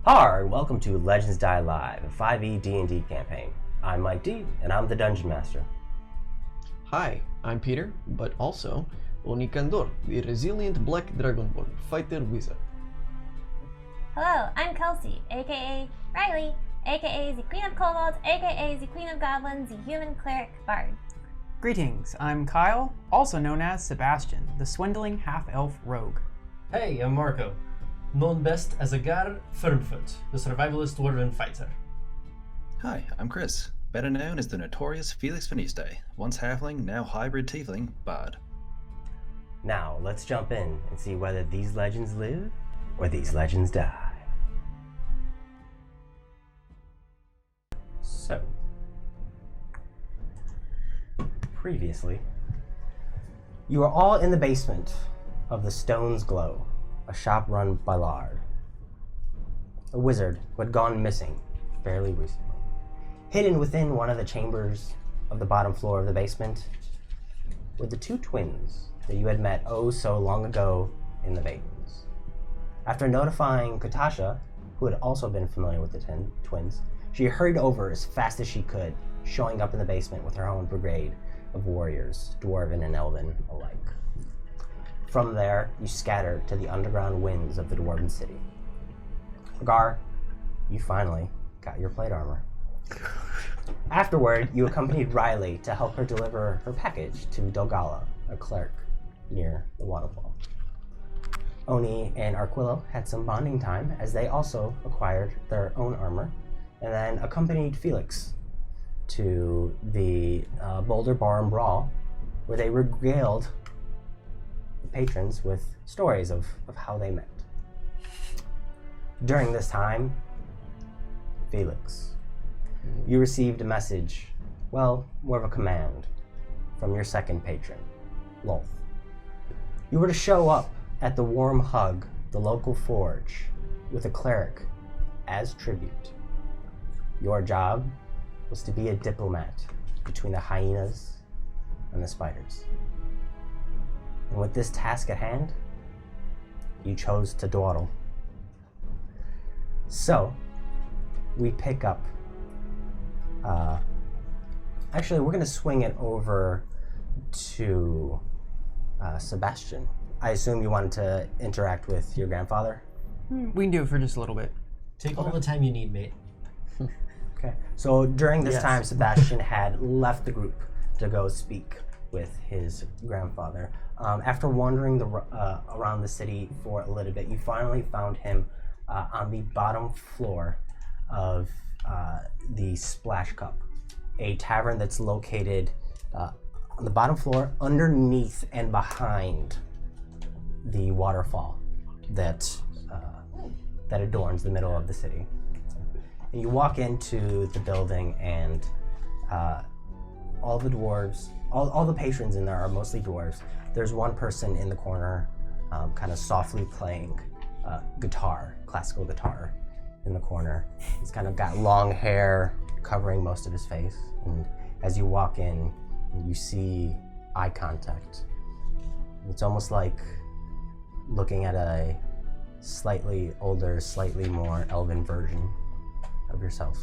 Hi, and welcome to Legends Die Live, a 5e D&D campaign. I'm Mike D, and I'm the Dungeon Master. Hi, I'm Peter, but also Onikandor, the resilient Black Dragonborn fighter wizard. Hello, I'm Kelsey, aka Riley, aka the Queen of Kobolds, aka the Queen of Goblins, the Human Cleric Bard. Greetings, I'm Kyle, also known as Sebastian, the swindling half-elf rogue. Hey, I'm Marco, known best as Agar Firmfoot, the survivalist dwarven fighter. Hi, I'm Chris, better known as the notorious Felix Finiste, once halfling, now hybrid tiefling, bard. Now, let's jump in and see whether these legends live or these legends die. So, previously, you were all in the basement of the Stone's Glow, a shop run by Lard, a wizard who had gone missing fairly recently. Hidden within one of the chambers of the bottom floor of the basement were the two twins that you had met oh so long ago in the Maidens. After notifying Katasha, who had also been familiar with the twins, she hurried over as fast as she could, showing up in the basement with her own brigade of warriors, dwarven and elven alike. From there, you scattered to the underground winds of the dwarven city. Gar, you finally got your plate armor. Afterward, you accompanied Riley to help her deliver her package to Dogala, a cleric near the waterfall. Oni and Arquillo had some bonding time as they also acquired their own armor, and then accompanied Felix to the Boulder Bar and Brawl, where they regaled patrons with stories of how they met. During this time, Felix, you received a message, well, more of a command, from your second patron, Lolth. You were to show up at the Warm Hug, the local forge, with a cleric as tribute. Your job was to be a diplomat between the hyenas and the spiders. And with this task at hand, you chose to dawdle. So, we pick up. Actually, we're going to swing it over to Sebastian. I assume you wanted to interact with your grandfather? We can do it for just a little bit. Take all the time you need, mate. Okay. So during this time, Sebastian had left the group to go speak with his grandfather. After wandering around the city for a little bit, you finally found him on the bottom floor of the Splash Cup, a tavern that's located on the bottom floor underneath and behind the waterfall that adorns the middle of the city. And you walk into the building, and all the dwarves, all the patrons in there are mostly dwarves. There's one person in the corner, kind of softly playing guitar, classical guitar, in the corner. He's kind of got long hair covering most of his face. And as you walk in, you see eye contact. It's almost like looking at a slightly older, slightly more elven version of yourself.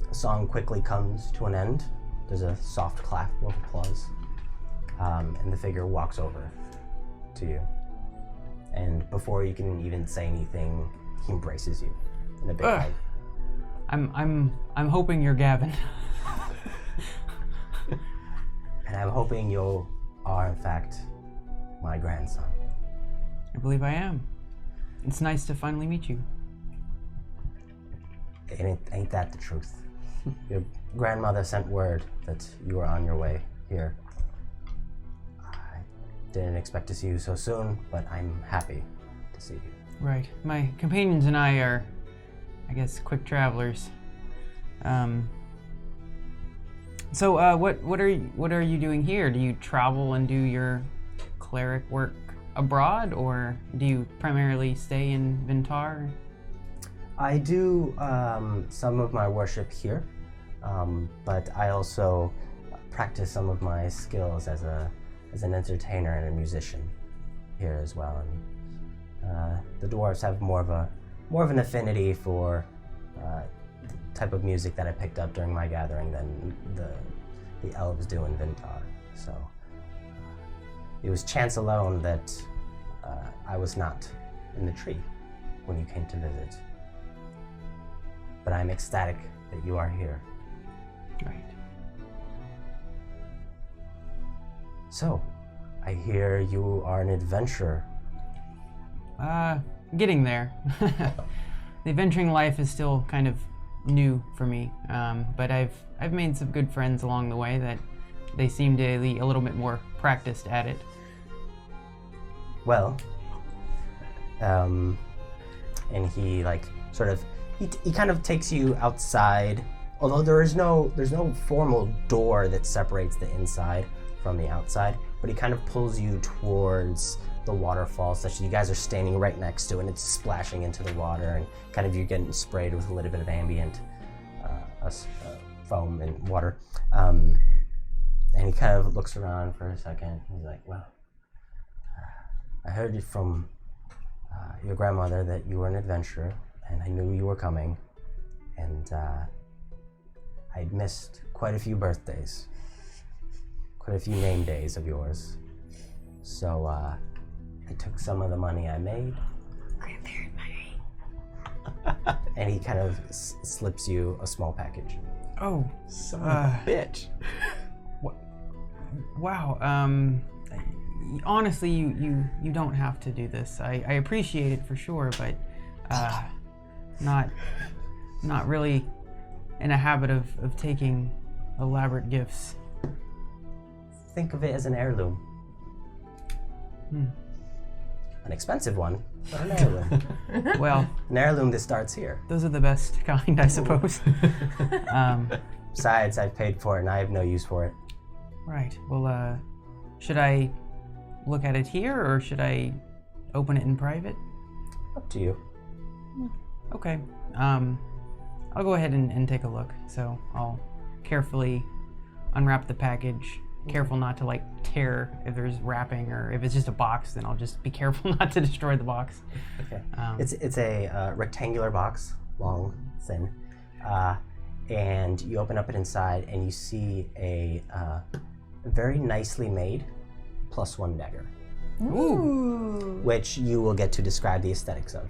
The song quickly comes to an end. There's a soft clap of applause, and the figure walks over to you. And before you can even say anything, he embraces you in a big hug. I'm hoping you're Gavin. And I'm hoping you are, in fact, my grandson. I believe I am. It's nice to finally meet you. Ain't that the truth? Your grandmother sent word that you were on your way here. I didn't expect to see you so soon, but I'm happy to see you. Right. My companions and I are, I guess, quick travelers. So, what are you doing here? Do you travel and do your cleric work abroad, or do you primarily stay in Vin'Tell? I do some of my worship here, but I also practice some of my skills as an entertainer and a musician here as well. And the dwarves have more of a more of an affinity for type of music that I picked up during my gathering than the elves do in Vin'Tell. So it was chance alone that I was not in the tree when you came to visit. But I'm ecstatic that you are here. Right. So, I hear you are an adventurer. Getting there. The adventuring life is still kind of new for me, but I've made some good friends along the way that they seem to be a little bit more practiced at it. Well, and he he kind of takes you outside, although there's no formal door that separates the inside from the outside, but he kind of pulls you towards the waterfall such that you guys are standing right next to it and it's splashing into the water and kind of you're getting sprayed with a little bit of ambient foam and water. And he kind of looks around for a second. He's like, well, I heard it from your grandmother that you were an adventurer, and I knew you were coming, and I'd missed quite a few birthdays, quite a few name days of yours. So I took some of the money I made. Grandparent money. And he kind of slips you a small package. Oh, Son of a bitch. wow. Honestly, you don't have to do this. I appreciate it for sure, but not really in a habit of taking elaborate gifts. Think of it as an heirloom. An expensive one, but an heirloom. Well, An heirloom that starts here. those are the best kind, I suppose. Besides, I've paid for it and I have no use for it. Right. Well, should I look at it here or should I open it in private? Up to you. Okay. I'll go ahead and take a look. So I'll carefully unwrap the package. Careful not to like tear if there's wrapping, or if it's just a box, then I'll just be careful not to destroy the box. Okay. It's a rectangular box, long, thin, and you open up it inside, and you see a very nicely made +1 dagger, Ooh. which you will get to describe the aesthetics of.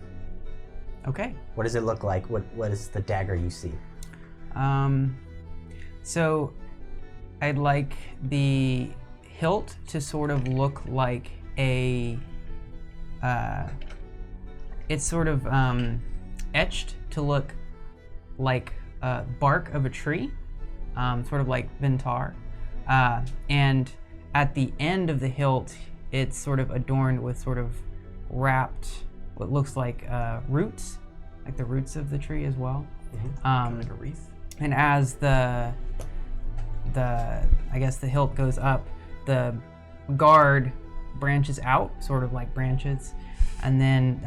Okay. What does it look like? What is the dagger you see? So I'd like the hilt to sort of look like a, it's sort of etched to look like bark of a tree, sort of like Vin'Tell. And at the end of the hilt, it's sort of adorned with sort of wrapped, what looks like roots, like the roots of the tree as well. Like a wreath. And as the I guess the hilt goes up, the guard branches out, sort of like branches, and then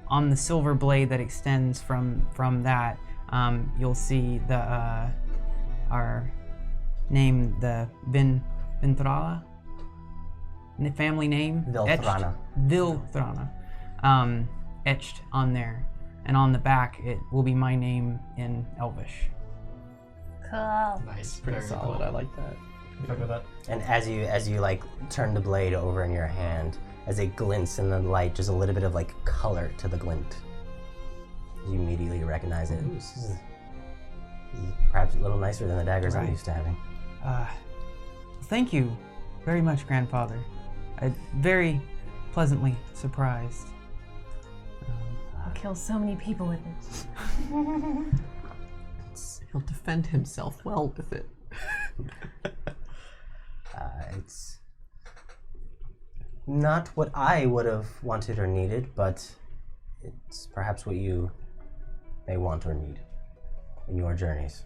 on the silver blade that extends from that, you'll see the our name, the Vin'Tell, the family name, Vilthrana. Vilthrana, etched on there, and on the back it will be my name in Elvish. Cool. Nice. Pretty Very solid. cool. I like that. Fuck with that. And as you like turn the blade over in your hand, as it glints in the light, just a little bit of like color to the glint. You immediately recognize it. This is perhaps a little nicer than the daggers I'm Right. used to having. Thank you very much, grandfather. I'm very pleasantly surprised. I'll kill so many people with it. He'll defend himself well with it. It's not what I would have wanted or needed, but it's perhaps what you may want or need in your journeys.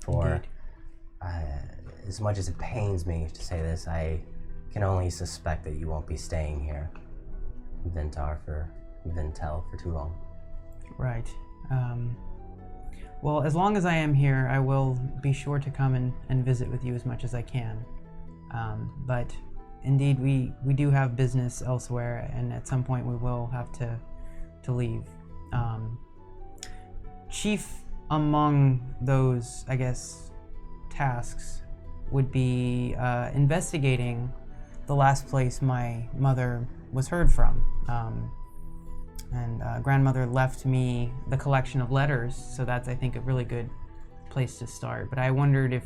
For as much as it pains me to say this, I can only suspect that you won't be staying here in Vin'Tell for too long. Right. Well, as long as I am here, I will be sure to come and visit with you as much as I can. But indeed, we do have business elsewhere, and at some point we will have to leave. Chief among those, I guess, tasks would be investigating the last place my mother was heard from. And grandmother left me the collection of letters, so that's, I think, a really good place to start. But I wondered if,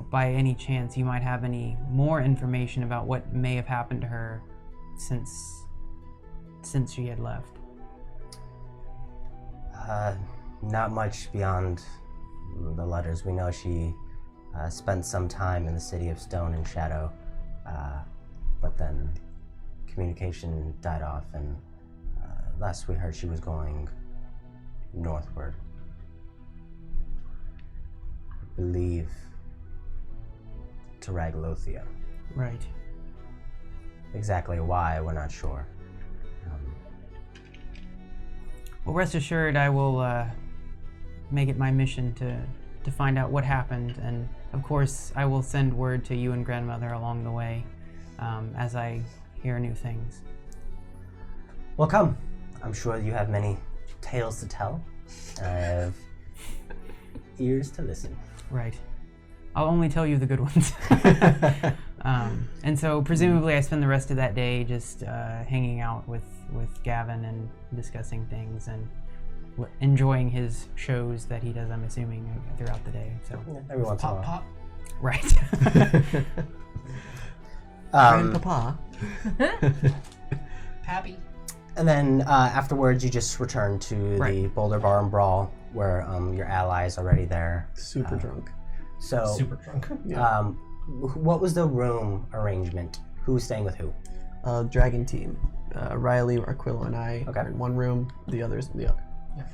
by any chance you might have any more information about what may have happened to her since she had left. Not much beyond the letters. We know she spent some time in the city of Stone and Shadow, but then communication died off, and last we heard she was going northward. I believe to Raglothia. Right. Exactly why, we're not sure. Well, rest assured, I will make it my mission to find out what happened, and of course, I will send word to you and grandmother along the way as I hear new things. Well, come. I'm sure you have many tales to tell. I have ears to listen. Right. I'll only tell you the good ones. And so presumably I spend the rest of that day just hanging out with Gavin and discussing things and enjoying his shows that he does, I'm assuming, throughout the day. So Every once in a while. Pop. right. Grandpapa. Pappy. And then afterwards, you just return to the Right. Boulder Bar and Brawl, where your ally is already there. Super drunk. So, Super drunk. what was the room arrangement? Who was staying with who? Dragon team. Riley, Aquila, and I Okay. are in one room. The others in the other.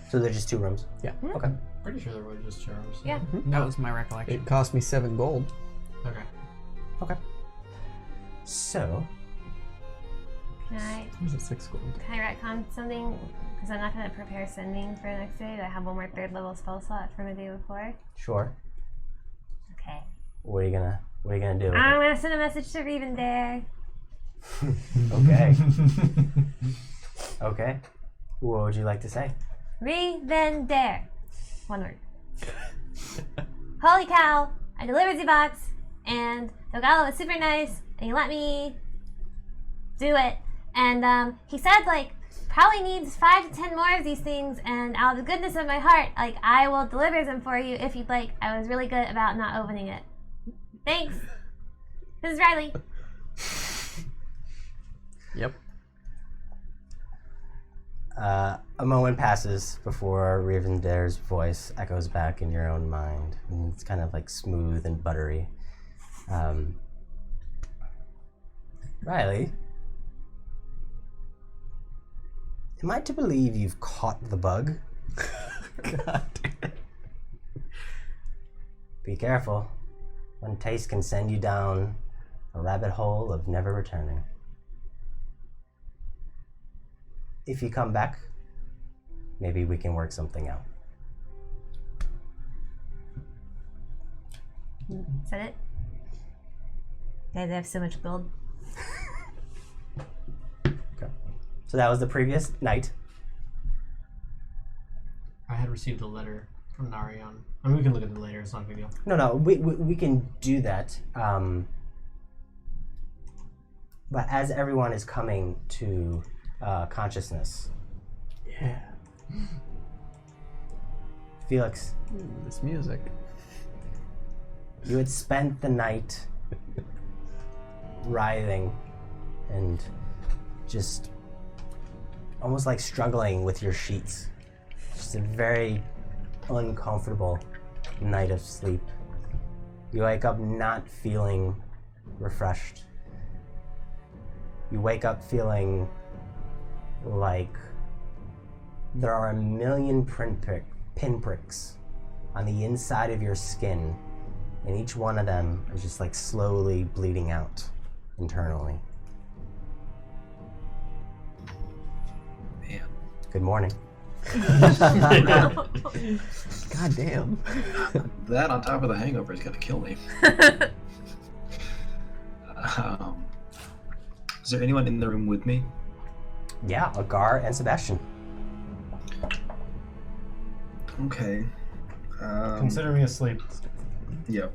So there's just two rooms. Yeah. Okay. Pretty sure there were just charms. Yeah. That was my recollection. It cost me 7 gold. Okay. Okay. So, Can I Was it 6 gold? retcon something? Because I'm not going to prepare sending for the next day. I have one more 3rd level spell slot from the day before. sure. Okay. What are you gonna do? With I'm going to send a message to Revendell. it? Okay. Okay. What would you like to say? Revendell. One word. Holy cow! I delivered the box, and the gala was super nice, and he let me do it. And he said, probably needs 5 to 10 more of these things, and out of the goodness of my heart, I will deliver them for you if you'd like. I was really good about not opening it. Thanks. This is Riley. Yep. A moment passes before Revendell's voice echoes back in your own mind. And it's kind of smooth and buttery. Riley, am I to believe you've caught the bug? God. Be careful. One taste can send you down a rabbit hole of never returning. If you come back, maybe we can work something out. Is that it? Guys, I have so much gold. Okay. So that was the previous night. I had received a letter from Narion. I mean, we can look at it later. It's not a big deal. No, we can do that. But as everyone is coming to consciousness, Yeah. Felix, This music. you had spent the night writhing and just almost struggling with your sheets. Just a very uncomfortable night of sleep. You wake up not feeling refreshed. You wake up feeling like there are a million pinpricks on the inside of your skin, and each one of them is just slowly bleeding out internally. Man. Good morning. God damn. That on top of the hangover is gonna kill me. Is there anyone in the room with me? Yeah, Agar and Sebastian. Okay. Consider me asleep. Yep.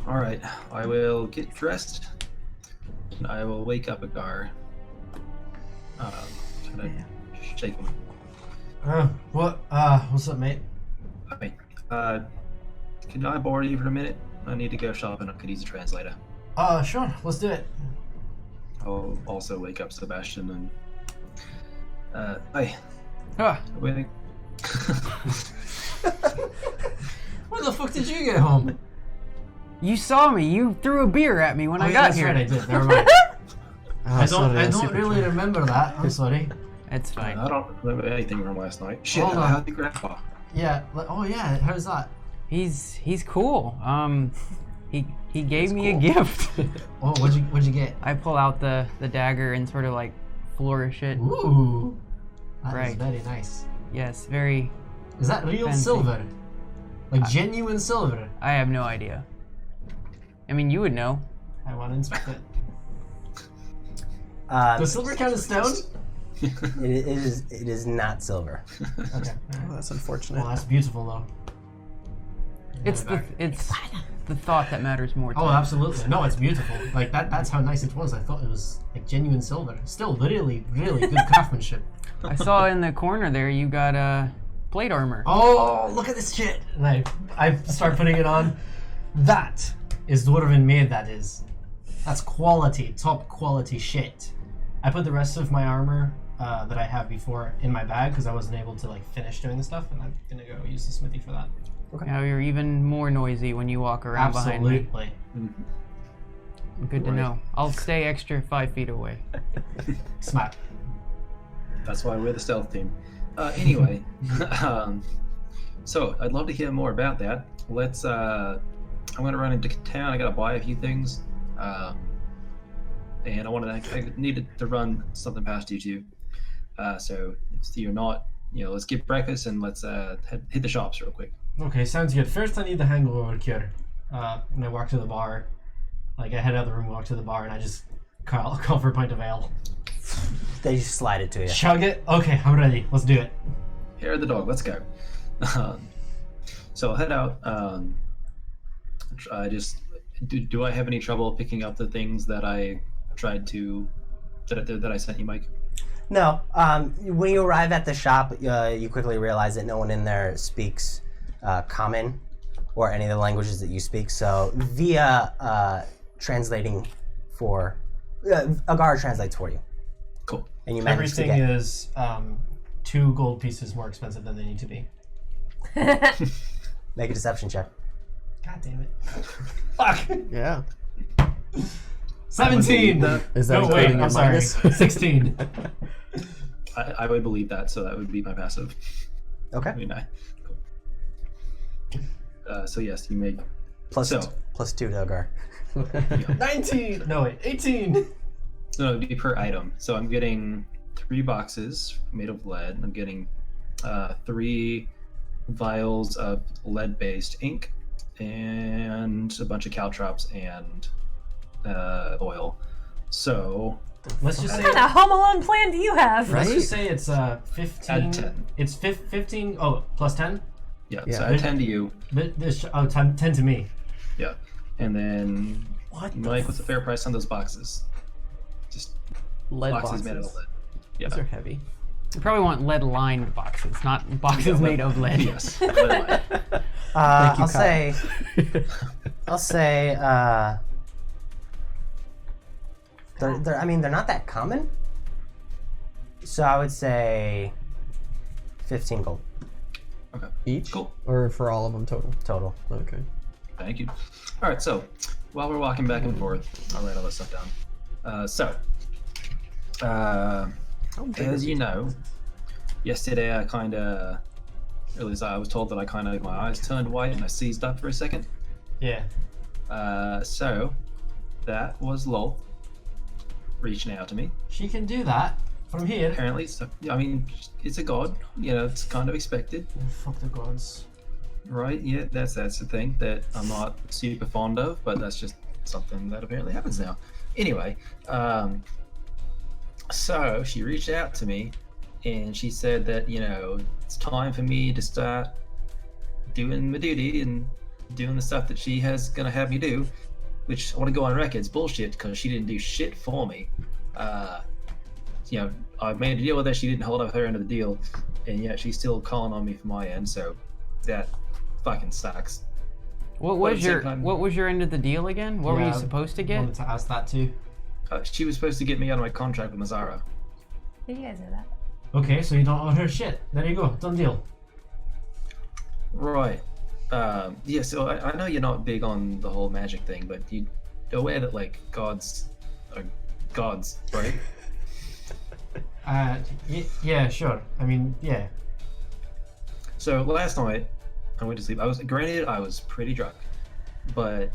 All right. I will get dressed. And I will wake up Agar. Kind of shake him. What's up, mate? Hey, can I borrow you for a minute? I need to go shopping. I could use a translator. Sure. Let's do it. I'll also wake up Sebastian and. Hey, Ah, waiting. When the fuck did you get home? you saw me. You threw a beer at me when I got that's here. right, I did. Never mind. I don't super really remember that. I'm sorry. It's fine. I don't remember anything from last night. Shit, Hold on. how'd your grandpa? Yeah. Oh yeah. How's that? He's cool. He gave me cool. a gift. Oh, what'd you get? I pull out the dagger and sort of like flourish it. Ooh. That is Right. very nice. Yes, very. Is that real Fancy. silver? Like genuine silver? I have no idea. I mean, you would know. I want to inspect it. Um, Does silver count as stone? it is not silver. Okay. Oh, that's unfortunate. Well, that's beautiful though. It's the thought that matters more. To Oh, me. absolutely. No, it's beautiful. Like that's how nice it was. I thought it was like genuine silver. Still really, really good craftsmanship. I saw in the corner there you got plate armor. Oh, look at this shit! And I start putting it on. That is dwarven made. That is. That's quality, top quality shit. I put the rest of my armor that I have before in my bag because I wasn't able to like finish doing the stuff, and I'm gonna go use the smithy for that. Now you're even more noisy when you walk around behind me. Absolutely. Good to Right. know. I'll stay extra 5 feet away. Smart. That's why we're the stealth team. Anyway, so I'd love to hear more about that. Let's. I'm gonna run into town. I gotta buy a few things, and I needed to run something past you too. So if you're not, let's get breakfast and let's hit the shops real quick. Okay, sounds good. First, I need the hangover cure. And I walk to the bar. Like, I head out of the room, walk to the bar, and I just call for a pint of ale. They just slide it to you. Chug it? Okay, I'm ready. Let's do it. Hair of the dog. Let's go. So I'll head out. I just do I have any trouble picking up the things that I tried to that I sent you, Mike? No. When you arrive at the shop, you quickly realize that no one in there speaks Common or any of the languages that you speak. So via translating for Agar translates for you, Cool. and you manage to Everything get. is 2 gold pieces more expensive than they need to be. Make a deception check. God damn it. Fuck! Yeah. 17! Is that No, wait, including I'm your sorry. minus? 16. I would believe that, so that would be my passive. Okay. I mean, so yes, you make Plus So- plus 2 to Agar. 19! No, wait, 18! no, it'd be per item. So I'm getting 3 boxes made of lead. I'm getting 3 vials of lead-based ink and a bunch of caltrops and oil. So Let's just say... What kind of Home Alone plan do you have? Let's Right? just say it's 15... Add 10. It's 15... Oh, plus 10? Yeah, Yeah. so I 10 to you. This, 10 to me. Yeah, and then What Mike, what's the fair price on those boxes? Just Lead boxes boxes. made out of lead. Yeah. Those are heavy. You probably want lead-lined boxes, not boxes made of lead. Yes. lead. I'll say they're I mean they're not that common. So I would say 15 gold Okay. Each? Cool. Or for all of them total? total. Okay. Thank you. All right, so while we're walking back and forth, I'll write all this stuff down. As you know, yesterday I kind of, at least I was told that I kind of, my eyes turned white and I seized up for a second. Yeah. So that was Lolth reaching out to me. She can do that from here. Apparently, so, I mean, it's a god. It's kind of expected. Oh, fuck the gods. Right, yeah, that's the thing that I'm not super fond of, but that's just something that apparently happens now. Anyway, so she reached out to me and she said that it's time for me to start doing my duty and doing the stuff that she has gonna have me do, which I want to go on record is bullshit because she didn't do shit for me. I made a deal with her. She didn't hold up her end of the deal, and yet she's still calling on me for my end. So that fucking sucks. What was your end of the deal again? What were you supposed to I get? wanted to ask that too. She was supposed to get me out of my contract with Mazzara. Did you guys know that? Okay, so you don't owe her shit. There you go, done deal. Right. Yeah, so I know you're not big on the whole magic thing, but you're aware that, like, gods are gods, right? Yeah, sure. I mean, yeah. So last night, I went to sleep. I was pretty drunk, but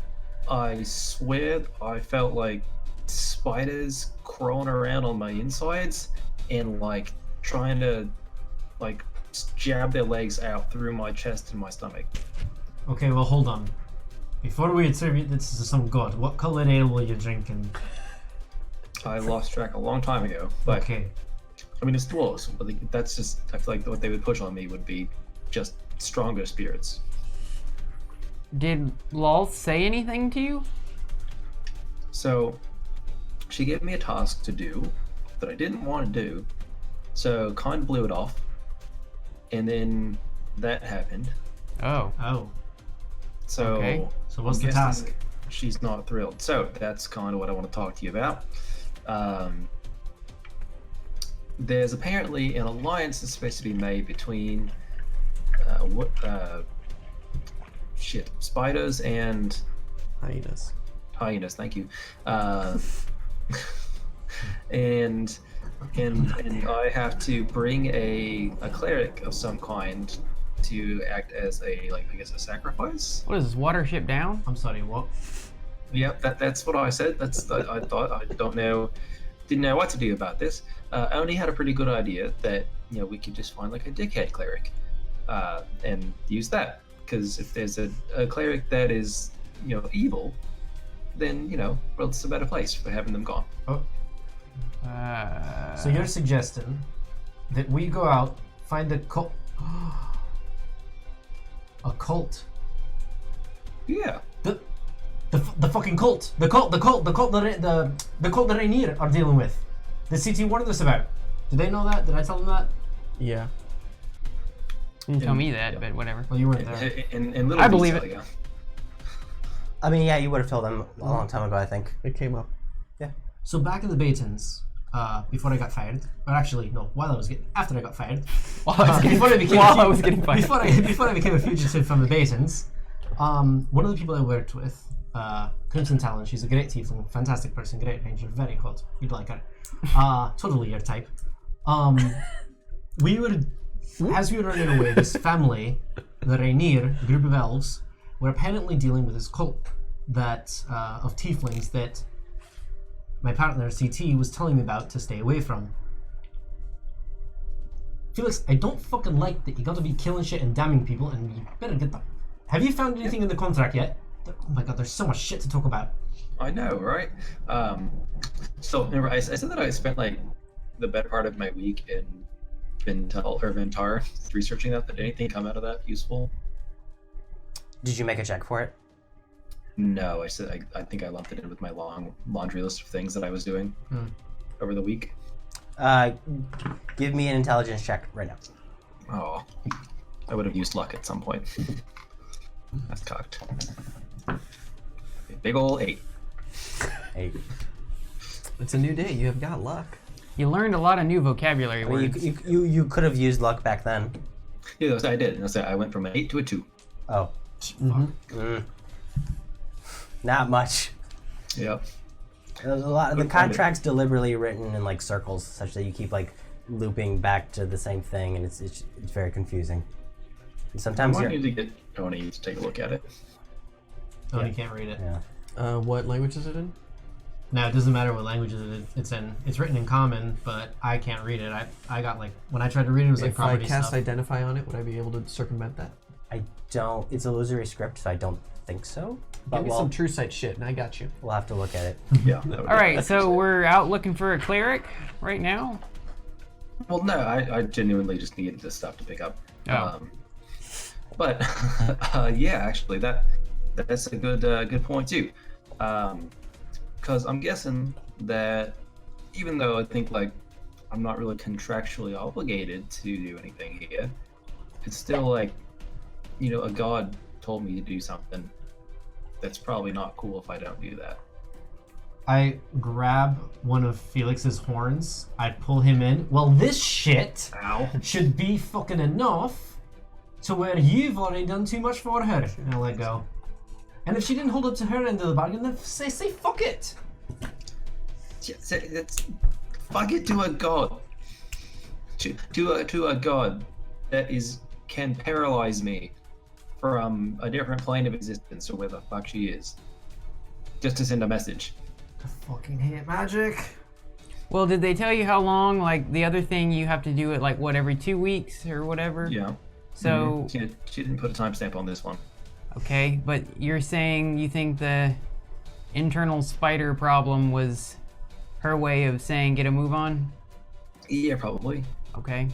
I swear I felt like spiders crawling around on my insides and, like, trying to, like, jab their legs out through my chest and my stomach. Okay, well, hold on. Before we attribute this to some god, what color ale were you drinking? I lost track a long time ago, but Okay. I mean, it's dwarves, but that's just, I feel like what they would push on me would be just stronger spirits. Did Lolth say anything to you? So she gave me a task to do that I didn't want to do, so kind of blew it off, and then that happened. Oh. So, Okay. So what's I'm the guessing task? She's not thrilled. So that's kind of what I want to talk to you about. There's apparently an alliance that's supposed to be made between spiders and Hyenas. Thank you. And I have to bring a cleric of some kind to act as a sacrifice. What is this, Watership Down? I'm sorry, what? Yep, that's what I said. I thought. I didn't know what to do about this. I only had a pretty good idea that we could just find like a dickhead cleric, and use that. Because if there's a cleric that is evil, then well, it's a better place for having them gone. So you're suggesting that we go out, find a cult. A cult. Yeah. The fucking cult. The cult that Rainier are dealing with. The CT warned us about. Did they know that? Did I tell them that? Yeah. You didn't tell me that, but whatever. Well, you weren't there. In little I believe detail, it. yeah. I mean, yeah, you would have told them a long time ago, I think. It came up. So back in the Batons, before I got fired, or actually no, after I got fired, before I was getting fired, before I became a fugitive from the Batons, one of the people I worked with, Crimson Talon, she's a great tiefling, fantastic person, great ranger, very hot. You'd like her. Totally your type. We were, as we were running away, this family, the Rainier, a group of elves, were apparently dealing with this cult that of tieflings that my partner CT was telling me about to stay away from. Felix, I don't fucking like that you gotta be killing shit and damning people, and you better get that. Have you found anything in the contract yet? Oh my god, there's so much shit to talk about. I know, right? So remember, I said that I spent like the better part of my week in Vin'Tell researching that. Did anything come out of that useful? Did you make a check for it? No, I think I lumped it in with my long laundry list of things that I was doing over the week. Give me an intelligence check right now. Oh, I would have used luck at some point. That's cocked. Big ol' 8. 8. It's a new day. You have got luck. You learned a lot of new vocabulary Well, words. you could have used luck back then. Yeah, I did. I went from an 8 to a 2. Oh. Not much. Yep. There's a lot. The contract's deliberately written in like circles, such that you keep like looping back to the same thing, and it's very confusing. And sometimes I want you to get Tony to take a look at it. Tony can't read it. Yeah. What language is it in? No, it doesn't matter what language it's in. It's written in common, but I can't read it. I got like, when I tried to read it, it was like If I property cast stuff. Identify on it, would I be able to circumvent that? I don't. It's illusory script, so I don't think so. But Give me some true sight shit, and I got you. we'll have to look at it. Yeah. All right, so we're out looking for a cleric right now. Well, no, I genuinely just needed this stuff to pick up. Oh. But yeah, actually, that's a good point too. Because I'm guessing that even though I think like I'm not really contractually obligated to do anything here, it's still like, a god told me to do something. That's probably not cool if I don't do that. I grab one of Felix's horns. I pull him in. Well, this shit Ow. should be fucking enough to where you've already done too much for her. And I let go. And if she didn't hold up to her end of the bargain, then say fuck it. Fuck it to a god. To a god that can paralyze me from a different plane of existence or where the fuck she is. Just to send a message. I fucking hate magic. Well, did they tell you how long? Like the other thing, you have to do it like what, every 2 weeks or whatever? Yeah. So She didn't put a timestamp on this one. okay, but you're saying you think the internal spider problem was her way of saying get a move on? Yeah, probably. Okay.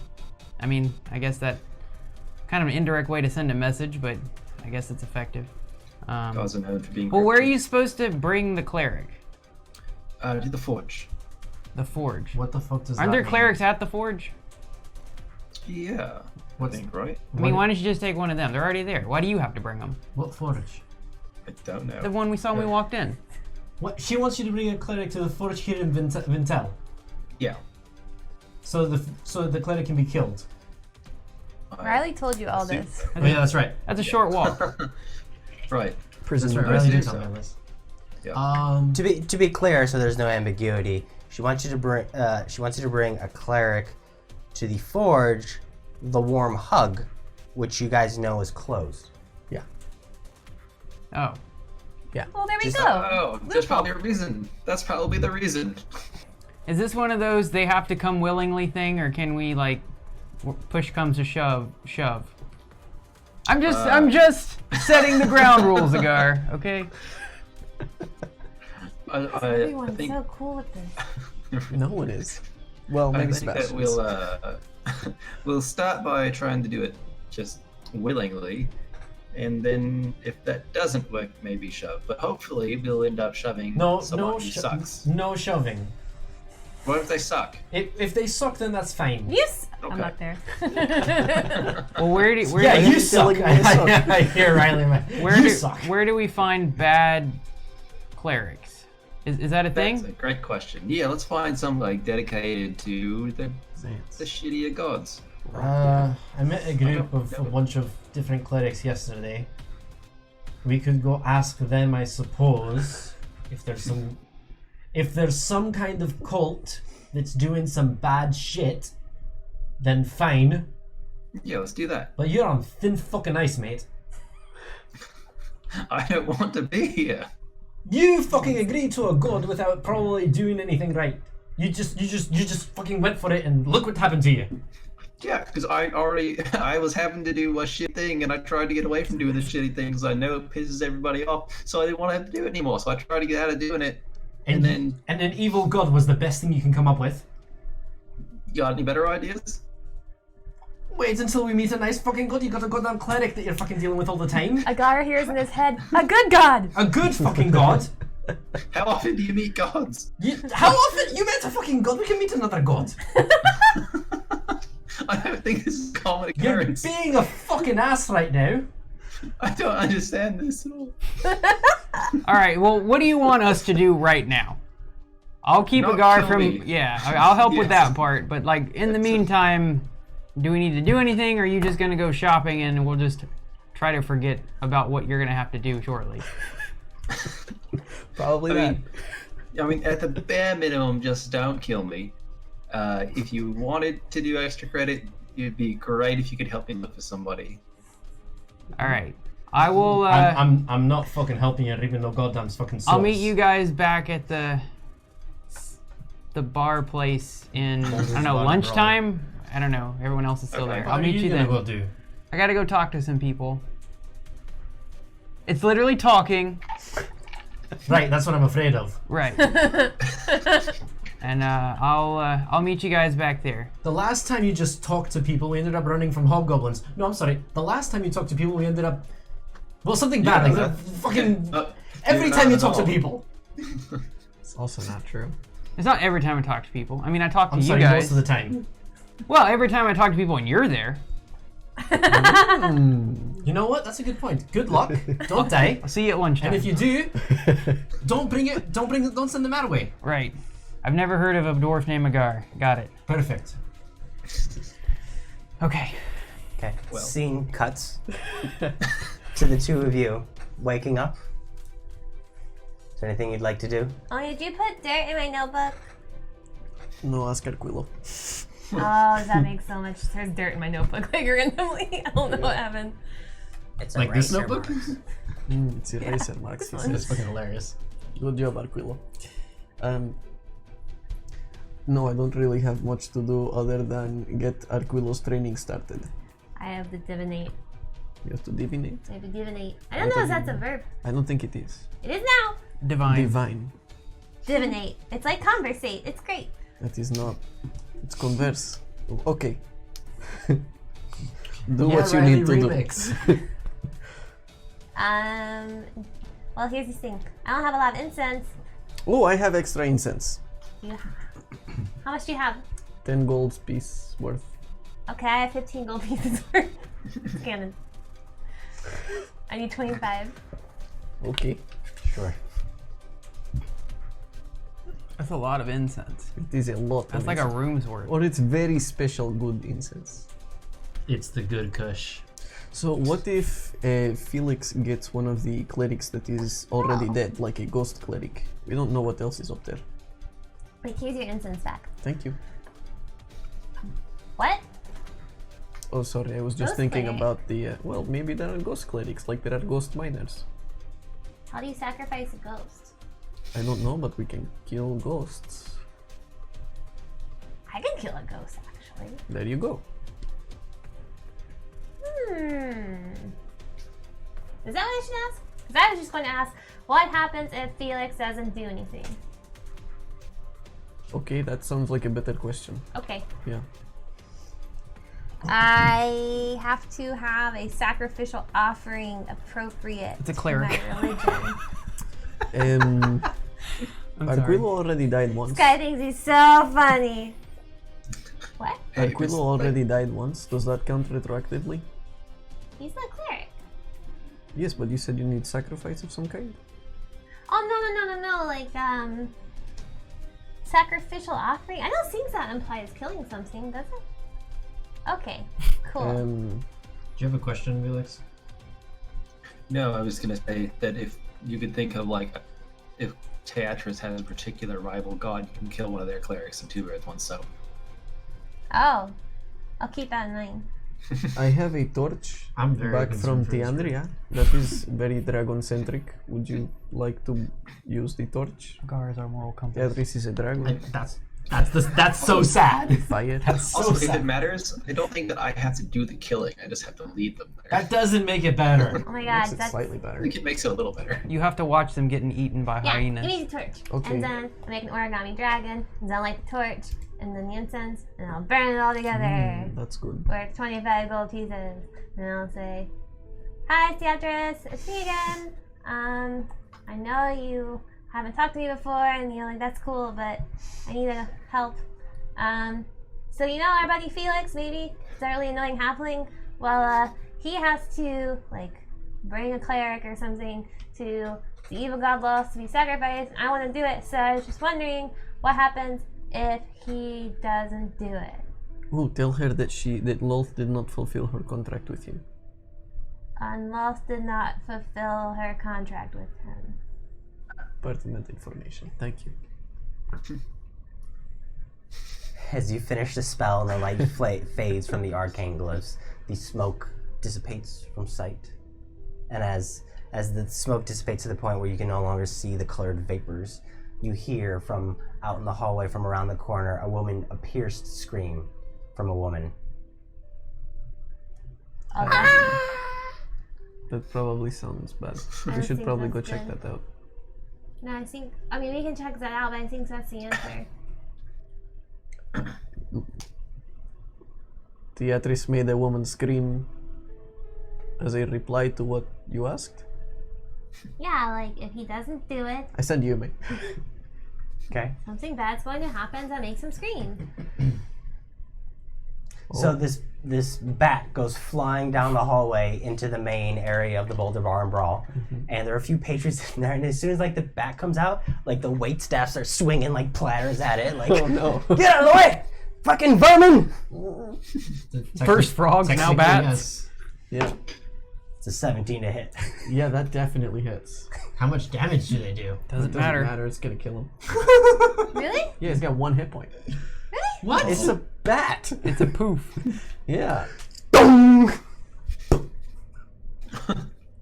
I mean, I guess that kind of an indirect way to send a message, but I guess it's effective. Gods are known for being. Well, where are cryptic. you supposed to bring the cleric? To the forge. The forge. What the fuck does Aren't that there mean? clerics at the forge? Yeah. What's- I think, right? I mean, why don't you just take one of them? They're already there. Why do you have to bring them? What forge? I don't know. The one we saw when we walked in. What? She wants you to bring a cleric to the forge here in Vin'Tell. Yeah. So the cleric can be killed. Riley told you all this. Oh yeah, that's right. That's a short walk. Right. Prison That's right. break. Riley did so. tell me this. Yeah. To be clear, so there's no ambiguity, she wants you to bring a cleric to the forge, the Warm Hug, which you guys know is closed. Oh. Well, there we Just- go. Oh, there's probably a reason. That's probably the reason. Is this one of those they have to come willingly thing, or can we like push comes to shove? I'm just setting the ground rules, Agar. Okay. I Everyone's think, so cool with this. No one is. Well, I maybe think that Sebastian. we'll start by trying to do it just willingly, and then if that doesn't work, maybe shove. But hopefully, we'll end up shoving someone who sucks. No shoving. What if they suck? If they suck, then that's fine. Yes, I'm Okay. up there. Well, where do Yeah, do- you suck. I hear Riley. You suck. where do we find bad clerics? Is that a That's thing? a great question. Yeah, let's find some like dedicated to the shittier gods. I met a group of a bunch of different clerics yesterday. We could go ask them, I suppose, if there's some kind of cult that's doing some bad shit, then fine. Yeah, let's do that. But you're on thin fucking ice, mate. I don't want to be here. You fucking agreed to a god without probably doing anything right. You just fucking went for it, and look what happened to you. Yeah, because I was having to do a shit thing, and I tried to get away from doing the shitty things. I know it pisses everybody off, so I didn't want to have to do it anymore. So I tried to get out of doing it, and then And an evil god was the best thing you can come up with. you got any better ideas? Wait until we meet a nice fucking god. You got a goddamn cleric that you're fucking dealing with all the time. A god hears in his head, a good god. A good fucking god. How often do you meet gods? How often? You met a fucking god. We can meet another god. I don't think this is a common You're occurrence. being a fucking ass right now. I don't understand this at all. All right. Well, what do you want us to do right now? I'll keep Not Agar kill from. me. Yeah, I'll help with Yes. that part. But like in the meantime, do we need to do anything, or are you just gonna go shopping and we'll just try to forget about what you're gonna have to do shortly? Probably that. I mean, at the bare minimum, just don't kill me. If you wanted to do extra credit, it'd be great if you could help me look for somebody. All right. I will. I'm not fucking helping you ripping no goddamn fucking souls. I'll meet you guys back at the bar place in I don't know, lunchtime. I don't know. Everyone else is still Okay. there. What I'll are meet you gonna then. go do? I gotta go talk to some people. It's literally talking. Right, that's what I'm afraid of. Right. and I'll meet you guys back there. The last time you just talked to people, we ended up running from hobgoblins. No, I'm sorry. The last time you talked to people, we ended up... Well, something bad. Yeah, Like, fucking... every you're time you not talk at to all. people. It's also not true. It's not every time I talk to people. I mean, I talk to I'm you sorry, guys. most of the time. Well, every time I talk to people and you're there. You know what? That's a good point. Good luck. Don't die. I'll see you at lunchtime. And if you do, don't send them our way. Right. I've never heard of a dwarf named Agar. Got it. Perfect. Okay. Okay. Well. Scene cuts to the two of you waking up. Is there anything you'd like to do? Oh, did you put dirt in my notebook? No, ask Arquillo. Oh, that makes so much. There's dirt in my notebook, like randomly. I don't know what happened. It's Like this eraser notebook? marks. It's eraser marks. He This says. It's fucking hilarious. Good job, Arquillo. No, I don't really have much to do other than get Arquillo's training started. I have to divinate. You have to divinate? I have to divinate. I don't know if that's a verb. I don't think it is. It is now. Divine. Divine. Divinate. It's like conversate. It's great. That is not. It's converse. Okay. Do what you need to remix. do. Well, here's the thing. I don't have a lot of incense. Oh, I have extra incense. You, how much do you have? 10 gold piece worth. Okay, I have 15 gold pieces worth. It's canon. I need 25. Okay. Sure. That's a lot of incense. It is a lot. That's of like a incense. room's worth. Or it's very special good incense. It's the good kush. So what if Felix gets one of the clerics that is already dead, like a ghost cleric? We don't know what else is up there. Wait, here's your incense back. Thank you. What? Oh, sorry, I was just Ghost thinking cleric? about the... well, maybe there are ghost clerics, like there are ghost miners. How do you sacrifice a ghost? I don't know, but we can kill ghosts. I can kill a ghost, actually. There you go. Is that what I should ask? Because I was just going to ask, what happens if Felix doesn't do anything? Okay, that sounds like a better question. Okay. Yeah. I have to have a sacrificial offering appropriate It's a to cleric. my religion. Um, I'm sorry. Arquillo already died once. This guy thinks he's so funny. What? Hey, Arquillo already died once. Does that count retroactively? He's not cleric. Yes, but you said you need sacrifice of some kind. Oh, no. Like, sacrificial offering? I don't think that implies killing something, does it? Okay, cool. Do you have a question, Felix? No, I was gonna say that if you could think of like, if Teatris has a particular rival god, you can kill one of their clerics and two birds, one stone. Oh, I'll keep that in mind. I have a torch I'm very back from concerned for this Tiandria that is very dragon-centric. Would you like to use the torch? Agar is our moral compass. Teatris is a dragon. That's so sad. Fire. That's so Also, if it sad. matters, I don't think that I have to do the killing. I just have to lead them there. That doesn't make it better. Oh my Makes god, it that's... slightly I better. think it makes it a little better. You have to watch them getting eaten by Yeah, hyenas. give me the torch. Okay. And then I make an origami dragon, and then I'll light the torch, and then the incense, and I'll burn it all together. That's good. Worth 25 gold pieces. And I'll say, hi, Theatris, it's me again. I know you haven't talked to me before, and you're like, that's cool, but I need help. So you know our buddy Felix, maybe? It's a really annoying halfling? Well, he has to, like, bring a cleric or something to the evil god Lolth to be sacrificed. I want to do it, so I was just wondering what happens if he doesn't do it. Oh, tell her that Lolth did not fulfill her contract with you. And Lolth did not fulfill her contract with him. Pertinent information. Thank you. As you finish the spell and the light fades from the arcane glyphs, the smoke dissipates from sight. And as the smoke dissipates to the point where you can no longer see the colored vapors, you hear from out in the hallway from around the corner a pierced scream from a woman. Oh, that's, That probably sounds bad. I We don't should think probably go that's check good. that out. no, I think, I mean, we can check that out, but I think that's the answer. Beatrice made a woman scream as a reply to what you asked. Yeah, like if he doesn't do it, I said Yume. Okay. something bad's going to happen that makes him scream. So this bat goes flying down the hallway into the main area of the Boulder Bar and Brawl, and there are a few patrons in there. And as soon as like the bat comes out, like the wait staff are swinging like platters at it. Like, Oh no. get out of the way, fucking vermin! First frogs, now bats. Yeah. It's a 17 to hit. Yeah, that definitely hits. How much damage do they do? Doesn't Doesn't matter. matter, it's gonna kill him. Really? Yeah, he's got 1 hit point. What? It's a bat! It's a poof. Yeah. Dong!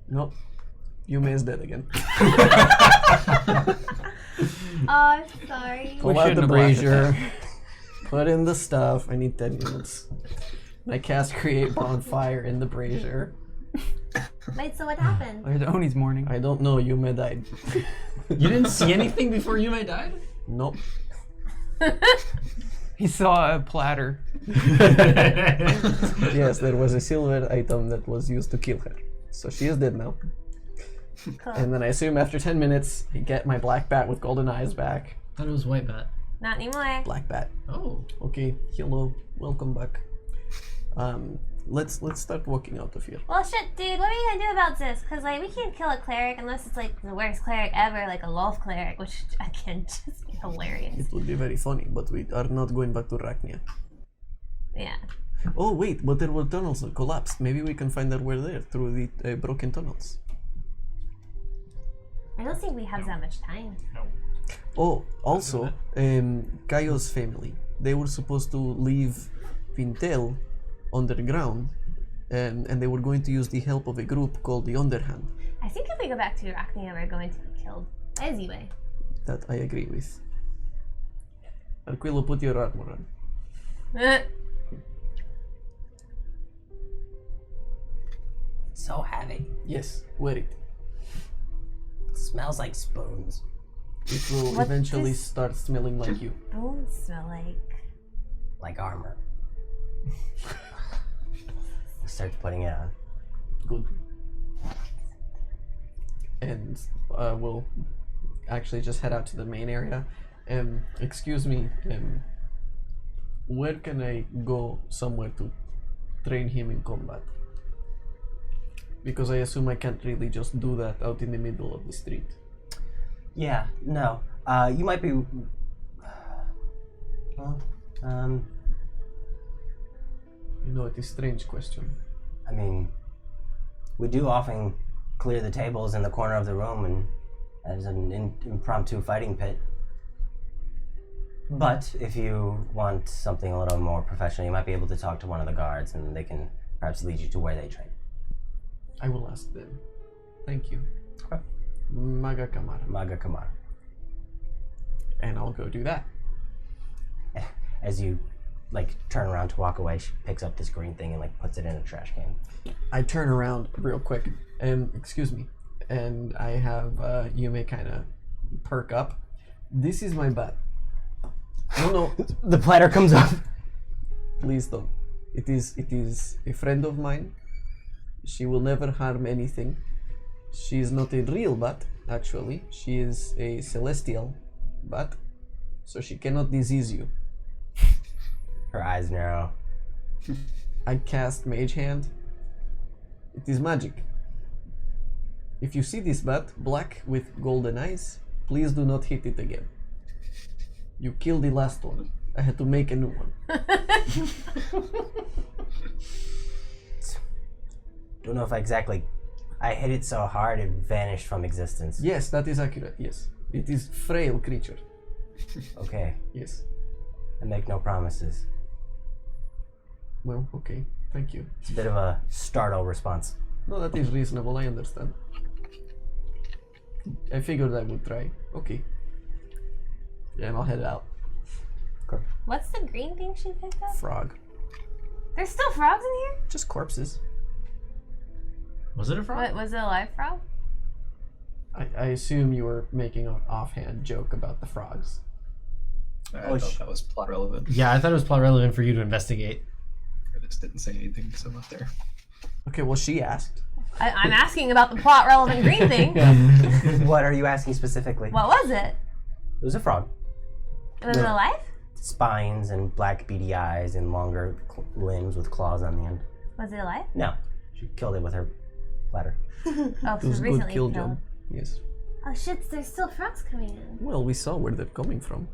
Nope. Yume is dead again. Oh, I'm sorry. Pull out shouldn't the have laughed at brazier. Put in the stuff. I need 10 minutes. And I cast Create Bonfire in the brazier. Wait, so what happened? There's Oni's morning. I don't know, Yume died. You didn't see anything before Yume died? Nope. He saw a platter. Yes, there was a silver item that was used to kill her. So she is dead now. Cool. And then I assume after 10 minutes, I get my black bat with golden eyes back. Thought it was white bat. Not anymore. Black bat. Oh. Okay, hello, welcome back. Let's start walking out of here. Well, shit, dude, what are you gonna do about this? Because, like, we can't kill a cleric unless it's, like, the worst cleric ever, like a Lolth cleric, which, again, just be hilarious. It would be very funny, but we are not going back to Rachnia. Yeah. Oh wait, but there were tunnels that collapsed. Maybe we can find our way there through the broken tunnels. I don't think we have that much time. Oh, also, Kaio's family. They were supposed to leave Vin'Tell underground, and they were going to use the help of a group called the Underhand. I think if we go back to Arachnia, we're going to be killed. Anyway. That I agree with. Arquillo, put your armor on. So heavy. Yes, wear it. Smells like spoons. It will What eventually does- start smelling like you. Bones smell like. Like armor. He starts putting it on. Good. And we'll actually just head out to the main area. Excuse me, where can I go somewhere to train him in combat? Because I assume I can't really just do that out in the middle of the street. Yeah, no. You might be. Well, You know, it is a strange question. I mean, we do often clear the tables in the corner of the room and as an impromptu fighting pit. But if you want something a little more professional, you might be able to talk to one of the guards and they can perhaps lead you to where they train. I will ask them. Thank you. Okay. Maga Kamara. Maga Kamar. And I'll go do that. As you turn around to walk away, she picks up this green thing and puts it in a trash can. I turn around real quick. Excuse me. And I have Yume kind of perk up. This is my bat. No, The platter comes up. please don't. It is a friend of mine. She will never harm anything. She is not a real bat, actually. She is a celestial bat, so she cannot disease you. Her eyes narrow. I cast Mage Hand. It is magic. If you see this bat, black with golden eyes, please do not hit it again. You killed the last one. I had to make a new one. Don't know if I hit it so hard it vanished from existence. Yes, that is accurate, yes. It is frail creature. Okay, Yes. I make no promises. Well, okay. Thank you. It's a bit of a startle response. No, that is reasonable, I understand. I figured I would try. Okay. Yeah, and I'll head out. What's the green thing she picked up? Frog. There's still frogs in here? Just corpses. Was it a frog? What, was it a live frog? I assume you were making an offhand joke about the frogs. I thought that was plot relevant. Yeah, I thought it was plot relevant for you to investigate. I just didn't say anything because I'm not there. Okay, well, she asked. I'm asking about the plot relevant green thing. What are you asking specifically? What was it? It was a frog. Was it alive? Spines and black beady eyes and longer limbs with claws on the end. Was it alive? No, she killed it with her ladder. Oh, It so was a good recently kill killed. job. Yes. Oh shit, there's still frogs coming in. Well, we saw where they're coming from.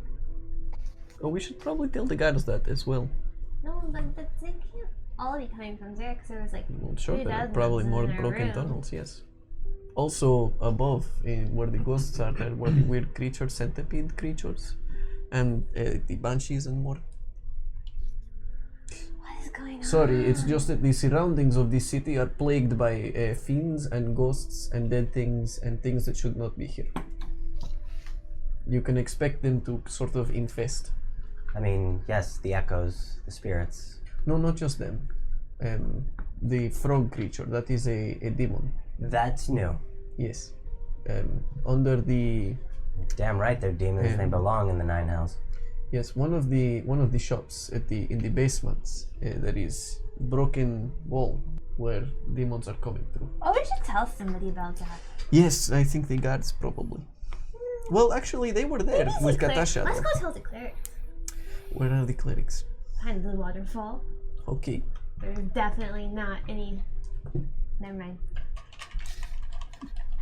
Oh, we should probably tell the guards that as well. No, but they can't all be coming from there because there was like Well, sure, 3 there are dozen probably more in our broken room. tunnels, yes. Also, above, where the ghosts are, there were the weird creatures, centipede creatures, and the banshees and more. What is going on? Sorry, it's just that the surroundings of this city are plagued by fiends and ghosts and dead things and things that should not be here. You can expect them to sort of infest. I mean, yes, the echoes, the spirits. No, not just them. The frog creature, that is a demon. That's new. Yes. Under the Damn right, they're demons. They belong in the Nine Hells. yes, one of the shops in the basements, there is broken wall where demons are coming through. Oh, we should tell somebody about that. Yes, I think the guards probably. Well, actually, they were there Maybe with the cleric. Katasha. Let's though. go tell the cleric. Where are the clerics? Behind the waterfall. Okay. There's definitely not any. Never mind.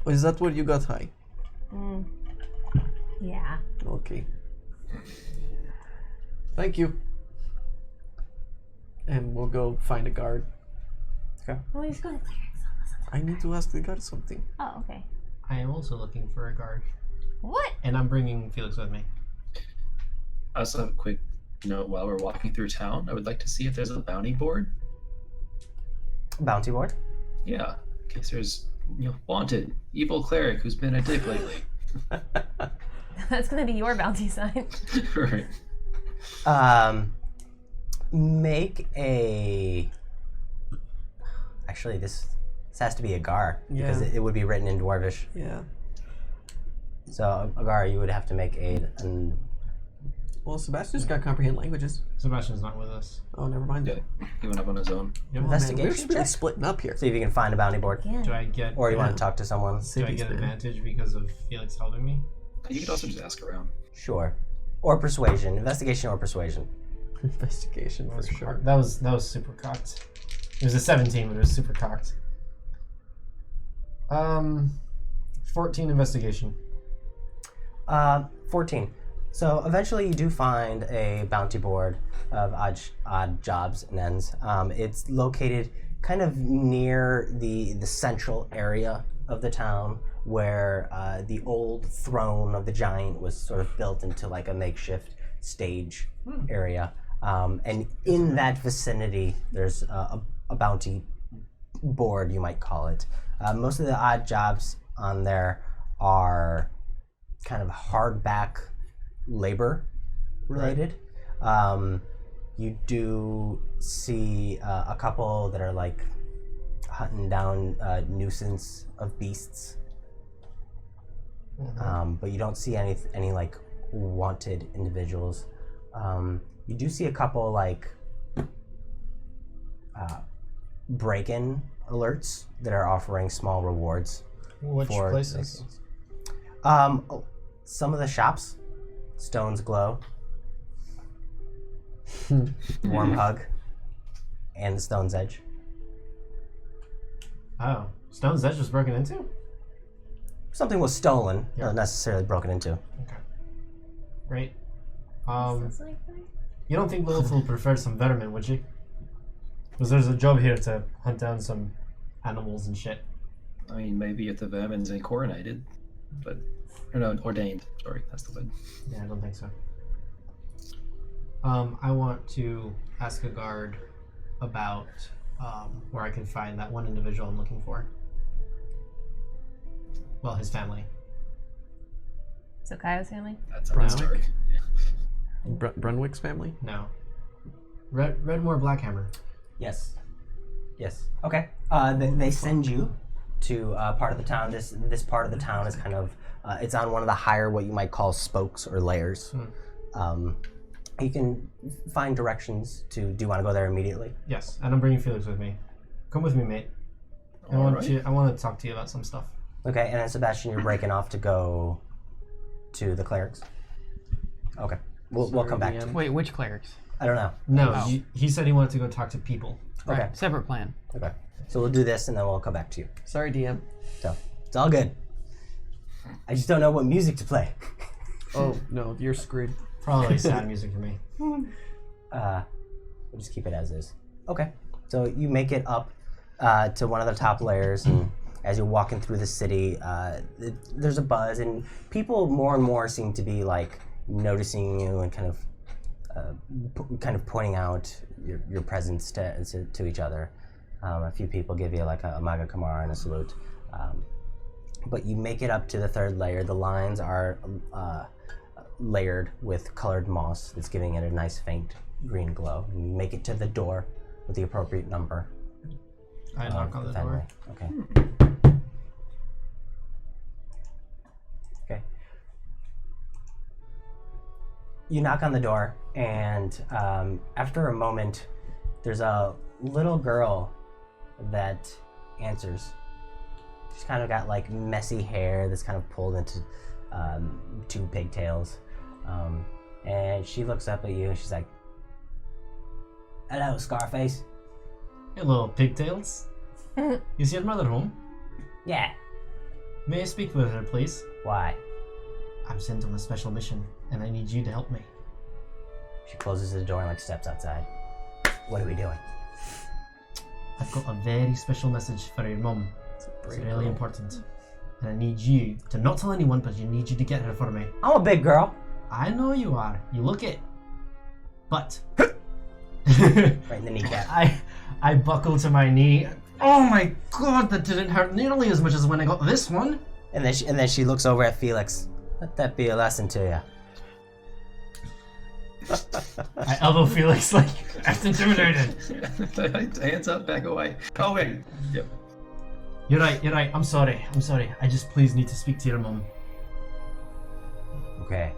Oh, is that where you got high? Yeah. Okay. Thank you. And we'll go find a guard. Well, we should go to the cleric's. I need to ask the guard something. Oh, okay. I am also looking for a guard, What? and I'm bringing Felix with me. I also have a quick note while we're walking through town. I would like to see if there's a bounty board. Bounty board? Yeah, in case there's wanted evil cleric who's been a dick lately. That's gonna be your bounty sign. Right. Make a. Actually, this has to be a gar because Yeah. it would be written in Dwarvish. Yeah. So a gar, you would have to make an. Well, Sebastian's got comprehend languages. Sebastian's not with us. Oh, never mind. Yeah, he went up on his own. Yep. Oh, man, we're Investigation really check. splitting up here. See if you can find a bounty board, Yeah. Do I get? or you want Yeah. to talk to someone. Do I Cities, get man. advantage because of Felix helping me? You could also just ask around. Sure. Or persuasion, investigation or persuasion. Investigation for sure. That was super cocked. It was a 17, but it was super cocked. 14 investigation. 14. So eventually you do find a bounty board of odd jobs and ends. It's located kind of near the central area of the town where the old throne of the giant was sort of built into like a makeshift stage area. And in that vicinity, there's a bounty board, you might call it. Most of the odd jobs on there are kind of hardback labor related. You do see a couple that are like hunting down nuisance of beasts, but you don't see any like wanted individuals. You do see a couple like break-in alerts that are offering small rewards. Which for places? Some of the shops, Stone's Glow, Warm Hug, and the Stone's Edge. Oh, Stone's Edge was broken into? Something was stolen, Yeah. not necessarily broken into. Okay. Great. Sounds like that. You don't think Lolth will prefer some vermin, would you? Because there's a job here to hunt down some animals and shit. I mean, maybe if the vermin's ain't coronated, but or no, ordained. Sorry, that's the word. Yeah, I don't think so. I want to ask a guard about where I can find that one individual I'm looking for. Well, his family. So Kaio's family? That sounds Brown. dark. Brunwick's family? No. Redmore Blackhammer. Yes. Yes. Okay. They send you to part of the town. This part of the town is kind of it's on one of the higher, what you might call spokes or layers. You can find directions to. Do you want to go there immediately? Yes, and I'm bringing Felix with me. Come with me, mate. I want to talk to you about some stuff. Okay, and then Sebastian, you're breaking off to go to the clerics. Okay, we'll come back. DM. Wait, which clerics? I don't know. No, Oh. he said he wanted to go talk to people. Okay. Right, separate plan. Okay, so we'll do this and then we'll come back to you. Sorry, DM. So it's all good. I just don't know what music to play. Oh no, you're screwed. Probably sad music for me. We'll just keep it as is. Okay. So you make it up to one of the top layers, and as you're walking through the city, there's a buzz, and people more and more seem to be like noticing you and kind of pointing out your presence to each other. A few people give you like a Maga Kamara and a salute. But you make it up to the third layer. The lines are layered with colored moss that's giving it a nice faint green glow. You make it to the door with the appropriate number. I knock on the door. Okay. Okay. You knock on the door, and after a moment, there's a little girl that answers. She's kind of got like messy hair that's kind of pulled into two pigtails. And she looks up at you and she's like, "Hello, Scarface." Hello, pigtails. Is your mother home? "Yeah, May I speak with her, please? why?" I'm sent on a special mission, and I need you to help me. She closes the door and like steps outside. "What are we doing?" I've got a very special message for your mum. It's really important. And I need you to not tell anyone, but you need you to get her for me. "I'm a big girl." I know you are. You look it. But Right in the kneecap. I buckle to my knee. Oh my god, that didn't hurt nearly as much as when I got this one. And then she looks over at Felix. "Let that be a lesson to you." I elbow Felix like, act intimidated. Hands up, back away. Oh wait. Yep. You're right. I'm sorry. I just please need to speak to your mum. "Okay.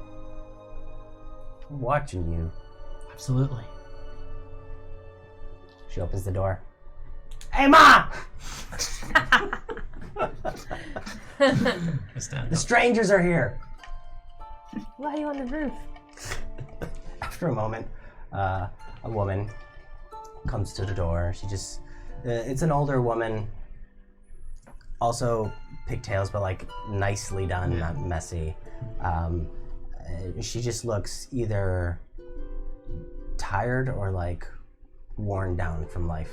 I'm watching you." Absolutely. She opens the door. "Hey, Ma! I stand The up. strangers are here." Why are you on the roof? After a moment, a woman comes to the door. She just, it's an older woman, also pigtails, but like nicely done, not messy. She just looks either tired or like worn down from life.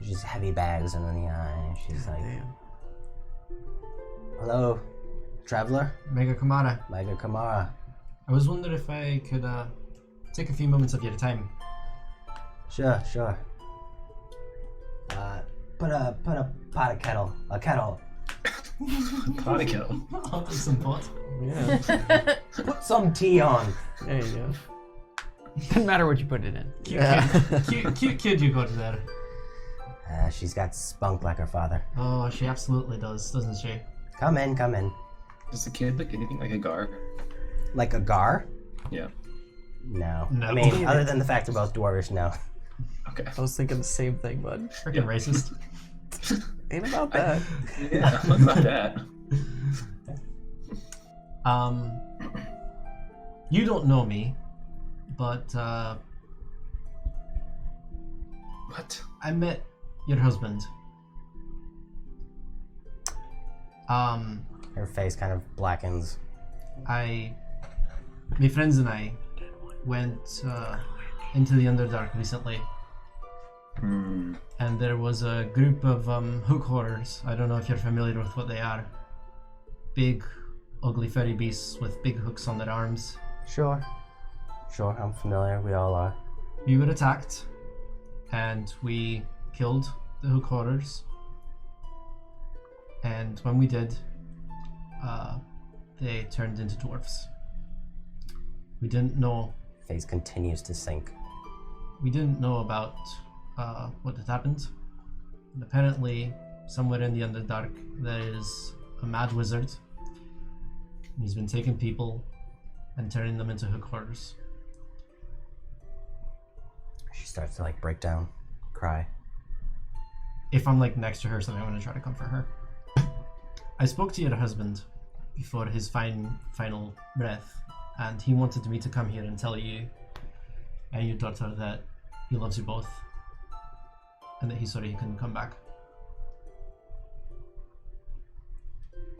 She's heavy bags under the eye. She's like, Damn. "Hello, traveler, Mega Kamara, Maga Kamara." I was wondering if I could take a few moments of your time. Sure. Put a pot of kettle, a kettle. Potty kettle. I'll take some pot. Yeah. Put some tea on. There you go. Doesn't matter what you put it in. Cute kid you got there. She's got spunk like her father. Oh, she absolutely does, doesn't she? Come in. Does the kid look anything like a gar? Like a gar? Yeah. No. No. I mean, other than the fact they're both dwarvish, no. Okay. I was thinking the same thing, bud. Freaking racist. Ain't about that. Yeah, what about that? You don't know me, but What? I met your husband. Her face kind of blackens. My friends and I went into the Underdark recently, and there was a group of hook horrors. I don't know if you're familiar with what they are. Big, ugly furry beasts with big hooks on their arms. Sure, I'm familiar. We all are. We were attacked, and we killed the hook horrors. And when we did, they turned into dwarfs. We didn't know. Face continues to sink. We didn't know about what had happened. And apparently, somewhere in the Underdark, there is a mad wizard. He's been taking people and turning them into hook horrors. She starts to like break down, cry. If I'm like next to her or something, I'm gonna try to comfort her. I spoke to your husband before his final breath, and he wanted me to come here and tell you and your daughter that he loves you both, and that he's sorry he couldn't come back.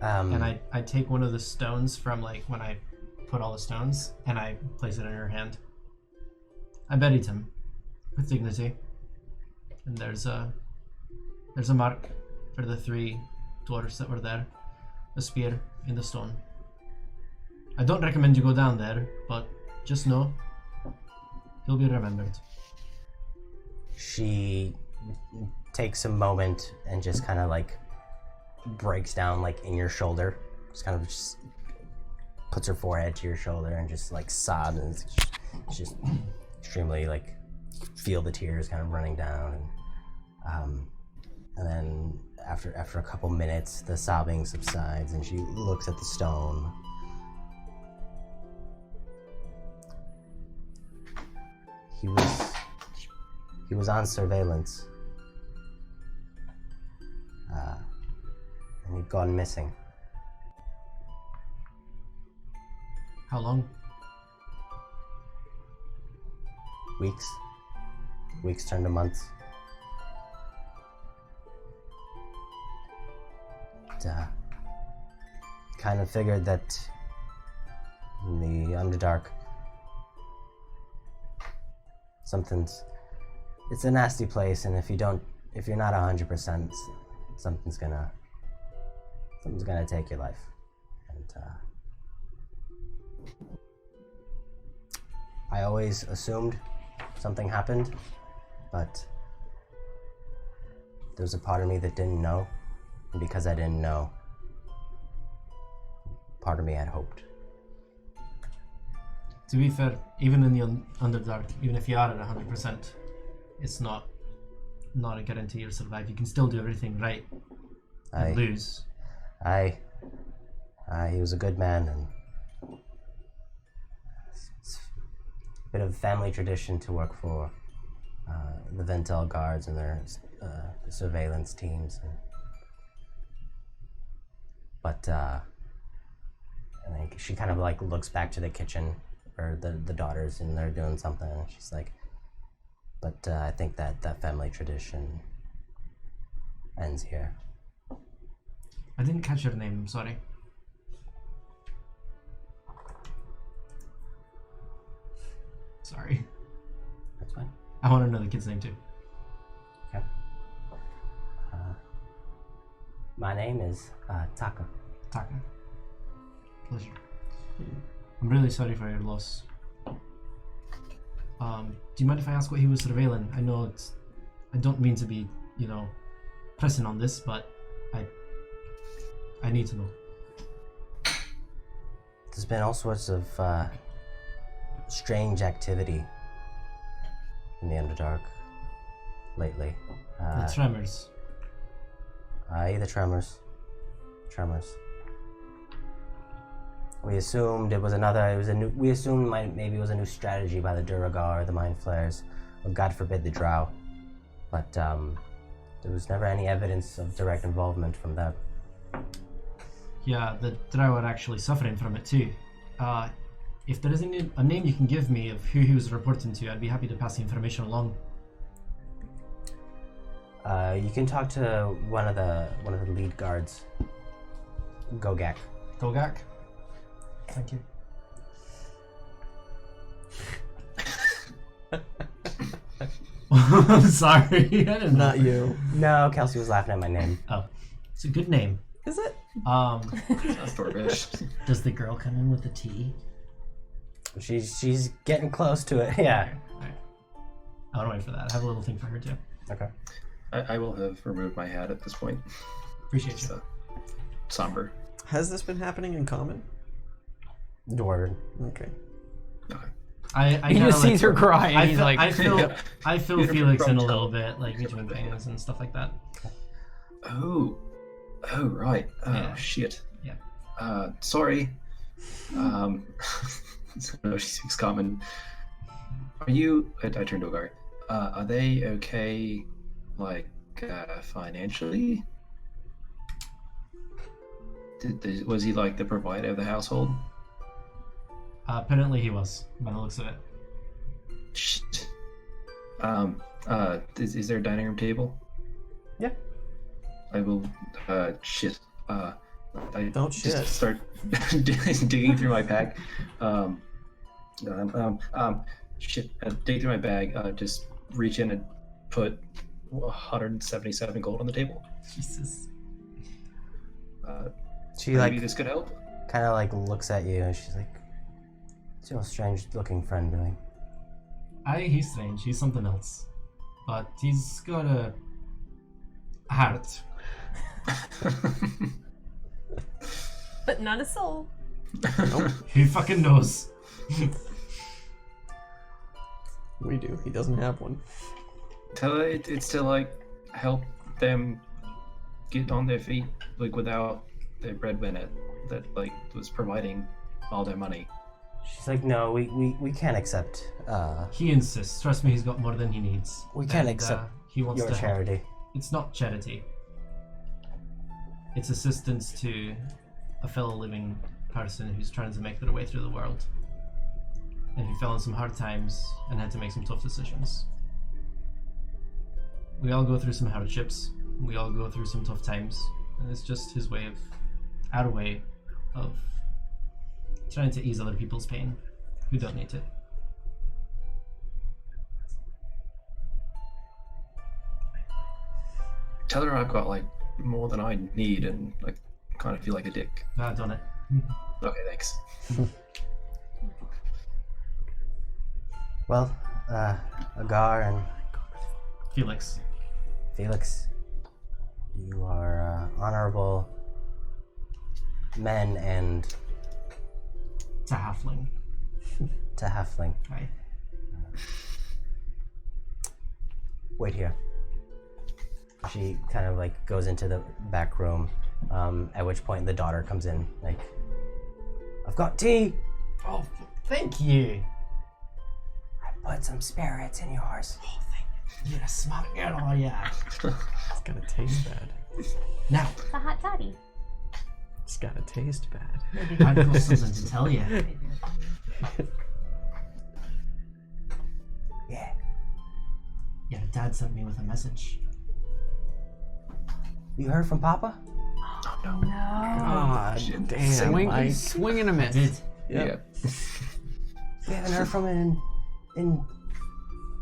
And I take one of the stones from like when I put all the stones, and I place it in her hand. I buried him with dignity, and there's a mark for the 3 dwarves that were there, a spear in the stone. I don't recommend you go down there, but just know he'll be remembered. She takes a moment and just kind of like breaks down like in your shoulder, just puts her forehead to your shoulder and just like sobs, and it's just extremely like feel the tears kind of running down, and then after a couple minutes the sobbing subsides and she looks at the stone. He was on surveillance, and he'd gone missing. How long? Weeks turned to months. Kind of figured that in the Underdark, it's a nasty place, and if you're not 100%, something's gonna take your life. And I always assumed something happened, but there was a part of me that didn't know, and because I didn't know, part of me had hoped. To be fair, even in the Underdark, even if you are at 100%, it's not a guarantee you'll survive. You can still do everything right and lose. He was a good man, and it's a bit of family tradition to work for the Vin'Tell guards and their surveillance teams. But I think she kind of like looks back to the kitchen, or the daughters, and they're doing something, and she's like, but I think that family tradition ends here. I didn't catch your name, I'm sorry. Sorry. That's fine. I want to know the kid's name too. Okay. My name is Taka. Taka. Pleasure. I'm really sorry for your loss. Do you mind if I ask what he was surveilling? I know I don't mean to be, pressing on this, but I need to know. There's been all sorts of strange activity in the Underdark lately. The tremors. The tremors. We assumed we assumed maybe it was a new strategy by the Duragar or the Mind Flayers, or God forbid the Drow. But there was never any evidence of direct involvement from that. Yeah, the Drow are actually suffering from it too. If there is a name you can give me of who he was reporting to, I'd be happy to pass the information along. You can talk to one of the lead guards, Gogak. Gogak? Thank you. I'm sorry. I didn't Not you. No, Kelsey was laughing at my name. Oh, it's a good name. Is it? Sounds dwarvish. Does the girl come in with the tea? She's getting close to it. Yeah. Alright. I want to wait for that. I have a little thing for her too. Okay. I will have removed my hat at this point. Appreciate Just you. Somber. Has this been happening in common? Dwarven. Okay. Okay. I He just sees her cry, and I he's feel, like, I feel Beautiful Felix in a prompt. little bit, like between things and stuff like that. Oh, right. Oh, Yeah. shit. Yeah. Sorry. No, she speaks common. Are you? I turn to a guard. Are they okay, like financially? Was he like the provider of the household? Apparently he was, by the looks of it. Shit. Is there a dining room table? Yeah. I will. Shit. I Don't just shit. start digging through my pack. Shit. Dig through my bag. Just reach in and put 177 gold on the table. Jesus. She Maybe like this could help. kind of like looks at you and she's like, "What's your strange-looking friend doing?" He's strange. He's something else. But he's got a heart. But not a soul. Who fucking knows? We do. He doesn't have one. Tell her it's to like help them get on their feet, like without their breadwinner that like was providing all their money. She's like, "No, we can't accept He insists. Trust me, he's got more than he needs. We can't And, accept he wants your to help. charity." It's not charity. It's assistance to a fellow living person who's trying to make their way through the world. And who fell in some hard times and had to make some tough decisions. We all go through some hardships. We all go through some tough times. And it's just his way of, our way of trying to ease other people's pain who don't need it. Tell her I've got like more than I need and like kind of feel like a dick. I've done it. Okay, thanks. Well, Agar and Felix. Felix, you are honorable men and It's a halfling. to halfling. Right. Wait here. She kind of like goes into the back room, at which point the daughter comes in, like, "I've got tea! Oh, thank you. I put some spirits in yours." Oh, thank you. You're a smart girl, are ya? It's gonna taste bad. Now, It's a hot toddy. It's gotta taste bad. I've got something to tell you. Yeah. Your dad sent me with a message. You heard from Papa? God damn, Mike. Swing and a miss. Did. Yep. We haven't heard from him in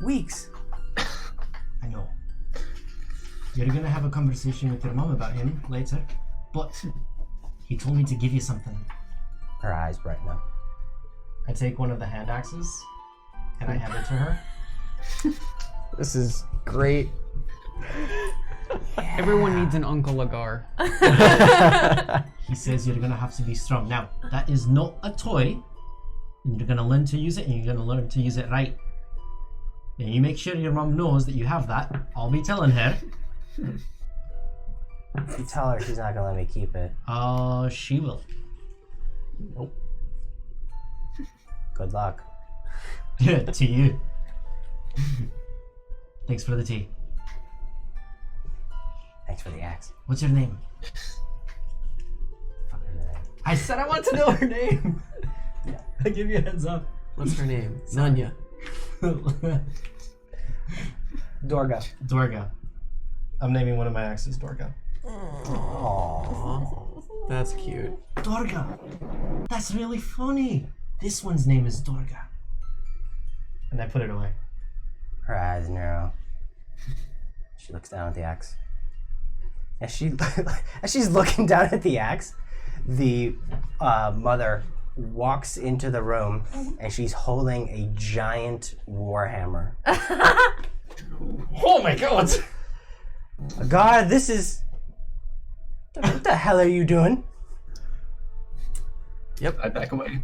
weeks. I know. You're gonna have a conversation with your mom about him later, but he told me to give you something. Her eyes brighten up. I take one of the hand axes and I hand it to her. This is great. Everyone needs an Uncle Agar. He says you're gonna have to be strong. Now, that is not a toy. And you're gonna learn to use it and you're gonna learn to use it right. And you make sure your mom knows that you have that. I'll be telling her. If you tell her, she's not gonna let me keep it. She will. Nope. Good luck. To you. Thanks for the tea. Thanks for the axe. What's your name? Fuck her name. I said I want to know her name. Yeah. I give you a heads up. What's her name? Nanya. Dorga. Dorga. I'm naming one of my axes Dorga. Aww. That's cute. Dorga. That's really funny. This one's name is Dorga. And I put it away. Her eyes narrow. She looks down at the axe. As she's looking down at the axe, the mother walks into the room and she's holding a giant warhammer. Oh my god! God, this is... What the hell are you doing? I back away.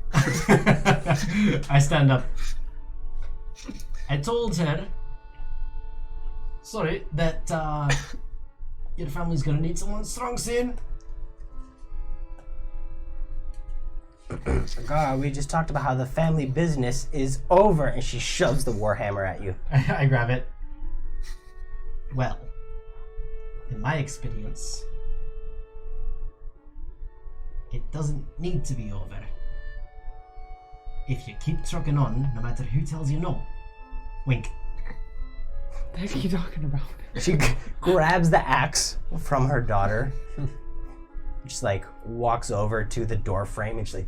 I stand up. I told her, sorry, that your family's gonna need someone strong soon. God, we just talked about how the family business is over, and she shoves the warhammer at you. I grab it. Well, in my experience, it doesn't need to be over. If you keep trucking on, no matter who tells you no. Wink. What are you talking about? She grabs the axe from her daughter, just like walks over to the door frame, and she's like,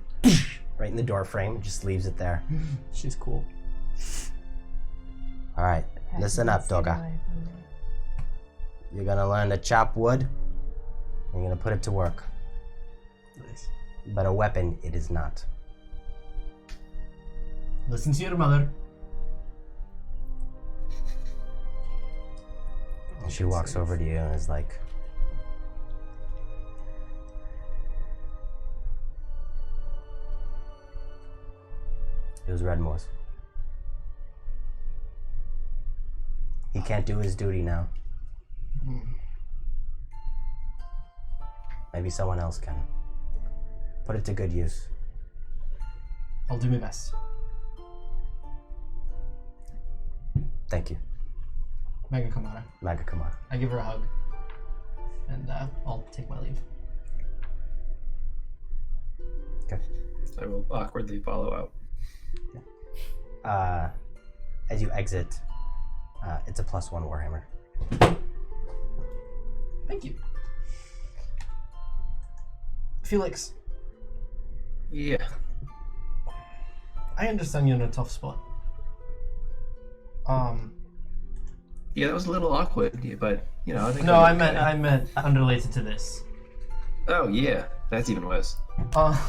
right in the door frame, and just leaves it there. She's cool. All right, listen up, Doga. You're gonna learn to chop wood, and you're gonna put it to work. Nice. But a weapon, it is not. Listen to your mother. And she walks over to you and is like, it was Redmore's. He can't do his duty now. Maybe someone else can. Put it to good use. I'll do my best. Thank you, Mega Kamara. Maga Kamar. I give her a hug. And I'll take my leave. Okay. I will awkwardly follow out. As you exit, it's a +1 warhammer. Thank you. Felix, Yeah. I understand you're in a tough spot. Yeah, that was a little awkward, but you know, I think. No, I meant unrelated to this. Oh yeah, that's even worse. Oh,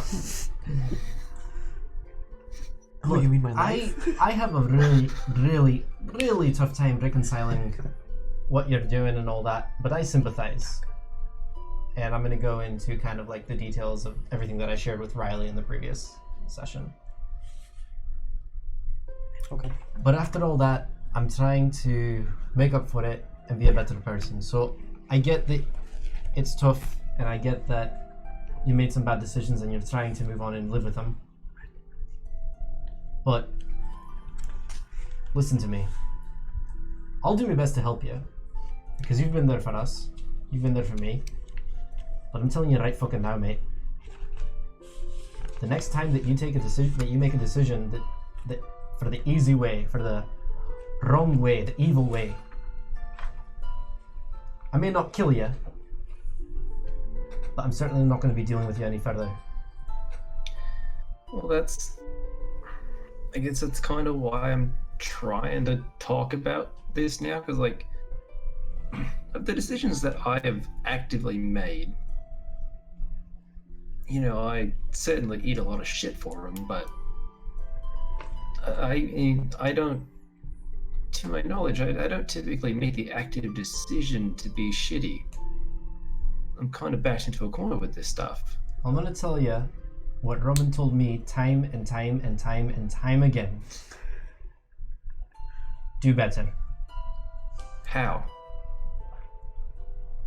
you mean my life? I have a really, really, really tough time reconciling what you're doing and all that, but I sympathize. And I'm going to go into kind of like the details of everything that I shared with Riley in the previous session. Okay. But after all that, I'm trying to make up for it and be a better person. So I get that it's tough, and I get that you made some bad decisions and you're trying to move on and live with them. But listen to me. I'll do my best to help you, because you've been there for us. You've been there for me. But I'm telling you right fucking now, mate. The next time that you take a decision, that you make a decision that for the easy way, for the wrong way, the evil way, I may not kill you, but I'm certainly not going to be dealing with you any further. Well, I guess that's kind of why I'm trying to talk about this now, because like the decisions that I have actively made, you know, I certainly eat a lot of shit for them, but I don't, to my knowledge, I don't typically make the active decision to be shitty. I'm kind of backed into a corner with this stuff. I'm going to tell you what Roman told me time and time and time and time again. Do better. How?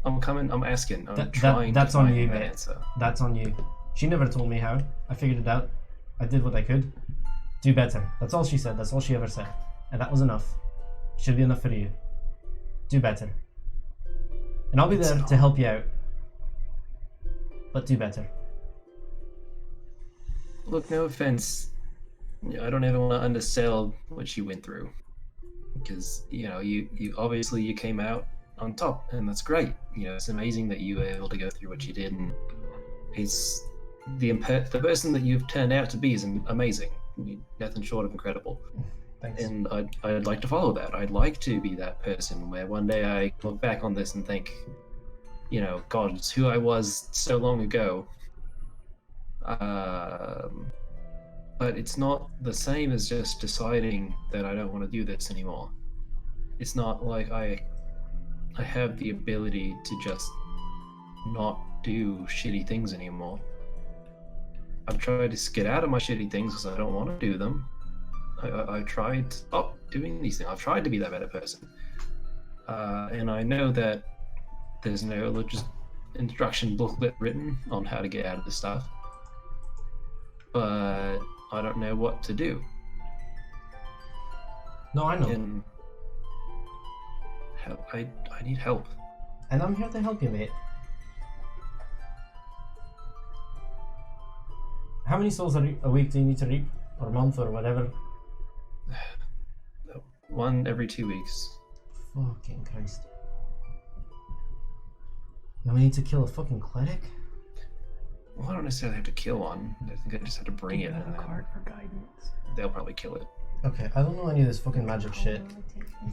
I'm asking. I'm trying that's to on find you, an mate. answer. That's on you. She never told me how. I figured it out. I did what I could. Do better. That's all she said. That's all she ever said. And that was enough. Should be enough for you. Do better. And I'll be there to help you out. But do better. Look, no offense. I don't ever want to undersell what you went through, because you know you obviously you came out on top, and that's great. You know, it's amazing that you were able to go through what you did, and it's the person that you've turned out to be is amazing. I mean, nothing short of incredible. Thanks. And I'd like to follow that. I'd like to be that person where one day I look back on this and think, you know, God, it's who I was so long ago. But it's not the same as just deciding that I don't want to do this anymore. It's not like I have the ability to just not do shitty things anymore. I've tried to get out of my shitty things because I don't want to do them. I've tried to stop doing these things. I've tried to be that better person. And I know that there's no just instruction booklet written on how to get out of this stuff. but I don't know what to do. No, I know. And help, I need help. And I'm here to help you, mate. How many souls a week do you need to reap? Or a month or whatever? 1 every 2 weeks. Fucking Christ. Now we need to kill a fucking cleric? Well, I don't necessarily have to kill one. I think I just have to bring it. You have And a then card for guidance. they'll probably kill it. Okay, I don't know any of this fucking magic shit,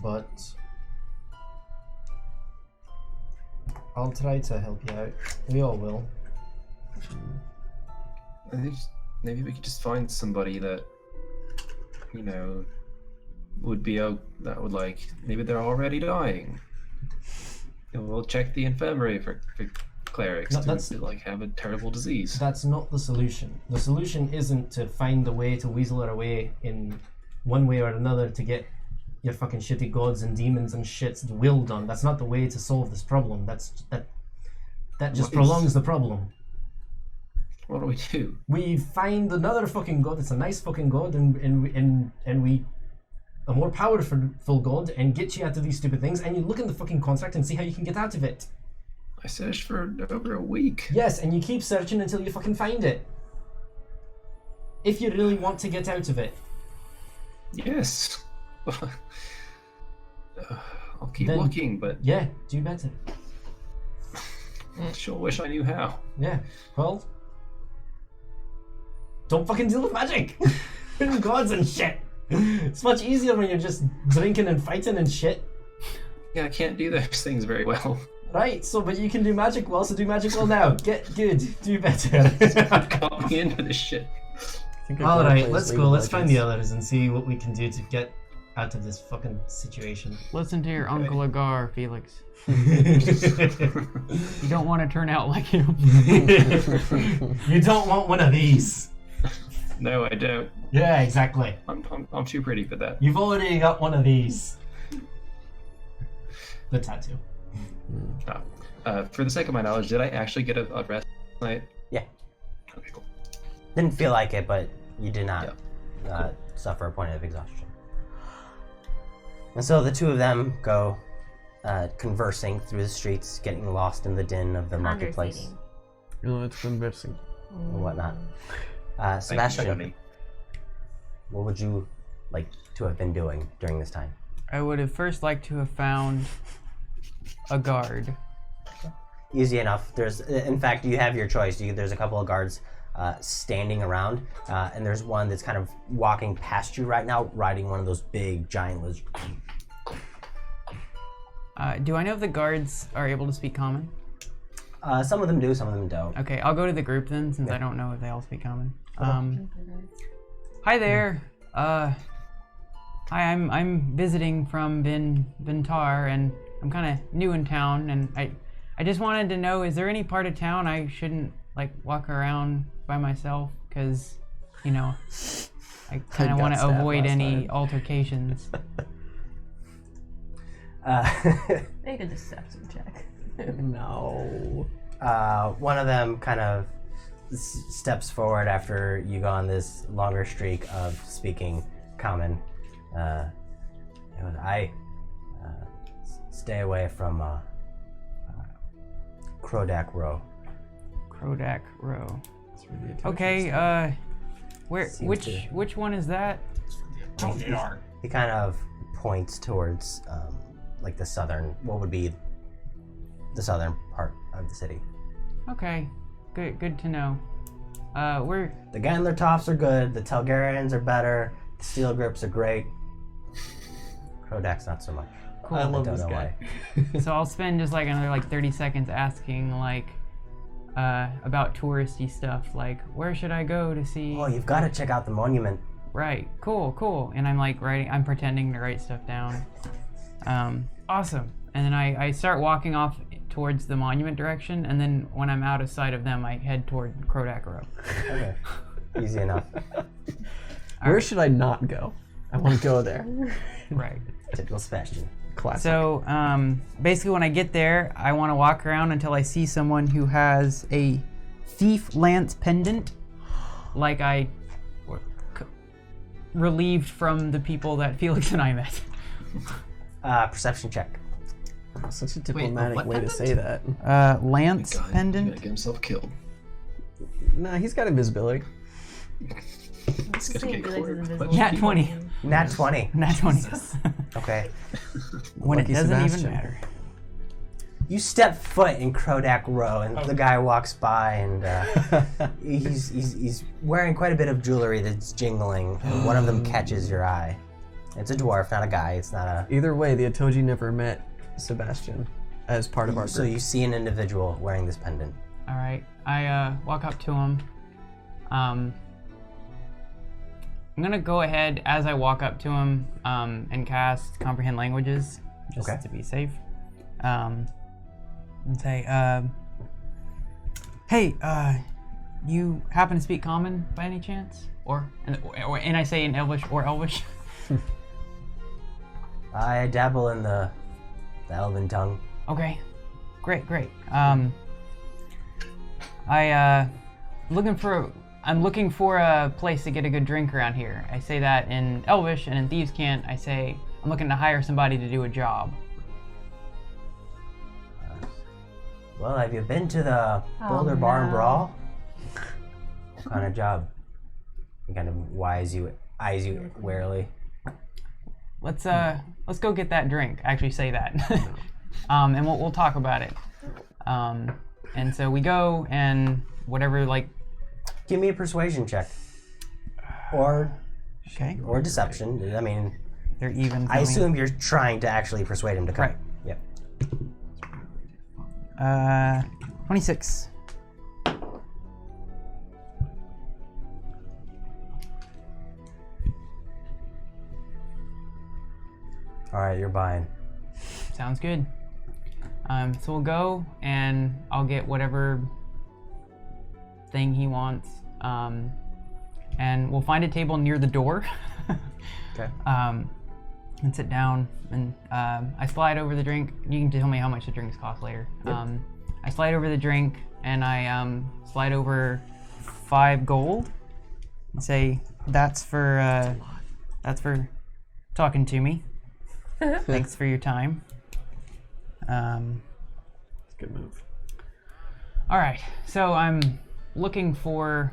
but I'll try to help you out. We all will. I think maybe we could just find somebody that, you know, would be that would like, maybe they're already dying. And we'll check the infirmary for clerics No, to that's- like have a terrible disease. That's not the solution. The solution isn't to find a way to weasel our way in one way or another to get your fucking shitty gods and demons and shit's will done. That's not the way to solve this problem. That just What is- prolongs the problem. What do we do? We find another fucking god that's a nice fucking god and we a more powerful god and get you out of these stupid things, and you look in the fucking contract and see how you can get out of it. I searched for over a week. Yes, and you keep searching until you fucking find it. If you really want to get out of it. Yes. I'll keep Then- looking, but Yeah, do better. I sure wish I knew how. Yeah, well, don't fucking deal with magic and gods and shit. It's much easier when you're just drinking and fighting and shit. Yeah, I can't do those things very well. Right, so but you can do magic well, so do magic well now. Get good, do better. Got me into this shit. Alright, let's go, let's find the others and see what we can do to get out of this fucking situation. Listen to your Uncle Agar, Felix. You don't want to turn out like him. You don't want one of these. No, I don't. Yeah, exactly. I'm too pretty for that. You've already got one of these. The tattoo. For the sake of my knowledge, did I actually get a rest last night? Yeah. Okay, cool. Didn't feel like it, but you did not suffer a point of exhaustion. And so the two of them go conversing through the streets, getting lost in the din of the marketplace Conversating. No, it's conversing. and whatnot. Thank you, Sebastian, Tony. what would you like to have been doing during this time? I would have first liked to have found a guard. Easy enough. In fact, you have your choice. There's a couple of guards standing around, and there's one that's kind of walking past you right now, riding one of those big giant lizards. Do I know if the guards are able to speak common? Some of them do, some of them don't. Okay, I'll go to the group then, since I don't know if they all speak common. Hi there. Hi, I'm visiting from Vin'Tell, and I'm kind of new in town, and I just wanted to know, is there any part of town I shouldn't like walk around by myself? Because, you know, I kind of got want to stabbed avoid last any time. altercations. Make a deception check. No. One of them kind of steps forward after you go on this longer streak of speaking common. I stay away from Krodak Row. Krodak Row. It's really Okay, Seems to- which one is that? He kind of points towards like the southern, what would be the southern part of the city. Okay, good to know. We're The Gandler Toffs are good, the Telgarians are better, the Steel Grips are great. Krodak's not so much. cool. I love don't this know guy. So I'll spend just like another like 30 seconds asking like about touristy stuff, like where should I go to see? Oh, you've got to check out the monument. Right, cool. And I'm like I'm pretending to write stuff down. Awesome. And then I start walking off towards the monument direction, and then when I'm out of sight of them, I head toward Krodak Row. Okay. Easy enough. Where should I not go? I want to go there. Right. Typical Sebastian. Classic. So basically, when I get there, I want to walk around until I see someone who has a thief lance pendant like I relieved from the people that Felix and I met. Perception check. Such a diplomatic what way to pendant? say that. Lance God, he's pendant. gonna get himself killed. Nah, he's got invisibility. He's gonna get quartered. Nat 20. Nat 20. Nat 20. Okay. When it Lucky doesn't Sebastian. even matter. You step foot in Krodak Row, and the guy walks by, and he's wearing quite a bit of jewelry that's jingling, and one of them catches your eye. It's a dwarf, not a guy. It's not a... Either way, the Atoji never met Sebastian as part of our So group. you see an individual wearing this pendant. All right. I walk up to him. I'm gonna go ahead as I walk up to him and cast Comprehend Languages, just Okay. to be safe. And say, "Hey, you happen to speak Common by any chance?" And I say in Elvish or Elvish. I dabble in the elven tongue. Okay, great. I'm looking for a place to get a good drink around here. I say that in Elvish, and in Thieves' Cant, I say I'm looking to hire somebody to do a job. Well, have you been to the Boulder Bar and Brawl? What kind of job? He kind of eyes you warily. Let's go get that drink. Actually, say that, and we'll talk about it. And so we go, and whatever, like. Give me a persuasion check. Or Okay. deception. I mean, They're even. I assume you're trying to actually persuade him to come. Right. Yep. 26. All right, you're buying. Sounds good. So we'll go, and I'll get whatever thing he wants, and we'll find a table near the door. Okay. And sit down, and I slide over the drink. You can tell me how much the drinks cost later. Yep. I slide over the drink, and I slide over 5 gold, and say that's for talking to me. Thanks for your time. Good move. All right, so I'm looking for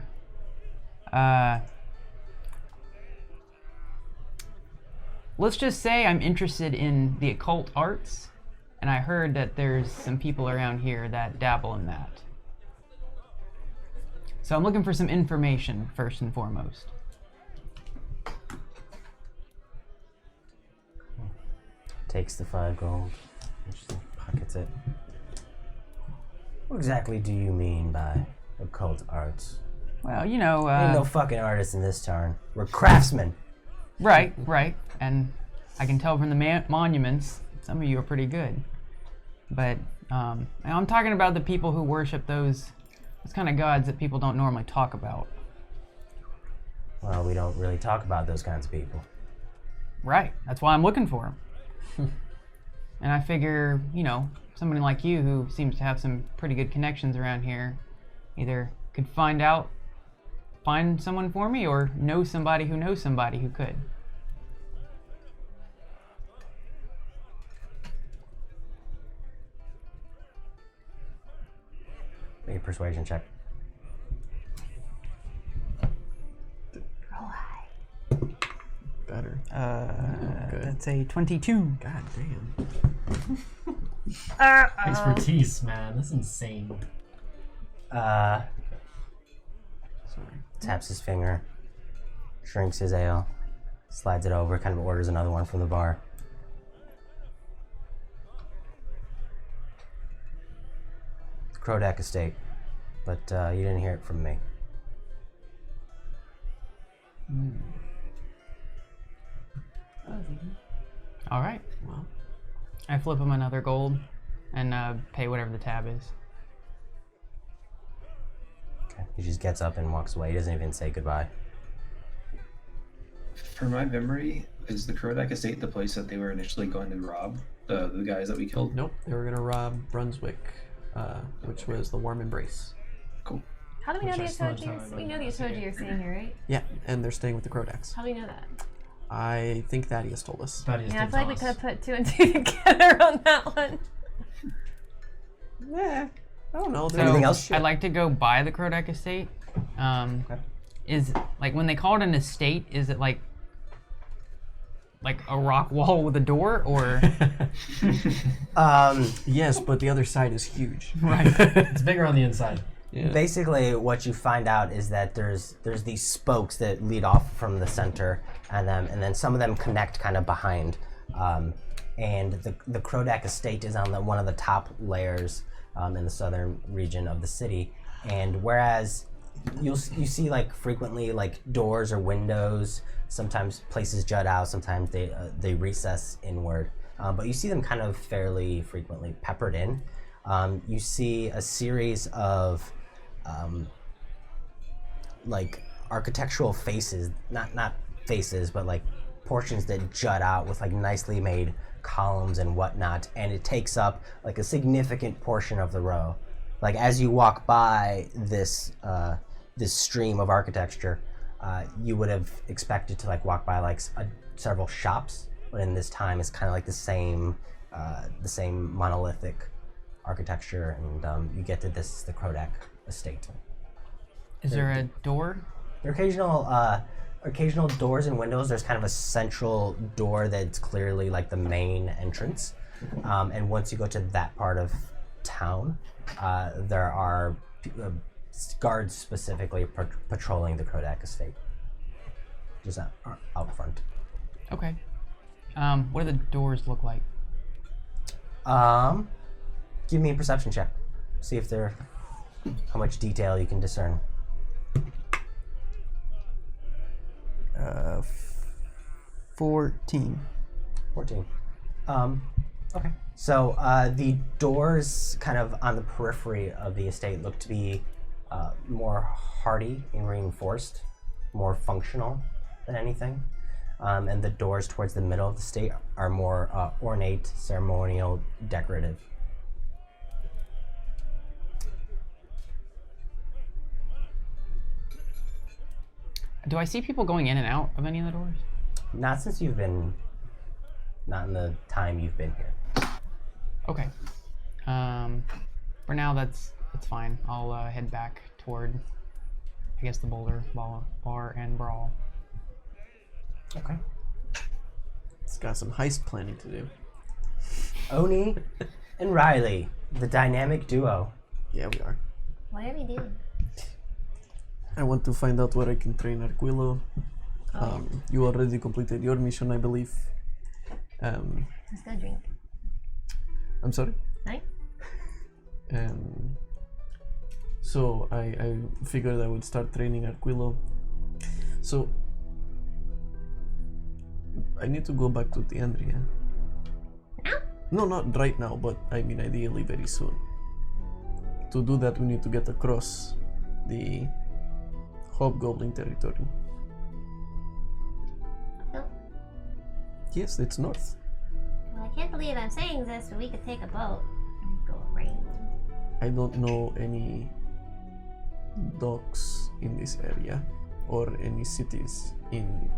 let's just say I'm interested in the occult arts, and I heard that there's some people around here that dabble in that. So I'm looking for some information first and foremost. Takes the 5 gold. Just pockets it. What exactly do you mean by occult arts? Well, you know, Ain't no fucking artists in this town. We're craftsmen. right, and I can tell from the monuments, some of you are pretty good. But I'm talking about the people who worship those kind of gods that people don't normally talk about. Well, we don't really talk about those kinds of people. Right, that's why I'm looking for them. And I figure, you know, somebody like you who seems to have some pretty good connections around here either could find someone for me, or know somebody who knows somebody who could. Make a persuasion check. Better. Good. That's a 22. God damn. Expertise, man. That's insane. Sorry. Taps his finger, shrinks his ale, slides it over, kind of orders another one from the bar. Krodak Estate, but you didn't hear it from me. All right. Well, I flip him another gold and pay whatever the tab is. Okay. He just gets up and walks away. He doesn't even say goodbye. For my memory, is the Krodak Estate the place that they were initially going to rob? The guys that we killed? Nope, they were gonna rob Brunswick, which was the Warm Embrace. Cool. How do we know Which the I smudged Itoji? how I We know the would Itoji are staying here, right? Yeah, and they're staying with the Crodax. How do we know that? I think Thaddeus told us. Thaddeus Yeah, I did feel like we tell could have us. put 2 and 2 together on that one. Yeah, I don't know. So Anything else? I'd like to go buy the Krodak estate. Is like when they call it an estate, is it like a rock wall with a door, or Yes, but the other side is huge. right? It's bigger on the inside. Yeah. Basically, what you find out is that there's these spokes that lead off from the center, and then some of them connect kind of behind. And the Krodak estate is on one of the top layers in the southern region of the city. And whereas you see like frequently like doors or windows, sometimes places jut out, sometimes they recess inward, but you see them kind of fairly frequently peppered in. You see a series of like architectural faces, not faces, but like portions that jut out with like nicely made columns and whatnot, and it takes up like a significant portion of the row. Like as you walk by this stream of architecture, you would have expected to like walk by like several shops, but in this time it's kind of like the same monolithic architecture, and you get to the Krodak estate. Is there a door? There are occasional doors and windows. There's kind of a central door that's clearly like the main entrance, and once you go to that part of town, there are guards specifically patrolling the Krodak estate, just out front. Okay. What do the doors look like? Give me a perception check. See if they're how much detail you can discern. 14. 14. Okay. So the doors kind of on the periphery of the estate look to be more hardy and reinforced, more functional than anything. And the doors towards the middle of the estate are more ornate, ceremonial, decorative. Do I see people going in and out of any of the doors? Not in the time you've been here. Okay. For now, that's fine. I'll head back toward, I guess, the Boulder Bar and Brawl. Okay. It's got some heist planning to do. Oni and Riley, the dynamic duo. Yeah, we are. What are we doing? I want to find out where I can train Arquillo. You already completed your mission, I believe. Let's go drink. I'm sorry? Right? So I figured I would start training Arquillo. So I need to go back to Tiandria. No, not right now, but I mean ideally very soon. To do that, we need to get across the Hobgoblin territory. No. Yes, it's north. Well, I can't believe I'm saying this, but we could take a boat and go around. I don't know any docks in this area or any cities in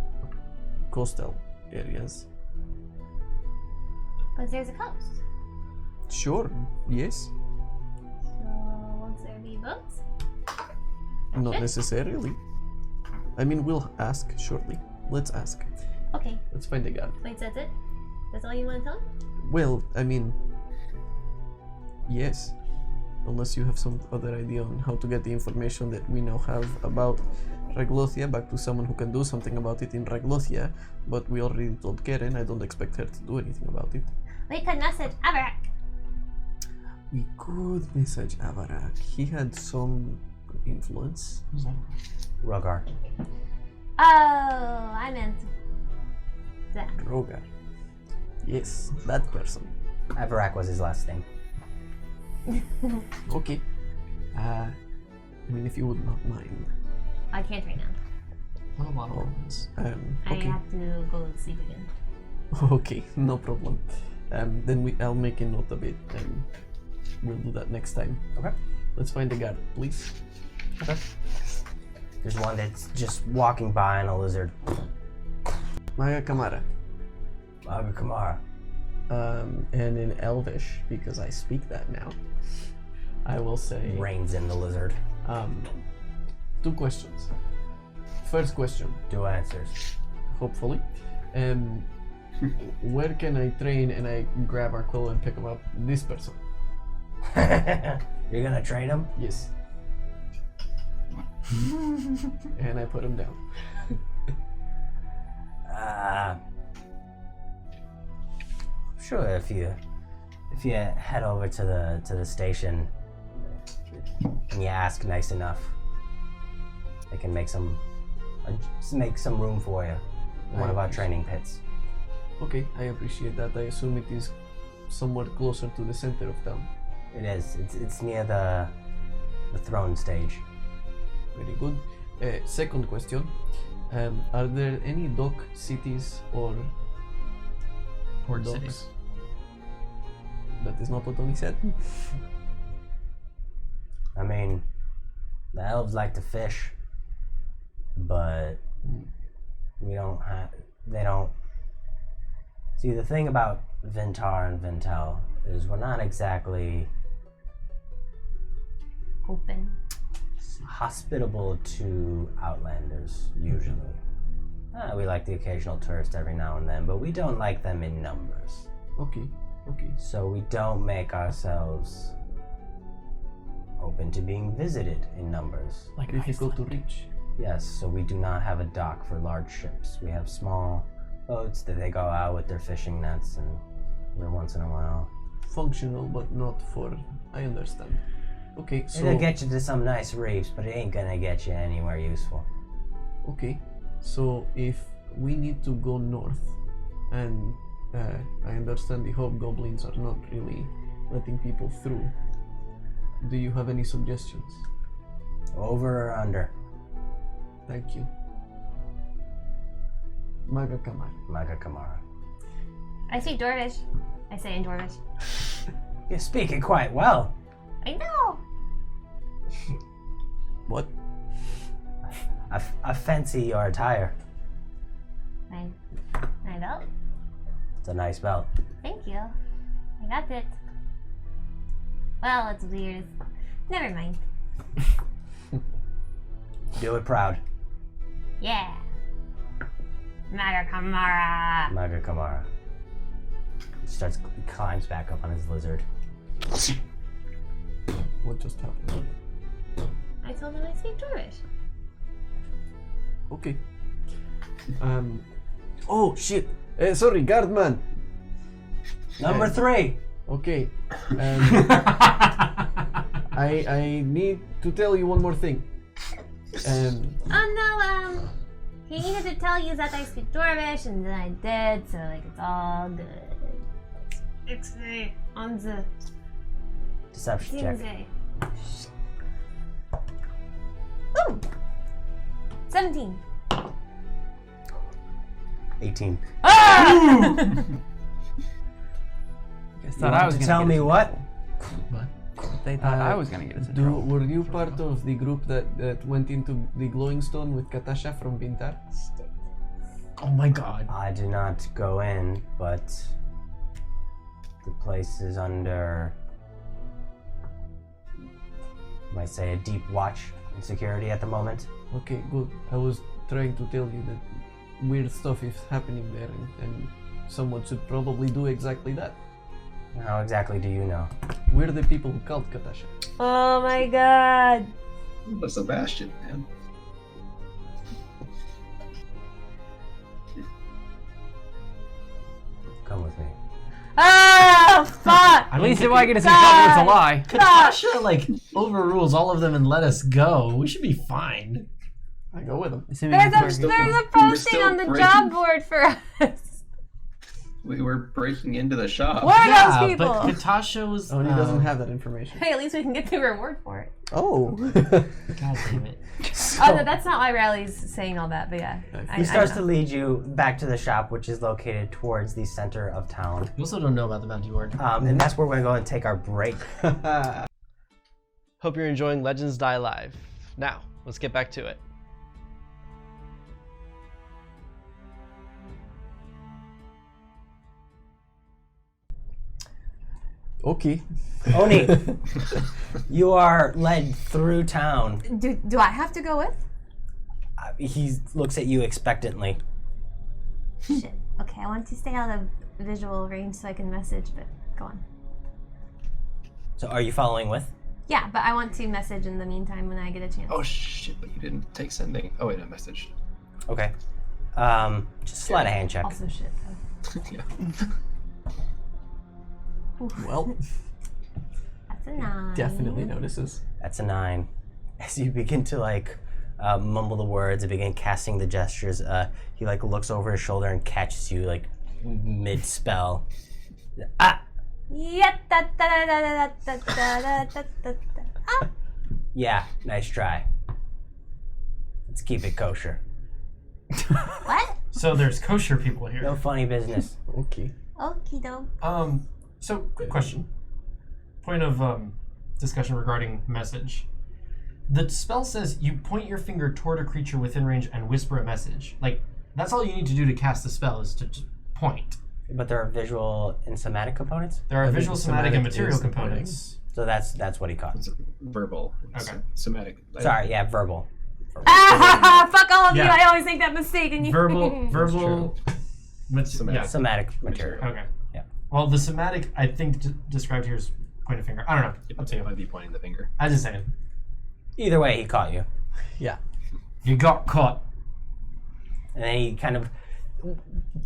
coastal areas. But there's a coast. Sure, yes. So, won't there be boats? Not necessarily. I mean, we'll ask shortly. Let's ask. Okay. Let's find a guard. Wait, so that's it? That's all you want to tell him? Well, I mean, yes. Unless you have some other idea on how to get the information that we now have about Raglothia back to someone who can do something about it in Raglothia, but we already told Karen. I don't expect her to do anything about it. We could message Avarak. We could message Avarak. He had some influence. Rogar. Oh, I meant that. Rogar. Yes, that person. Avarak was his last name. Okay. I mean, if you would not mind. I can't right now. Not a lot of problems. I Okay. have to go to sleep again. Okay, no problem. Then I'll make a note of it, and we'll do that next time. Okay. Let's find a guard, please. There's one that's just walking by on a lizard. Maga Kamara. Maga Kamara. And in Elvish, because I speak that now, I will say... Reins in the lizard. 2 questions. First question. 2 answers. Hopefully. Where can I train and I grab Arquilla and pick him up? This person. You're gonna train him? Yes. And I put him down. Sure, if you head over to the station and you ask nice enough, they can make some room for you in one of our training pits. Okay, I appreciate that. I assume it is somewhat closer to the center of town. It is. It's near the throne stage. Very good. Second question. Are there any dock cities or Port docks? cities. That is not what Tony said. I mean, the elves like to fish, but they don't. See, the thing about Vintar and Vin'Tell is we're not exactly Open. hospitable to outlanders, usually. We like the occasional tourist every now and then, but we don't like them in numbers. Okay. So we don't make ourselves open to being visited in numbers. Like Difficult to Iceland. reach. Yes, so we do not have a dock for large ships. We have small boats that they go out with their fishing nets and every once in a while. Functional, but not for... I understand. Okay, so... It'll get you to some nice reefs, but it ain't gonna get you anywhere useful. Okay, so if we need to go north, and I understand the hobgoblins are not really letting people through, do you have any suggestions? Over or under? Thank you. Maga Kamar. Maga Kamara. I speak Dwarvish. I say in Dwarvish. You speak it quite well. I know. What? I fancy your attire. My belt. It's a nice belt. Thank you. I got it. Well, it's weird. Never mind. Do it proud. Yeah. Maga Kamara. Maga Kamara. Climbs back up on his lizard. What just happened? I told him I speak Dwarvish. Okay. Oh shit! Sorry, guardman. Number 3. Okay. I need to tell you one more thing. Oh no, he needed to tell you that I speak Dwarvish, and then I did, so like it's all good. It's on the Deception check. Tuesday. Ooh! 17. 18. Ah! Guys thought I was gonna tell get me us- what? They thought I was gonna get us in trouble. Were you part of the group that went into the glowing stone with Katasha from Vin'Tell? Oh my god. I do not go in, but the place is under, you might say, a deep watch and security at the moment. Okay, good. I was trying to tell you that weird stuff is happening there, and someone should probably do exactly that. How exactly do you know? We're the people who called Katasha. Oh my god. The Sebastian, man. Come with me. Oh, fuck! At least if I get us in trouble, it's a lie. Katasha, like, overrules all of them and let us go. We should be fine. I go with them. Assuming There's it's a working. posting still on the breaking- job board for us. We were breaking into the shop. Where are Yeah, those people? but Katasha was. Oni doesn't have that information. Hey, at least we can get the reward for it. Oh. God damn it. Oh, no, that's not why Riley's saying all that, but yeah. He starts to know. lead you back to the shop, which is located towards the center of town. You also don't know about the bounty ward. And that's where we're going to go and take our break. Hope you're enjoying Legends Die Live. Now, let's get back to it. Okay. Oni, you are led through town. Do I have to go with? He looks at you expectantly. Shit. Okay, I want to stay out of visual range so I can message, but go on. So are you following with? Yeah, but I want to message in the meantime when I get a chance. Oh shit! But you didn't take sending. Oh wait, I messaged. Okay. Just slide a hand check. Also shit. Yeah. Well, That's a 9. definitely notices. That's a 9. As you begin to mumble the words and begin casting the gestures, he looks over his shoulder and catches you mid spell. Ah! Yeah, da, da, da, da, da, da, da, da, da, da. Ah. Yeah, nice try. Let's keep it kosher. What? So there's kosher people here. No funny business. Okay. Okie doke. So quick question. Point of discussion regarding message. The spell says you point your finger toward a creature within range and whisper a message. That's all you need to do to cast the spell is to just point. But there are visual and somatic components? There are think visual, the somatic, and somatic material is the components. So that's what he caught. It's verbal. It's Okay. Somatic. Sorry, yeah, verbal. Ah, fuck all of you! Yeah. I always make that mistake, and you. Verbal. Somatic. Yeah. Somatic material. Okay. Yeah. Well, the somatic I think described here is point a finger. I don't know. Up to It you. might be pointing the finger. I just saying. Either way, he caught you. Yeah. You got caught. And then he kind of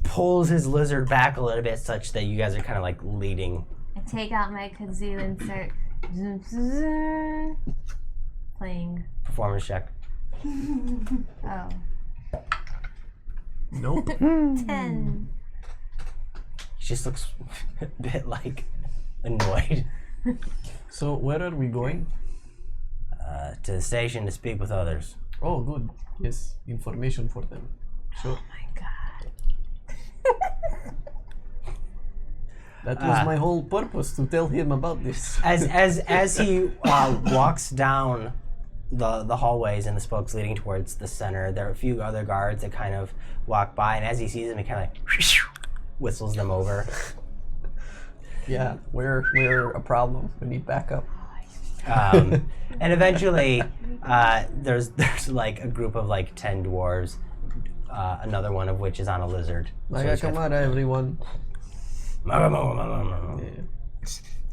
pulls his lizard back a little bit such that you guys are kind of leading. I take out my kazoo and start playing. Performance check. Oh. Nope. 10. He just looks a bit annoyed. So where are we going? To the station to speak with others. Oh, good. Yes, information for them. Sure. My God. That was my whole purpose, to tell him about this. As he walks down the hallways and the spokes leading towards the center, there are a few other guards that kind of walk by, and as he sees them, he kind of whistles them over. Yeah, we're a problem. We need backup. And eventually, there's a group of 10 dwarves, another one of which is on a lizard. So he's Come on, everyone. Yeah.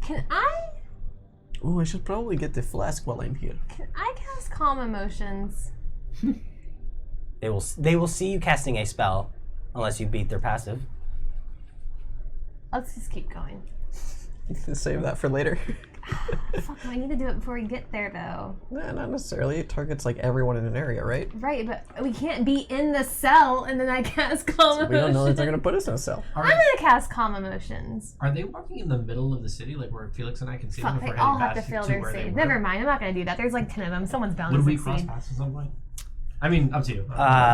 Can I Oh, I should probably get the flask while I'm here. cast calm emotions? They will see you casting a spell, unless you beat their passive. Let's just keep going. Save that for later. Fuck, I need to do it before we get there, though. Nah, not necessarily. It targets everyone in an area, right? Right, but we can't be in the cell and then I cast calm emotions. We don't know that they're gonna put us in a cell. I'm gonna cast calm emotions. Are they walking in the middle of the city, where Felix and I can see them Fuck, if they we're all heading have to back fail to their where they save. were? Never mind, I'm not gonna do that. There's 10 of them. Someone's bound Would to we cross succeed. paths at some point? I mean, up to you.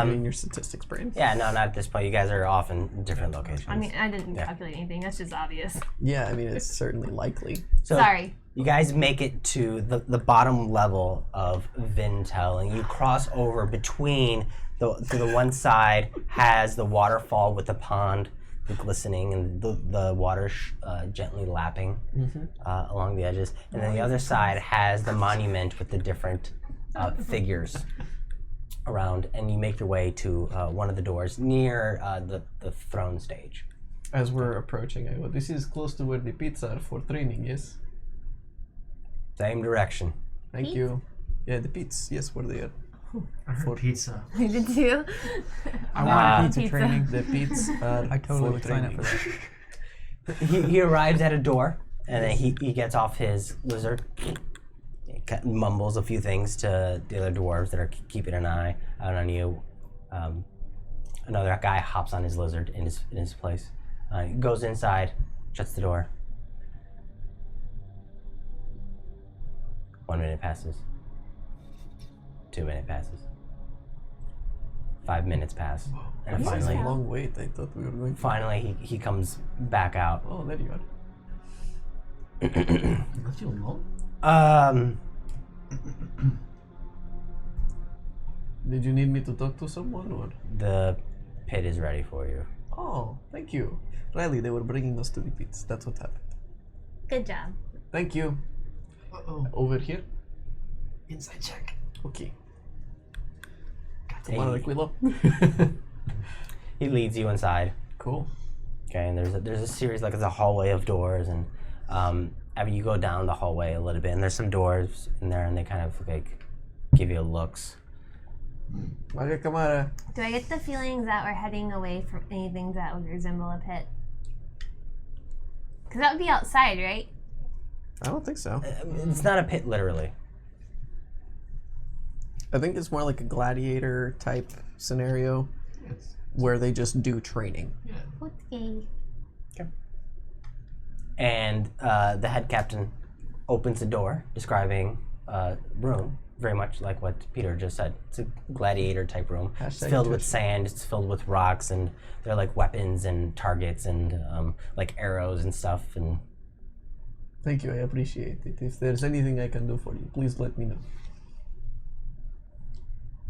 Doing your statistics brain. Yeah, no, not at this point. You guys are off in different locations. I mean, I didn't calculate anything. That's just obvious. Yeah, I mean it's certainly likely. So Sorry. you guys make it to the bottom level of Vin'Tell, and you cross over between to the one side has the waterfall with the pond, the glistening, and the water gently lapping along the edges, and then the other side has the monument with the different figures around, and you make your way to one of the doors near the throne stage. As we're approaching, I go, this is close to where the pits are for training, yes? Same direction. Thank you. Yeah, the pits, yes, where they are. I heard pizza. I did too. I want pizza. pizza training. The pits are I totally for would sign up training. for that. He arrives at a door, and then he gets off his lizard, mumbles a few things to the other dwarves that are keeping an eye out on you. Another guy hops on his lizard in his place. He goes inside, shuts the door. 1 minute passes. 2 minute passes. 5 minutes pass. And This is a finally, long wait. I thought we were going to... finally he comes back out. Oh, there you are. Left you alone? Did you need me to talk to someone or? The pit is ready for you. Oh, thank you. Riley, they were bringing us to the pits. That's what happened. Good job. Thank you. Uh-oh. Over here? Inside check. Okay. Hey. Come on, Aquilo. He leads you inside. Cool. Okay, and there's a series, like, it's a hallway of doors, and after you go down the hallway a little bit, and there's some doors in there, and they kind of like give you looks. Maria Camara. Do I get the feeling that we're heading away from anything that would resemble a pit? Because that would be outside, right? I don't think so. It's not a pit, literally. I think it's more like a gladiator type scenario It's, where they just do training. yeah. Okay. And the head captain opens the door, describing a room, very much like what Peter just said. It's a gladiator type room. It's Hashtag filled with intuition. sand, it's filled with rocks, and there are like weapons and targets and like arrows and stuff. And Thank you, I appreciate it. If there's anything I can do for you, please let me know.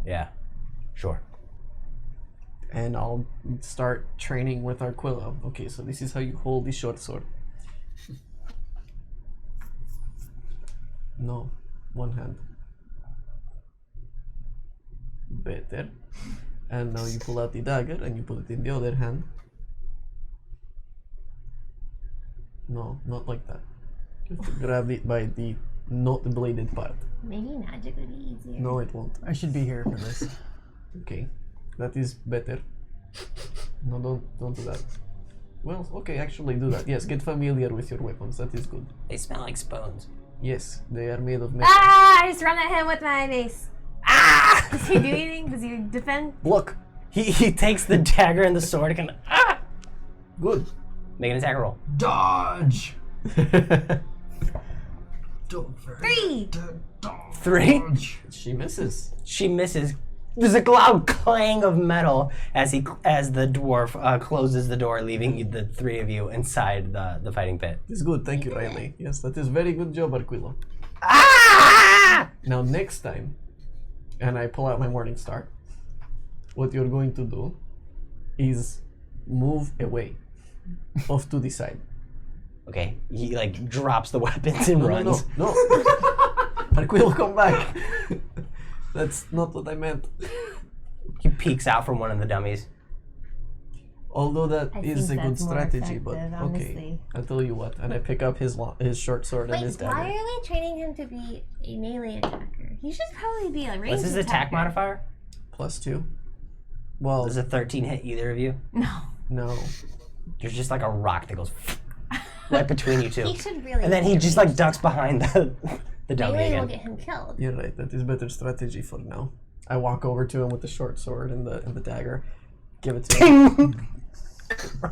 yeah, sure. And I'll start training with Arquillo. Okay, so this is how you hold the short sword. No, one hand. Better. And now you pull out the dagger and you put it in the other hand. No, not like that. You have to grab it by the not bladed part. Maybe magic would be easier. No, it won't. I should be here for this. Okay, that is better. No, don't do that. Well, okay, actually do that. Yes, get familiar with your weapons. That is good. They smell like spoons. Yes, they are made of metal. Ah! I just run at him with my mace. Ah! Does he do anything? Does he defend? Look, He takes the dagger and the sword and kind of good. make an attack roll. Dodge! Don't forget 3! to dodge. 3. She misses. She misses. There's a loud clang of metal as the dwarf closes the door, leaving the three of you inside the fighting pit. It's good. Thank you, Riley. Yes, that is very good job, Arquillo. Ah! Now next time, and I pull out my Morning Star, what you're going to do is move away, off to the side. Okay, he like drops the weapons and runs. No. Arquillo, come back. That's not what I meant. He peeks out from one of the dummies. Although that I is a think good that's more strategy, but effective, okay. honestly. I'll tell you what. And I pick up his short sword and Wait, his why dagger. are we training him to be a melee attacker? He should probably be a ranged What's his attack attacker. modifier? +2. Well, Does a 13 hit either of you? No. no. There's just like a rock that goes right between you two. He should really. And then be he a just like ranged ducks behind the dummy Melee will again. get him killed. You're right. That is better strategy for now. I walk over to him with the short sword and the dagger. Give it to him.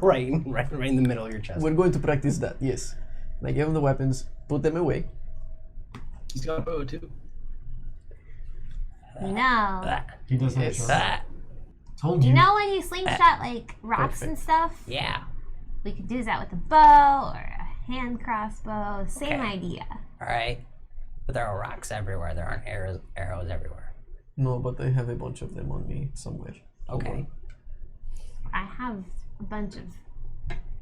right in the middle of your chest. We're going to practice that, yes. And I give him the weapons, put them away. He's got a bow too. You know. Ah, He does have a Yes. short. ah, Told you. You know when you slingshot like rocks and Perfect. stuff? yeah. We could do that with a bow or a hand crossbow. Same Okay. idea. All right. But there are rocks everywhere. There aren't arrows everywhere. No, but I have a bunch of them on me somewhere. Hold Okay. on. I have a bunch of.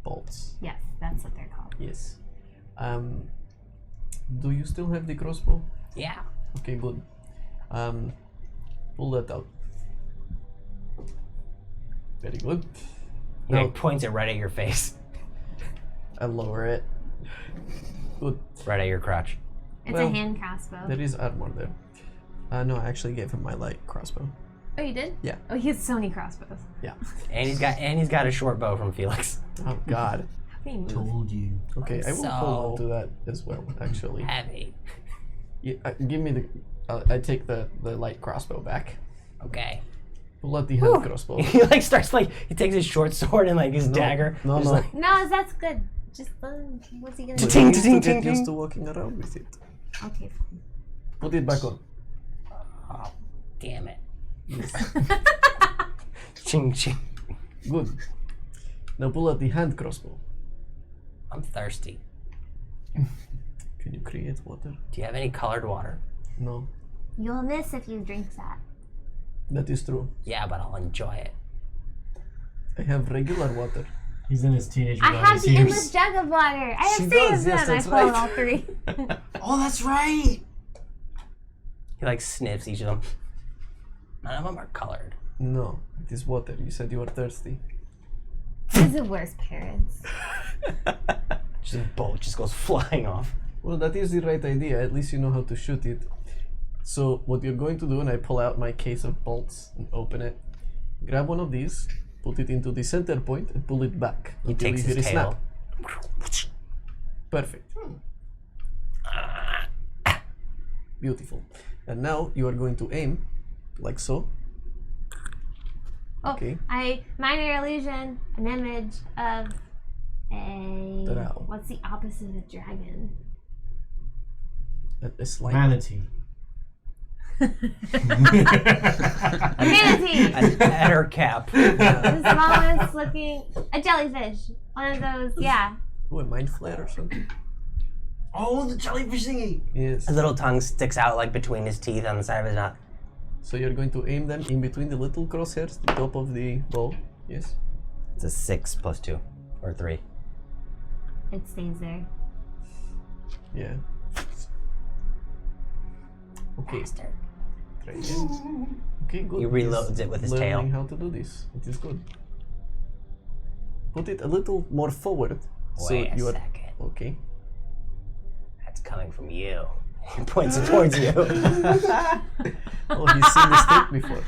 Bolts. Yes, that's what they're called. Yes. Do you still have the crossbow? Yeah. Okay, good. Pull that out. Very good. He Now like, points it right at your face, I lower it. Good. right at your crotch. It's Well, a hand crossbow. There is armor there. No, I actually gave him my light crossbow. Oh, you did? Yeah. Oh, he has so many crossbows. Yeah. And he's got a short bow from Felix. Oh God. How can he move? Told you. Okay, I will So- hold on to that as well. Actually, Heavy. yeah, give me the. I take the light crossbow back. Okay. Pull out the hand crossbow. He like starts like he takes his short sword and like his dagger. No, just no. like, No, that's good. Just what's he gonna But do? Ting, you need to ting, get ting, used ting. to walking around with it. Okay, fine. Put it back on. oh, damn it. Ching ching. Good. Now pull out the hand crossbow. I'm thirsty. Can you create water? Do you have any colored water? No. You'll miss if you drink that. That is true. Yeah, but I'll enjoy it. I have regular water. He's in his teenage I have the rebellious endless years. jug of water. I have She 3 does, of them. yes, that's I followed right. all 3. Oh, that's right. He like sniffs each of them. None of them are colored. No, it is water. You said you were thirsty. These are the worst parents. Just a bolt just goes flying off. Well, that is the right idea. At least you know how to shoot it. So what you're going to do, and I pull out my case of bolts and open it. Grab one of these, put it into the center point, and pull it back. He until takes you hear his a tail. snap. Perfect. Beautiful. And now you are going to aim, like so. Oh, Okay. minor illusion, an image of a... Ta-da. What's the opposite of a dragon? A slide. Vanity. A manatee! An adder cap. The smallest looking... A jellyfish. One of those, yeah. Oh, a mind flare or something. Oh, the jellyfish thingy. Yes. His little tongue sticks out like between his teeth on the side of his mouth. So you're going to aim them in between the little crosshairs, the top of the bow. Yes. It's a 6 plus 2. Or 3. It stays there. Yeah. Okay. Bastard. Try again. Okay, good. He reloads it with his tail. Learning how to do this. It is good. Put it a little more forward. Wait a you are second. okay. That's coming from you. He points it towards you. Oh, he's seen the stick before.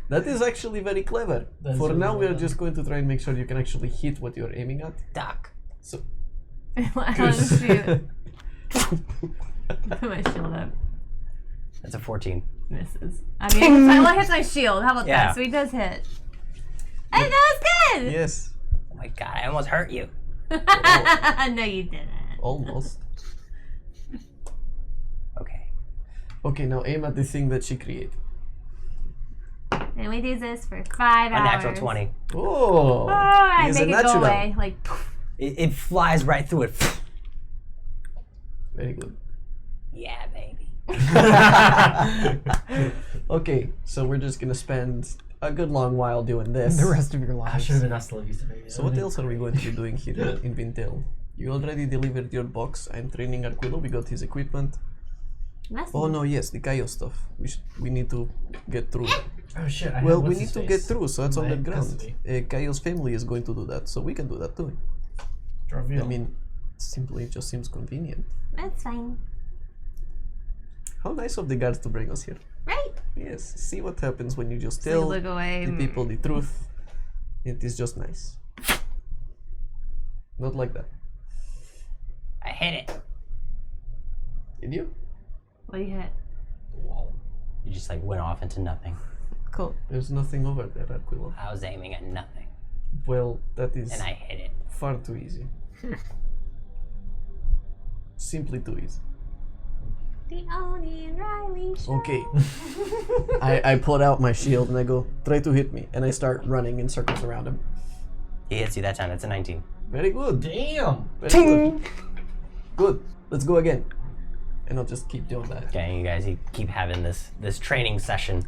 That is actually very clever. That's For really now, well we are done. just going to try and make sure you can actually hit what you're aiming at. Duck. So, Let him shoot. Put my shield up. That's a 14. Misses. I mean, well, hits my shield. How about Yeah. that? So he does hit. And that was good! yes, Oh my god, I almost hurt you. No, you didn't. almost. Okay. Okay, now aim at the thing that she created. And we do this for 5 A hours. natural 20. Oh, Oh, I he is make a it go natural. away. Like, poof. It flies right through it. Very good. Yeah, baby. Okay, so we're just gonna spend a good long while doing this. The rest of your I lives. should have been asked to leave Easter baby. So what else are we going to be doing here in Vin'Tell? You already delivered your box. I'm training Arquillo. We got his equipment. Messy. Oh no, yes, the Kaio stuff. We need to get through. Oh shit! I Well, have we what's need his to face get through, so that's in on my the ground. custody. Kaio's family is going to do that, so we can do that too. Reveal. I mean, simply it just seems convenient. That's fine. How nice of the guards to bring us here. Right? Yes, see what happens when you just So tell look away. the people the truth. It is just nice. Not like that. I hit it. Did you? What do you hit? You just like went off into nothing. Cool. There's nothing over there, Arquillo. I was aiming at nothing. Well, that is And I hit it. far too easy. Simply too easy. The Oni and Riley show. Okay. I pull out my shield and I go, try to hit me. And I start running in circles around him. He hits you that time. That's a 19. Very good. Damn. Very good. Good. Let's go again. And I'll just keep doing that. Okay, you guys, you keep having this training session.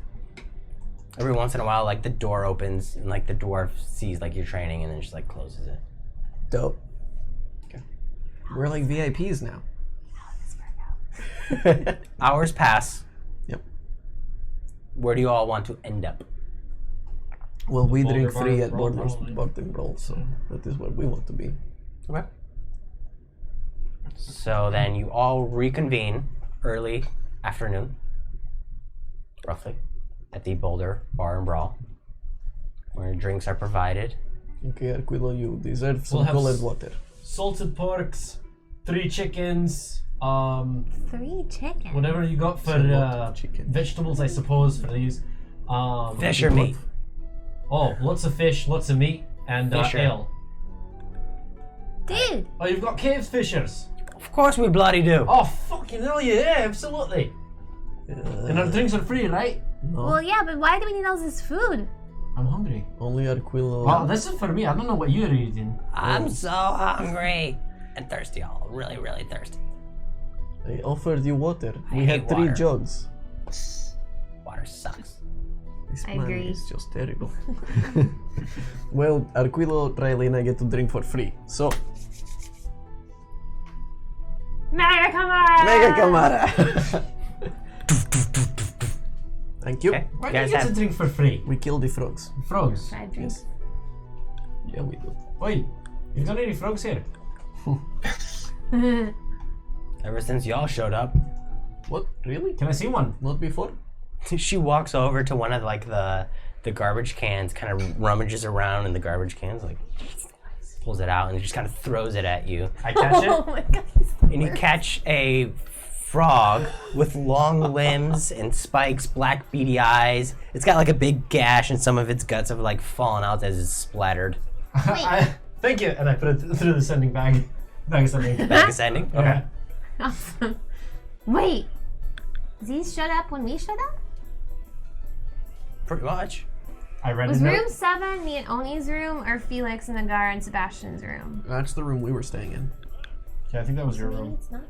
Every once in a while, like the door opens and like the dwarf sees like you're training and then just like closes it. Dope. Okay. We're like VIPs now. Hours pass. Yep. Where do you all want to end up? Well, we Boulder drink 3 Bar- at Roll, Borders roll, roll. Bucked and Roll, so that is where we want to be. Okay. So then you all reconvene early afternoon, roughly, at the Boulder Bar and Brawl, where drinks are provided. Okay, Arquillo, you deserve some We'll have colored s- water. Salted porks, 3 chickens, 3 chickens. whatever you got for It's a lot of chicken. vegetables, I suppose, for these. Fish or meat? Oh, lots of fish, lots of meat, and Fisher. ale. Dude. Oh, you've got cave fishers. Of course we bloody do. Oh, fucking hell, yeah, absolutely. And our drinks are free, right? No, Well, yeah, but why do we need all this food? I'm hungry. only Arquillo. Well, this is for me. I don't know what you're eating. I'm so hungry and thirsty, all really, really thirsty. I offered you water. I We had hate 3 water. jugs. Water sucks. This I man agree. is just terrible. Well, Arquilo, Riley, and I get to drink for free. So, Mega Kamara! Mega Camara! Thank you. Okay. Why You do you guys get to have drink for free? We kill the frogs. Frogs. Fried drinks. Yeah, we do. Oi, you got any frogs here? ever since y'all showed up. What? Really? Can I see one? Not before? She walks over to one of like the garbage cans, kind of rummages around in the garbage cans, like pulls it out and just kind of throws it at you. I catch Oh it. my god. he's the And you worst. catch a frog with long limbs and spikes, black beady eyes. It's got like a big gash, and some of its guts have like fallen out as it's splattered. Thank you. And I put it through the sending bag. Bag of sending. Back ascending. Okay. Awesome. Wait. These showed up when we showed up? Pretty much. I read Was a room note. 7 me and Oni's room, or Felix and Nagar and Sebastian's room? That's the room we were staying in. Yeah, I think that was your Maybe room. it's not.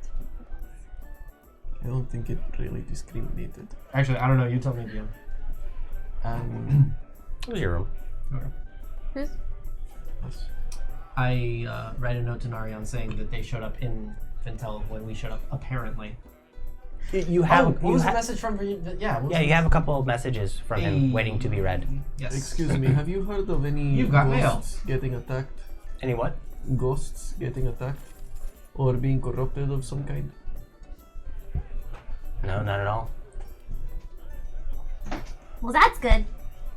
I don't think it really discriminated. Actually, I don't know. You tell me again. It was your room. Who's? Us. I read a note to Narion saying that they showed up in Vin'Tell when we showed up, apparently. You have. What you was the ha- message from? Yeah. What was yeah, the you have a couple of messages from him Hey. waiting to be read. Yes. Excuse me, have you heard of any You've got mail. ghosts getting attacked? Any what? Ghosts getting attacked? Or being corrupted of some kind? No, not at all. Well, that's good.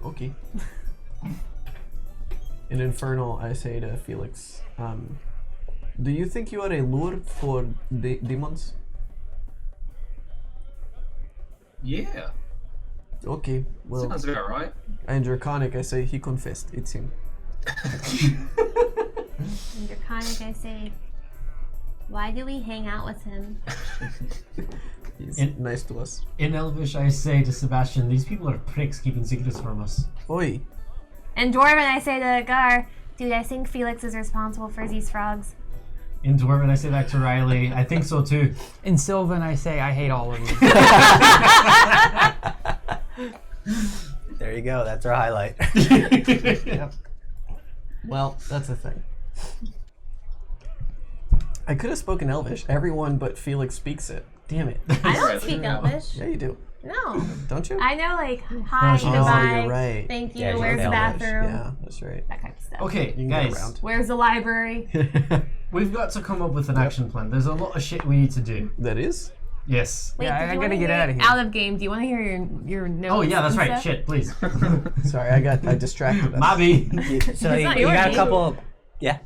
Okay. In Infernal, I say to Felix, do you think you are a lure for demons? Yeah, Okay, well, sounds about right. and Draconic, I say he confessed, it's him. And Draconic, I say, why do we hang out with him? He's In- nice to us. In Elvish, I say to Sebastian, these people are pricks keeping secrets from us. Oi, And Dwarven, I say to Nagar, dude, I think Felix is responsible for these frogs. In Dwarven, I say back to Riley, I think so too. In Sylvan, I say I hate all of you. There you go. That's our highlight. Yep. Well, that's the thing. I could have spoken Elvish. Everyone but Felix speaks it. Damn it. I don't Right, speak yeah. Elvish. Yeah, you do. No. Don't you? I know, like, hi, she oh, doesn't. goodbye, you're right. thank you, Yeah, she where's the knows Elvish, bathroom? Yeah, that's right. That kind of stuff. Okay, You can get guys, around. Where's the library? we've got to come up with an action plan. There's a lot of shit we need to do. That is? Yes. Wait, Yeah, did I you gotta wanna get hear- out of here. Out of game, do you want to hear your notes? Oh yeah, that's and right. stuff? Shit, please. Sorry, I distracted us. Mobby. So you not your got a game. couple. Yeah.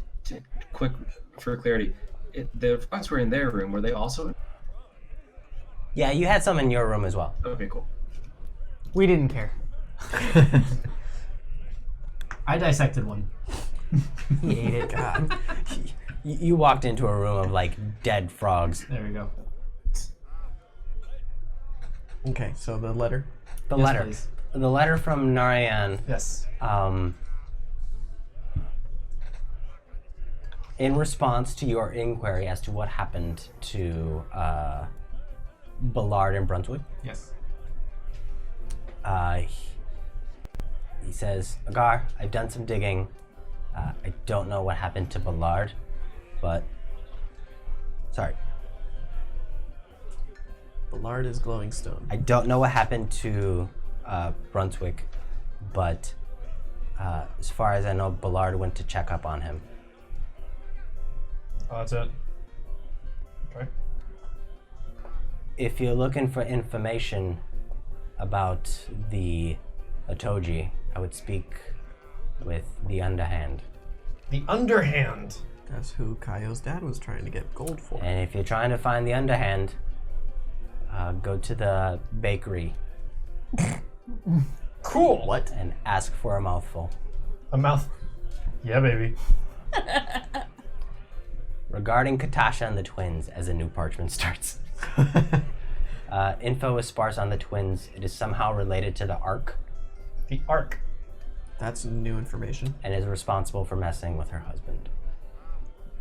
Quick, for clarity, the frogs were in their room. Were they also? Yeah, you had some in your room as well. Okay, cool. We didn't care. I dissected one. He ate it. God. You walked into a room of like dead frogs. There we go. Okay, so the letter. The Yes, letter. please. The letter from Narayan. Yes. In response to your inquiry as to what happened to Ballard and Brunswick, Yes. he says, Agar, I've done some digging. I don't know what happened to Ballard, but... Sorry. Ballard is glowing stone. I don't know what happened to Brunswick, but as far as I know, Ballard went to check up on him. Oh, that's it. Okay. If you're looking for information about the Otoji, I would speak with the Underhand. The underhand. That's who Kaio's dad was trying to get gold for. And if you're trying to find the Underhand, go to the bakery Cool. What? and ask for a mouthful. A mouth. Yeah, baby. Regarding Katasha and the twins, as a new parchment starts. Info is sparse on the twins. It is somehow related to the Ark The arc. That's new information. and is responsible for messing with her husband.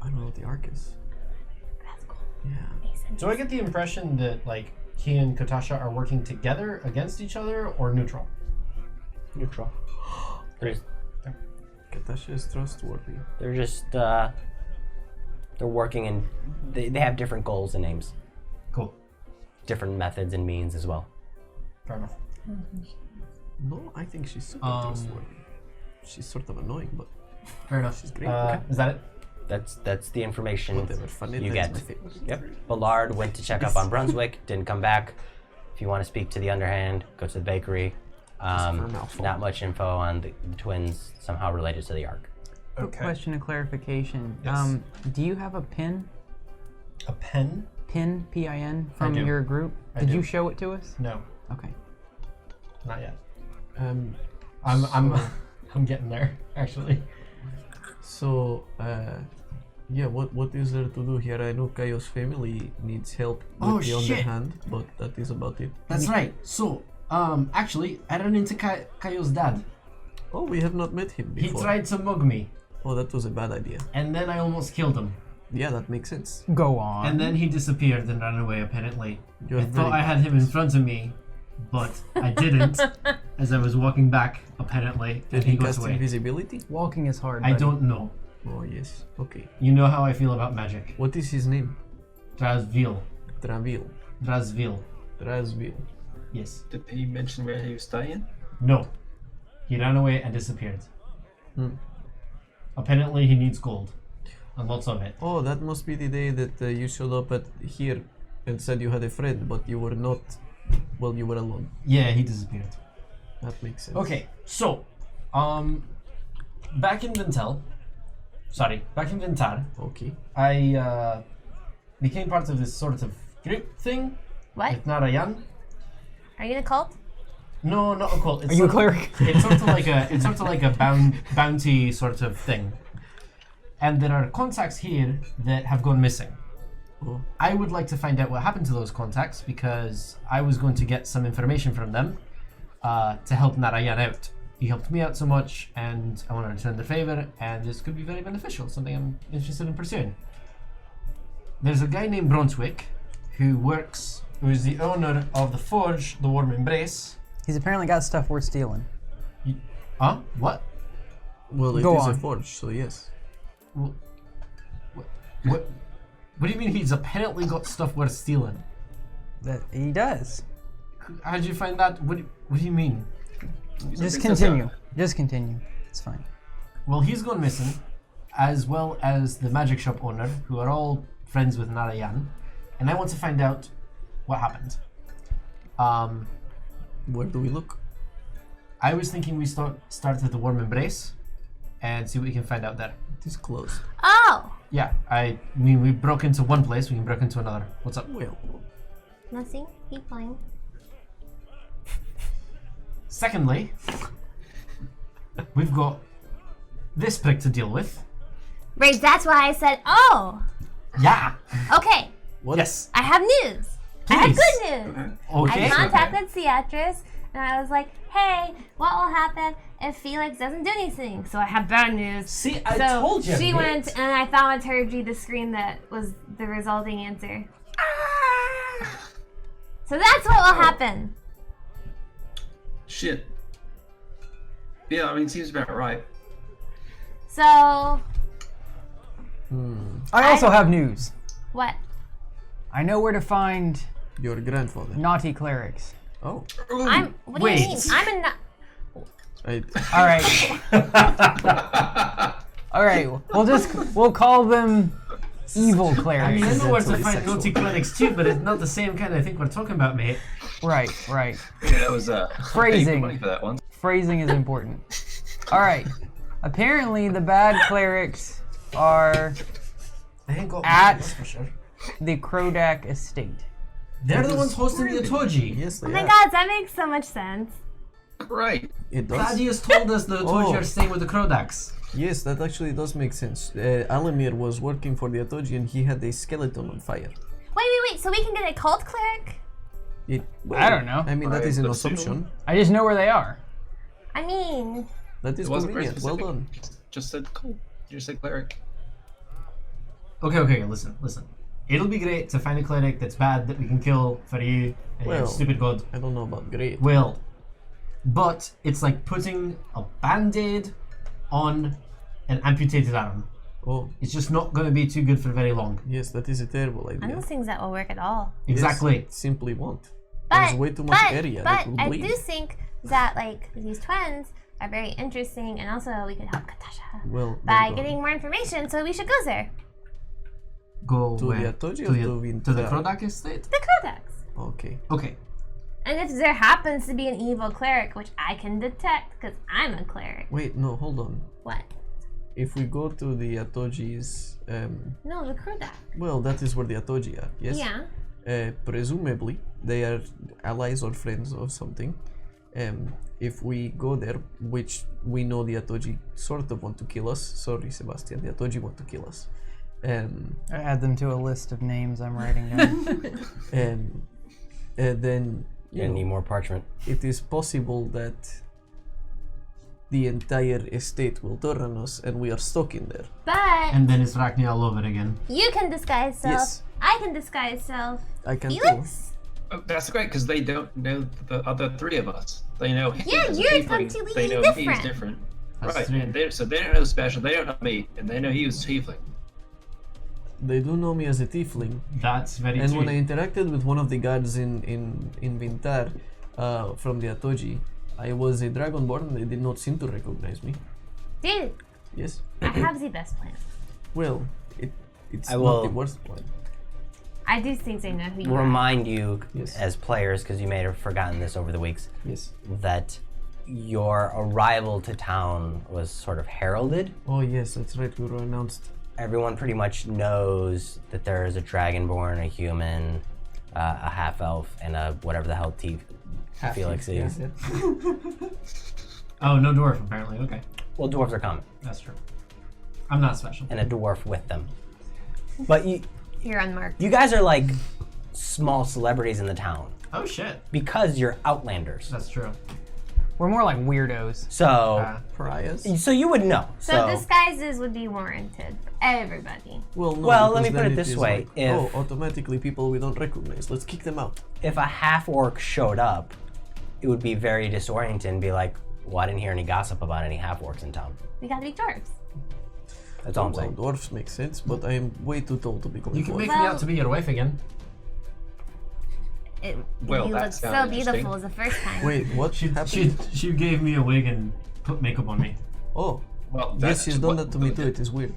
I don't know what the arc is. That's cool. Yeah. Do I get the impression that like he and Katasha are working together against each other or neutral? Neutral. Katasha is trustworthy. They're just they're working and they have different goals and aims, Cool. different methods and means as well. Fair enough. No, I think she's super trustworthy. She's sort of annoying, but Fair enough. she's great. Is that it? That's the information Whatever, Fanetta you is get. my favorite. Yep. Ballard went to check up on Brunswick, didn't come back. If you want to speak to the underhand, go to the bakery. for a mouthful. Not much info on the twins somehow related to the Ark. Quick question of clarification. Yes. Do you have a pin? A pen? Pin, P-I-N, from do. your group? I Did do. you show it to us? No, Okay. not yet. Um, I'm getting there, actually. so, yeah, what is there to do here? I know Kaio's family needs help with Oh, the shit. underhand, but that is about it. That's right. So, actually, I ran into Kaio's dad. Oh, we have not met him He before. tried to mug me, Oh, that was a bad idea. and then I almost killed him. Yeah, that makes sense. Go on. And then he disappeared and ran away, apparently. You're I thought very I had him in front of me, but I didn't, as I was walking back, apparently, Did and he he got cast away. invisibility? Walking is hard. I buddy. don't know. Oh, yes. Okay. You know how I feel about magic. What is his name? Drasville. Travil. Drasville. Drasvil. Yes. Did he mention where he was staying? No. He ran away and disappeared. Hmm. Apparently he needs gold. And lots of it. Oh, that must be the day that you showed up at here and said you had a friend, but you were not. Well, you were alone. Yeah, he disappeared. That makes sense. Okay, so, back in Vin'Tell, back in Vintar, Okay. I became part of this sort of group thing What? with Narayan. Are you in a cult? No, not a cult. It's Are you a sort of- cleric? It's sort of like a bounty sort of thing. And there are contacts here that have gone missing. Oh. I would like to find out what happened to those contacts because I was going to get some information from them to help Narayan out. He helped me out so much, and I want to return the favor, and this could be very beneficial, something I'm interested in pursuing. There's a guy named Brunswick who is the owner of the Forge, the Warm Embrace. He's apparently got stuff worth stealing. Huh? What? Well, it Go is on. a forge, so yes. What do you mean he's apparently got stuff worth stealing? That he does. How did you find that? What do you mean? Just continue. Just continue. It's fine. Well, he's gone missing, as well as the magic shop owner, who are all friends with Narayan, and I want to find out what happened. Where do we look? I was thinking we start at the Warm Embrace and see what we can find out there. It is closed. Oh! Yeah, I mean, we broke into one place, we can break into another. What's up? Well, Nothing. Keep going. Secondly, we've got this prick to deal with. Right, that's why I said, oh! Yeah. Okay, what? Yes. I have news. I have Please. good news. Okay. I contacted Beatrice and I was like, hey, what will happen if Felix doesn't do anything? So I have bad news. See, I So told you. she mate. went and I thaumaturgy the scream that was the resulting answer. So that's what will happen. Shit. Yeah, I mean, seems about right. So, I also have news. what? I know where to find Your grandfather. naughty clerics. Oh. What do you mean? Wait. I'm a I, All right. We'll call them evil I mean, clerics. I know where to Accidentally find sexual. naughty clerics too, but it's not the same kind of thing we're talking about, mate. Right. Yeah, that was Phrasing. money for that one. Phrasing is important. All right. Apparently, the bad clerics are I ain't got At- that's for sure. the Krodak estate. They're the ones hosting the Otoji. yes, they Oh my are. god, that makes so much sense. Right. It does. Thaddeus told us the Otoji Oh. are staying with the Krodaks. Yes, that actually does make sense. Alamir was working for the Atoji and he had a skeleton on fire. Wait, so we can get a cult cleric? I don't know. I mean, that Right, is an but assumption. I just know where they are. I mean, That is It wasn't very convenient. Well specific. done. Just said cool. You just said cleric. Okay, listen. It'll be great to find a cleric that's bad that we can kill for you and your Well. stupid god. I don't know about great. Well, but it's like putting a band-aid on an amputated arm. Oh, It's just not going to be too good for very long. yes, that is a terrible I idea. don't think that will work at all. Exactly. Yes, it simply won't. But, There's way too much area but that will I bleed. do think that like these twins are very interesting, and also we could help Katasha Well, by then go. getting more information. So we should go there. Go To where? the Atoji To or the, to to the Vin'Tell? Krodak estate? The Codex. Okay. Okay. And if there happens to be an evil cleric, which I can detect because I'm a cleric. Wait, no, hold on. What? If we go to the Atoji's, No, the Kodak. well, that is where the Atoji are, yes? Yeah. Presumably, they are allies or friends of something. If we go there, which we know the Atoji sort of want to kill us. Sorry, Sebastian, the Atoji want to kill us. I add them to a list of names I'm writing down. Then You're gonna need more parchment. it is possible that the entire estate will turn on us and we are stuck in there. But And then it's Rachni all over again. you can disguise self. Yes. I can disguise self. I can tell. Felix? Oh, that's great because they don't know the other three of us. They know him Yeah, as a you're tiefling. completely They know different. he's different. That's right. true. And so they don't know special. They don't know me, and they know he was tiefling. They do know me as a tiefling. That's very And true. when I interacted with one of the guards in Vin'Tell from the Atoji, I was a dragonborn. They did not seem to recognize me. Dude, Yes. I have the best plan. Well, it's I not will- the worst one. I do think they know who you are. Remind you, Yes. as players, because you may have forgotten this over the weeks, Yes. that your arrival to town was sort of heralded. Oh yes, that's right. We were announced. Everyone pretty much knows that there is a dragonborn, a human, a half elf, and a whatever the hell Felix is. Yeah. Oh, no dwarf apparently. Okay, Well, dwarves are common, that's true. I'm not special. and a dwarf with them. But You're unmarked. you guys are like small celebrities in the town Oh shit, because you're outlanders. that's true. We're more like weirdos. So, Pariahs. so you would know. So disguises would be warranted for everybody. Well, no. Well, let me because put then it this is way, like, if- oh, automatically people we don't recognize. Let's kick them out. if a half orc showed up, it would be very disoriented and be like, well, I didn't hear any gossip about any half orcs in town. We gotta be dwarves. That's all I'm Well, saying. dwarfs make sense, but I am way too tall to be called You can dwarf. make me Well- out to be your wife again. Well, you that looked so sounds beautiful as the first time. Wait, what happened? She gave me a wig and put makeup on me. Oh, Well, yes, that's she's done what- that to me too. It is weird.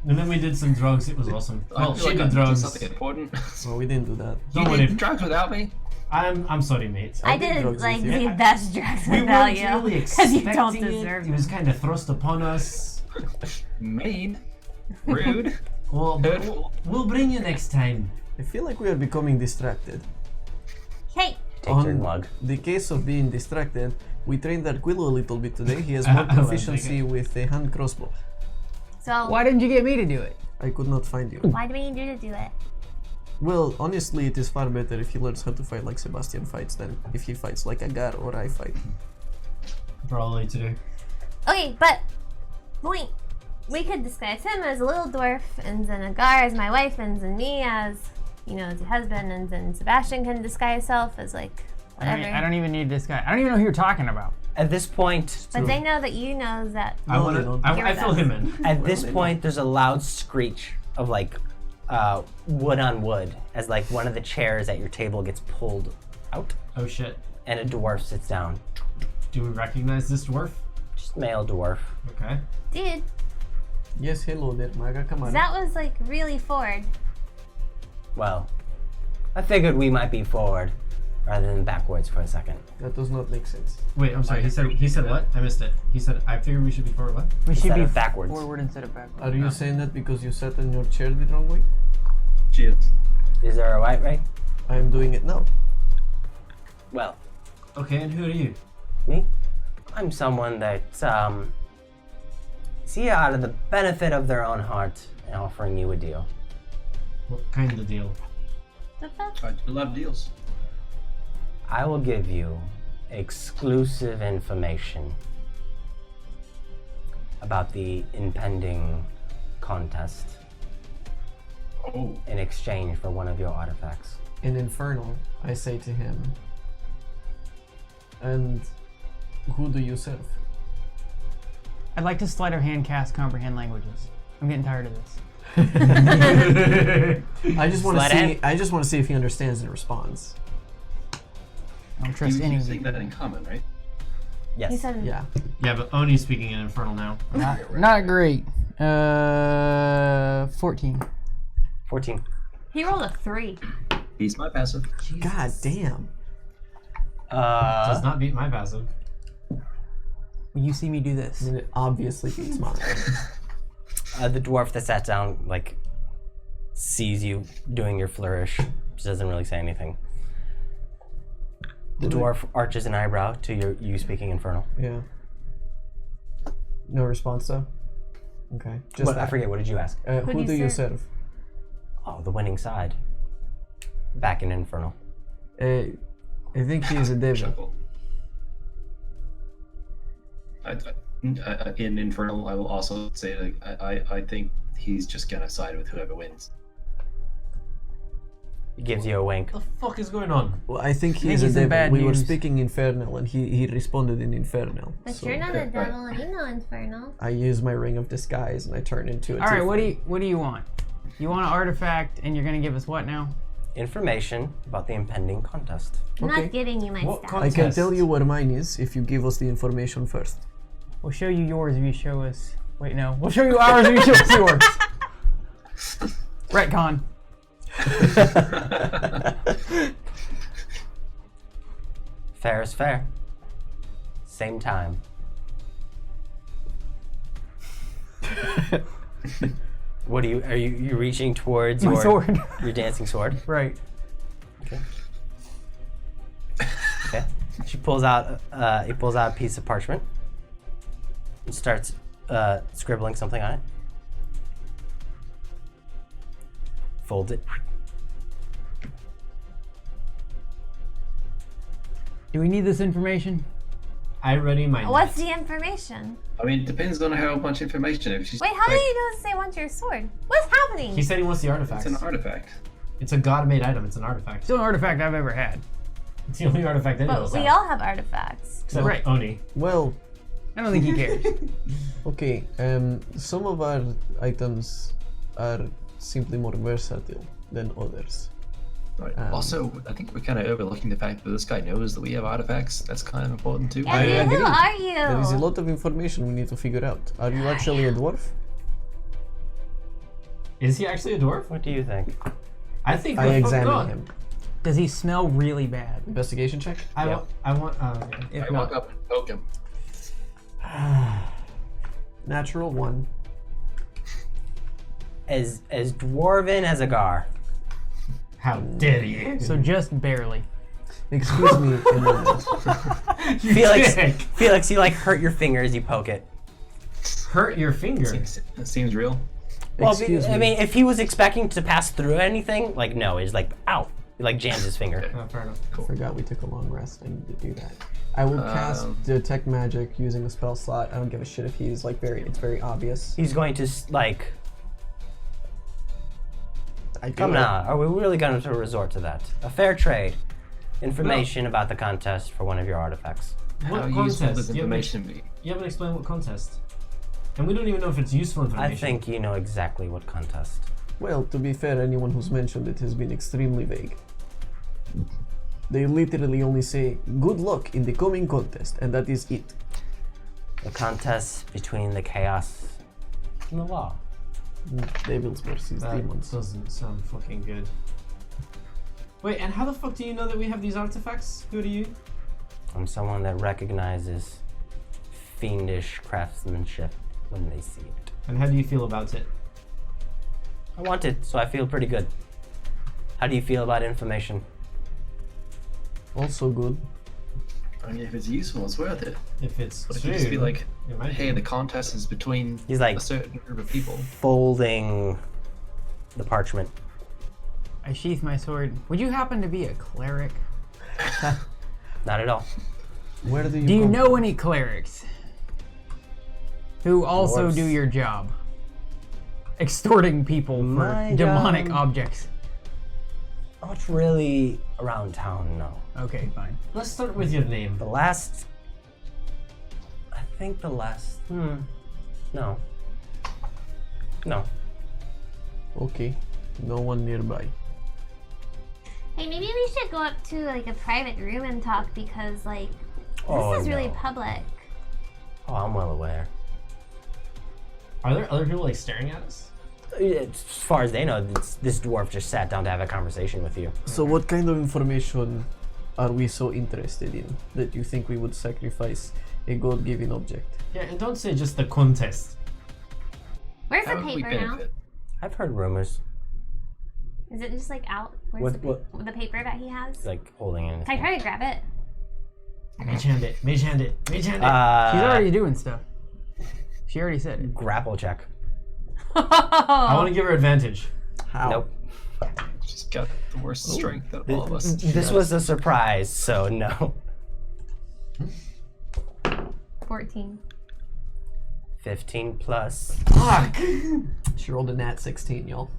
And then we did some drugs. It was awesome. I Well, feel she like did I'm doing drugs. something important. Well, we didn't do that. You Don't worry. did drugs without me? I'm sorry, mate. I did did drugs like with you. the best drugs We without weren't you really because you don't expecting it. deserve It was it. kind of thrust upon us. Mean. Rude. Well, but we'll bring you next time. I feel like we are becoming distracted. Hey, Take your On mug. the case of being distracted, we trained Arquillo a little bit today. He has I more like proficiency with a hand crossbow. so Why didn't you get me to do it? I could not find you. why do we need you to do it? Well, honestly, it is far better if he learns how to fight like Sebastian fights than if he fights like Agar or I fight. Probably to do. Okay, but point. We could disguise him as a little dwarf, and then Agar as my wife, and then me as, as your husband, and then Sebastian can disguise self as like whatever. I don't even need this guy. I don't even know who you're talking about. At this point, But they know that you know that. I No, want they to. don't. I fill him in. at this point, there's a loud screech of like wood on wood as like one of the chairs at your table gets pulled out, Oh shit. and a dwarf sits down. Do we recognize this dwarf? Just male dwarf. Okay. Dude, Yes, hello there, Maga, come on. that was like really forward. Well, I figured we might be forward rather than backwards for a second. That does not make sense. Wait, I'm sorry. He said what? I missed it. He said I figured we should be forward. What? We should Instead be of backwards. forward instead of backwards. Are you saying that because you sat in your chair the wrong way? Cheers. Is there a right way? I am doing it now. Well, Okay, and who are you? me? I'm someone that see out of the benefit of their own heart and offering you a deal. What kind of deal? The fuck? I do love deals. I will give you exclusive information about the impending contest Oh. in exchange for one of your artifacts. In Infernal, I say to him, and Who do you serve? I'd like to sleight of hand cast comprehend languages. I'm getting tired of this. I just want to Sleight of see. hand? I just want to see if he understands and responds. I don't trust You any of saying you. that in common, right? Yes. He said, Yeah. Yeah, but Oni's speaking in Infernal now. Not great. 14. 14. he rolled a 3. He's my passive. God damn. Does not beat my passive. Will you see me do I this? mean, it obviously beats mine. The dwarf that sat down, like, sees you doing your flourish. Just doesn't really say anything. The dwarf arches an eyebrow to you speaking Infernal. Yeah. No response though. Okay. Just What, I that. forget, what did you ask? Who do you serve? Oh, the winning side. Back in Infernal. I think he is a devil. Shuffle. In Infernal, I will also say like, I think he's just gonna side with whoever wins. He gives you a wink. What the fuck is going on? Well, I think he I is think a he's in devil. bad We were news. speaking Infernal, and he responded in Infernal. But So you're not a okay, devil and you know Infernal. I use my ring of disguise and I turn into a. All right, tiefling. what do you want? You want an artifact, and you're gonna give us what now? Information about the impending contest. I'm Okay. not giving you my What stuff. I can Contest. tell you where mine is if you give us the information first. We'll show you yours if you show us. Wait, no. We'll show you ours if you show us yours. Retcon. Fair is fair. Same time. What are you reaching towards My your sword. your dancing sword? Right. Okay. She pulls out he pulls out a piece of parchment and starts scribbling something on it. Folds it. Do we need this information? I ready my. What's the information? I mean, it depends on how much information. If she's Wait, how did you know to say want your sword? What's happening? He said he wants the artifacts. It's an artifact. It's a god-made item. It's an artifact. Still an artifact I've ever had. It's the only artifact any of but us we have. all have artifacts. Except Right. Oni. Well, I don't think he cares. okay. Some of our items are simply more versatile than others. Right. Also, I think we're kind of overlooking the fact that this guy knows that we have artifacts. That's kind of important too. And who agree. are you? There is a lot of information we need to figure out. Are you actually a dwarf? Is he actually a dwarf? What do you think? I think I we're fucking examine gone. him. Does he smell really bad? Investigation check. I Yeah. want. Okay. If I not, walk up and poke him. Natural 1. As dwarven as a gar. How dare you? so just barely. Excuse me a moment. You Felix, dick. Felix, you like hurt your finger as you poke it. Hurt your finger. Seems real. Well, Excuse me. I mean, if he was expecting to pass through anything, like no, he's like, ow, he like jams his finger. Oh, fair enough. I forgot we took a long rest. I need to do that. I will cast detect magic using a spell slot. I don't give a shit if he's like it's very obvious. He's going to like, I do come it. now, are we really going to resort to that? A fair trade. Information about the contest for one of your artifacts. What How useful contest? does information be? You haven't explained what contest. And we don't even know if it's useful information. I think you know exactly what contest. Well, to be fair, anyone who's mentioned it has been extremely vague. They literally only say, good luck in the coming contest, and that is it. The contest between the chaos and the law. Devils versus That demons. doesn't sound fucking good. Wait, and how the fuck do you know that we have these artifacts? Who are you? I'm someone that recognizes fiendish craftsmanship when they see it. And how do you feel about it? I want it, so I feel pretty good. How do you feel about information? Also good. I mean, if it's useful, it's worth it. If it's But if true, you just be like, it might hey, be. the contest is between He's like- a certain group of people. Folding the parchment. I sheath my sword. Would you happen to be a cleric? Not at all. Where do you Do you come know any clerics who also Dwarves. do your job? Extorting people for My demonic job. objects. Not really around town, no. Okay, fine. Let's start with your name. The last think the last. No. No. Okay. No one nearby. Hey, maybe we should go up to like a private room and talk because like this is really no. public. Oh, I'm well aware. Are there other people like staring at us? As far as they know, this dwarf just sat down to have a conversation with you. So what kind of information are we so interested in that you think we would sacrifice a God-given object? Yeah, and don't say just the contest. Where's How the would we paper now? benefit? I've heard rumors, Is it just like out? Where's What- the paper that he has? like holding in. Can I try to grab it? Mage hand it. Mage hand it. Mage hand it. She's already doing stuff. She already said it. Grapple check. I want to give her advantage. How? Nope. She's got the worst strength out of all of us. This was a surprise, so no. 14. 15 plus. Fuck. She rolled a nat 16, y'all.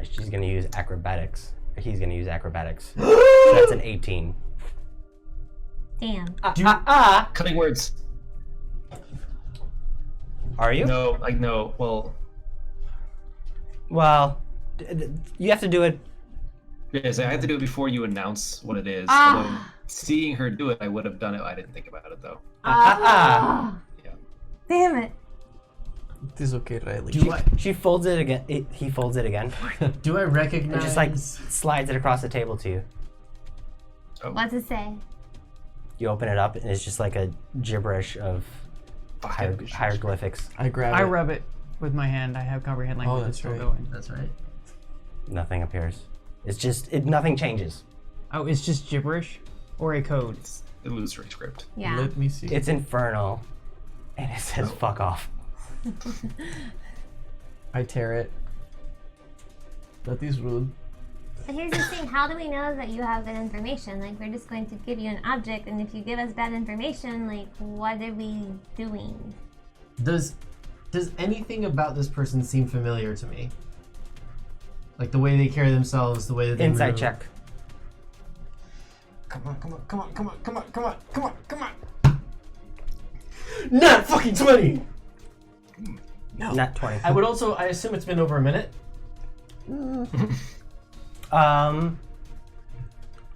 She's gonna use acrobatics. He's gonna use acrobatics. So that's an 18. Damn. Cutting words. Are you? No, like no. Well, Well, you have to do it. yes, I have to do it before you announce what it is. Ah. Although seeing her do it, I would have done it. I didn't think about it though. Ah. Yeah. Damn it. It is okay, Riley. She folds it again. He folds it again, Do I recognize? and just like slides it across the table to you. What's it say? You open it up, and it's just like a gibberish of hieroglyphics. I grab I it. rub it with my hand. I have comprehend language. that's It's still right. going. That's right. Nothing appears. It's just nothing changes. Oh, it's just gibberish or a code. It's illusory script. Yeah. Let me see. It's infernal, and it says "fuck off." I tear it. That is rude. But here's the thing, how do we know that you have good information? Like, we're just going to give you an object, and if you give us bad information, like, what are we doing? Does anything about this person seem familiar to me? Like the way they carry themselves, the way that they Insight move. check. Come on, come on, come on, come on, come on, come on, come on, come on. Not fucking 20! Not 20. I assume it's been over a minute.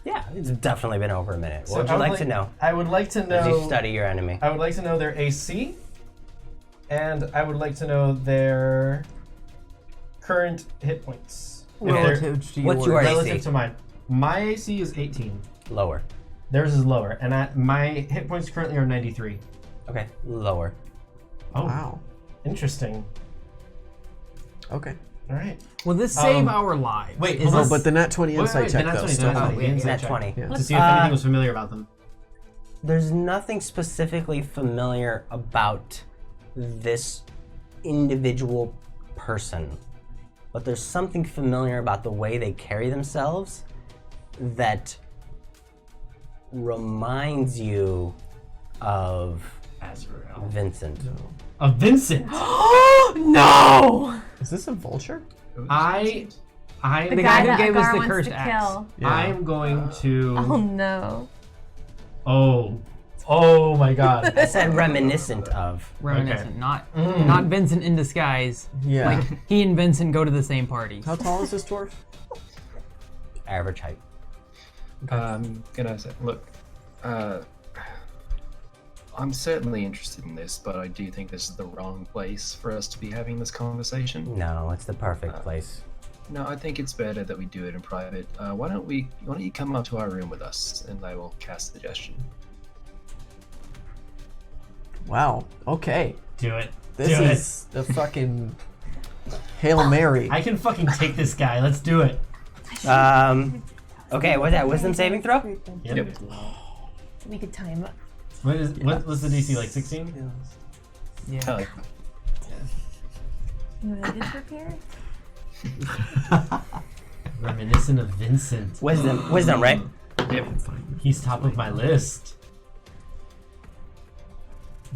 Yeah, it's definitely been over a minute. So What would I you would like to know I would like to as you know. study your enemy? I would like to know their AC, and I would like to know their current hit points. If they're Relative to what's yours. your relative AC? to mine. My AC is 18. Lower. Theirs is lower, and my hit points currently are 93. Okay, lower. Oh, Wow. interesting. Okay. All right. Will this save Um, our lives? wait, Is hold Oh, on. this- but the nat 20 insight check, the nat though. 20, Still the nat help. 20, the insight Nat check. 20. Yeah. To see if anything was familiar about them. There's nothing specifically familiar about this individual person, but there's something familiar about the way they carry themselves that reminds you of Azrael. Vincent. Vincent. No! Is this a vulture? I'm The guy who that gave us Agar the wants cursed to axe. kill. I'm going to. Oh no. Oh my God. I said reminiscent of. Reminiscent, Okay. not Vincent in disguise. Yeah. Like he and Vincent go to the same parties. How tall is this dwarf? Average height. Gonna say, look, I'm certainly interested in this, but I do think this is the wrong place for us to be having this conversation. No, it's the perfect place. No, I think it's better that we do it in private. Why don't you come up to our room with us, and I will cast suggestion. Wow. Okay. Do it. This Do is the fucking Hail Mary. I can fucking take this guy. Let's do it. Okay, what's that? Wisdom saving throw? Yep. We could time. What was the DC, like 16? Yeah. Hell yeah. You ready to prepare? Reminiscent of Vincent. Wisdom, right? Yep. He's top of my list.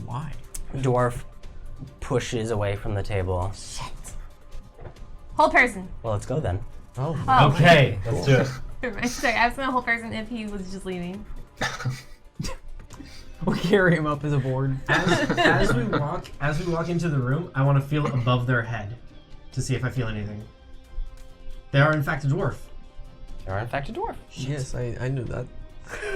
Why? Dwarf pushes away from the table. Whole person. Well, let's go then. Oh. Oh. Okay, let's do it. Sorry, I was gonna whole person if he was just leaving. We'll carry him up as a board. As we walk into the room, I want to feel above their head to see if I feel anything. They are in fact a dwarf. You're in fact a dwarf. Yes, I knew that.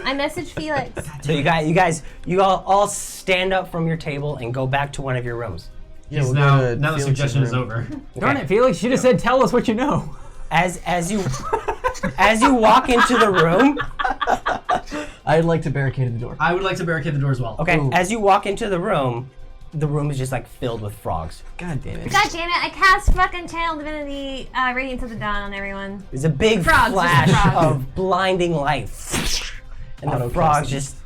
I messaged Felix. So you all stand up from your table and go back to one of your rooms. Yeah, we'll now go to the Felix's suggestion is room. over. Darn it, Felix! You just said tell us what you know. As you walk into the room, I'd like to barricade the door. I would like to barricade the door as well. okay, Ooh. as you walk into the room is just like filled with frogs. God damn it. God damn it! I cast fucking Channel Divinity, Radiance of the Dawn on everyone. There's a big Frogs, just flash frogs. of blinding light, and the Auto frogs casting. just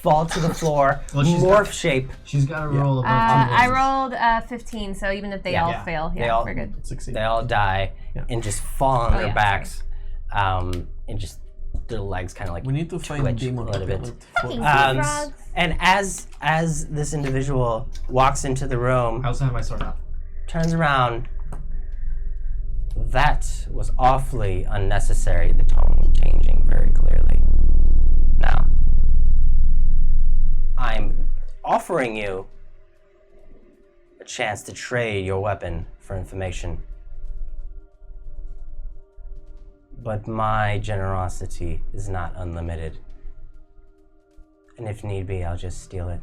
fall to the floor, Well, she's morph got- shape. She's got to roll above I 2 rolled 15, so even if they all Yeah. fail, They all- we're good. Succeed. They all die Yeah. and just fall on their yeah, backs, and just their legs kind of like We need to find twitch demon a little bit. repellent. Fucking Um, frogs. And as this individual walks into the room, I also have my sword out. turns around. That was awfully unnecessary. The tone changing very clearly. Now, I'm offering you a chance to trade your weapon for information. But my generosity is not unlimited. And if need be, I'll just steal it.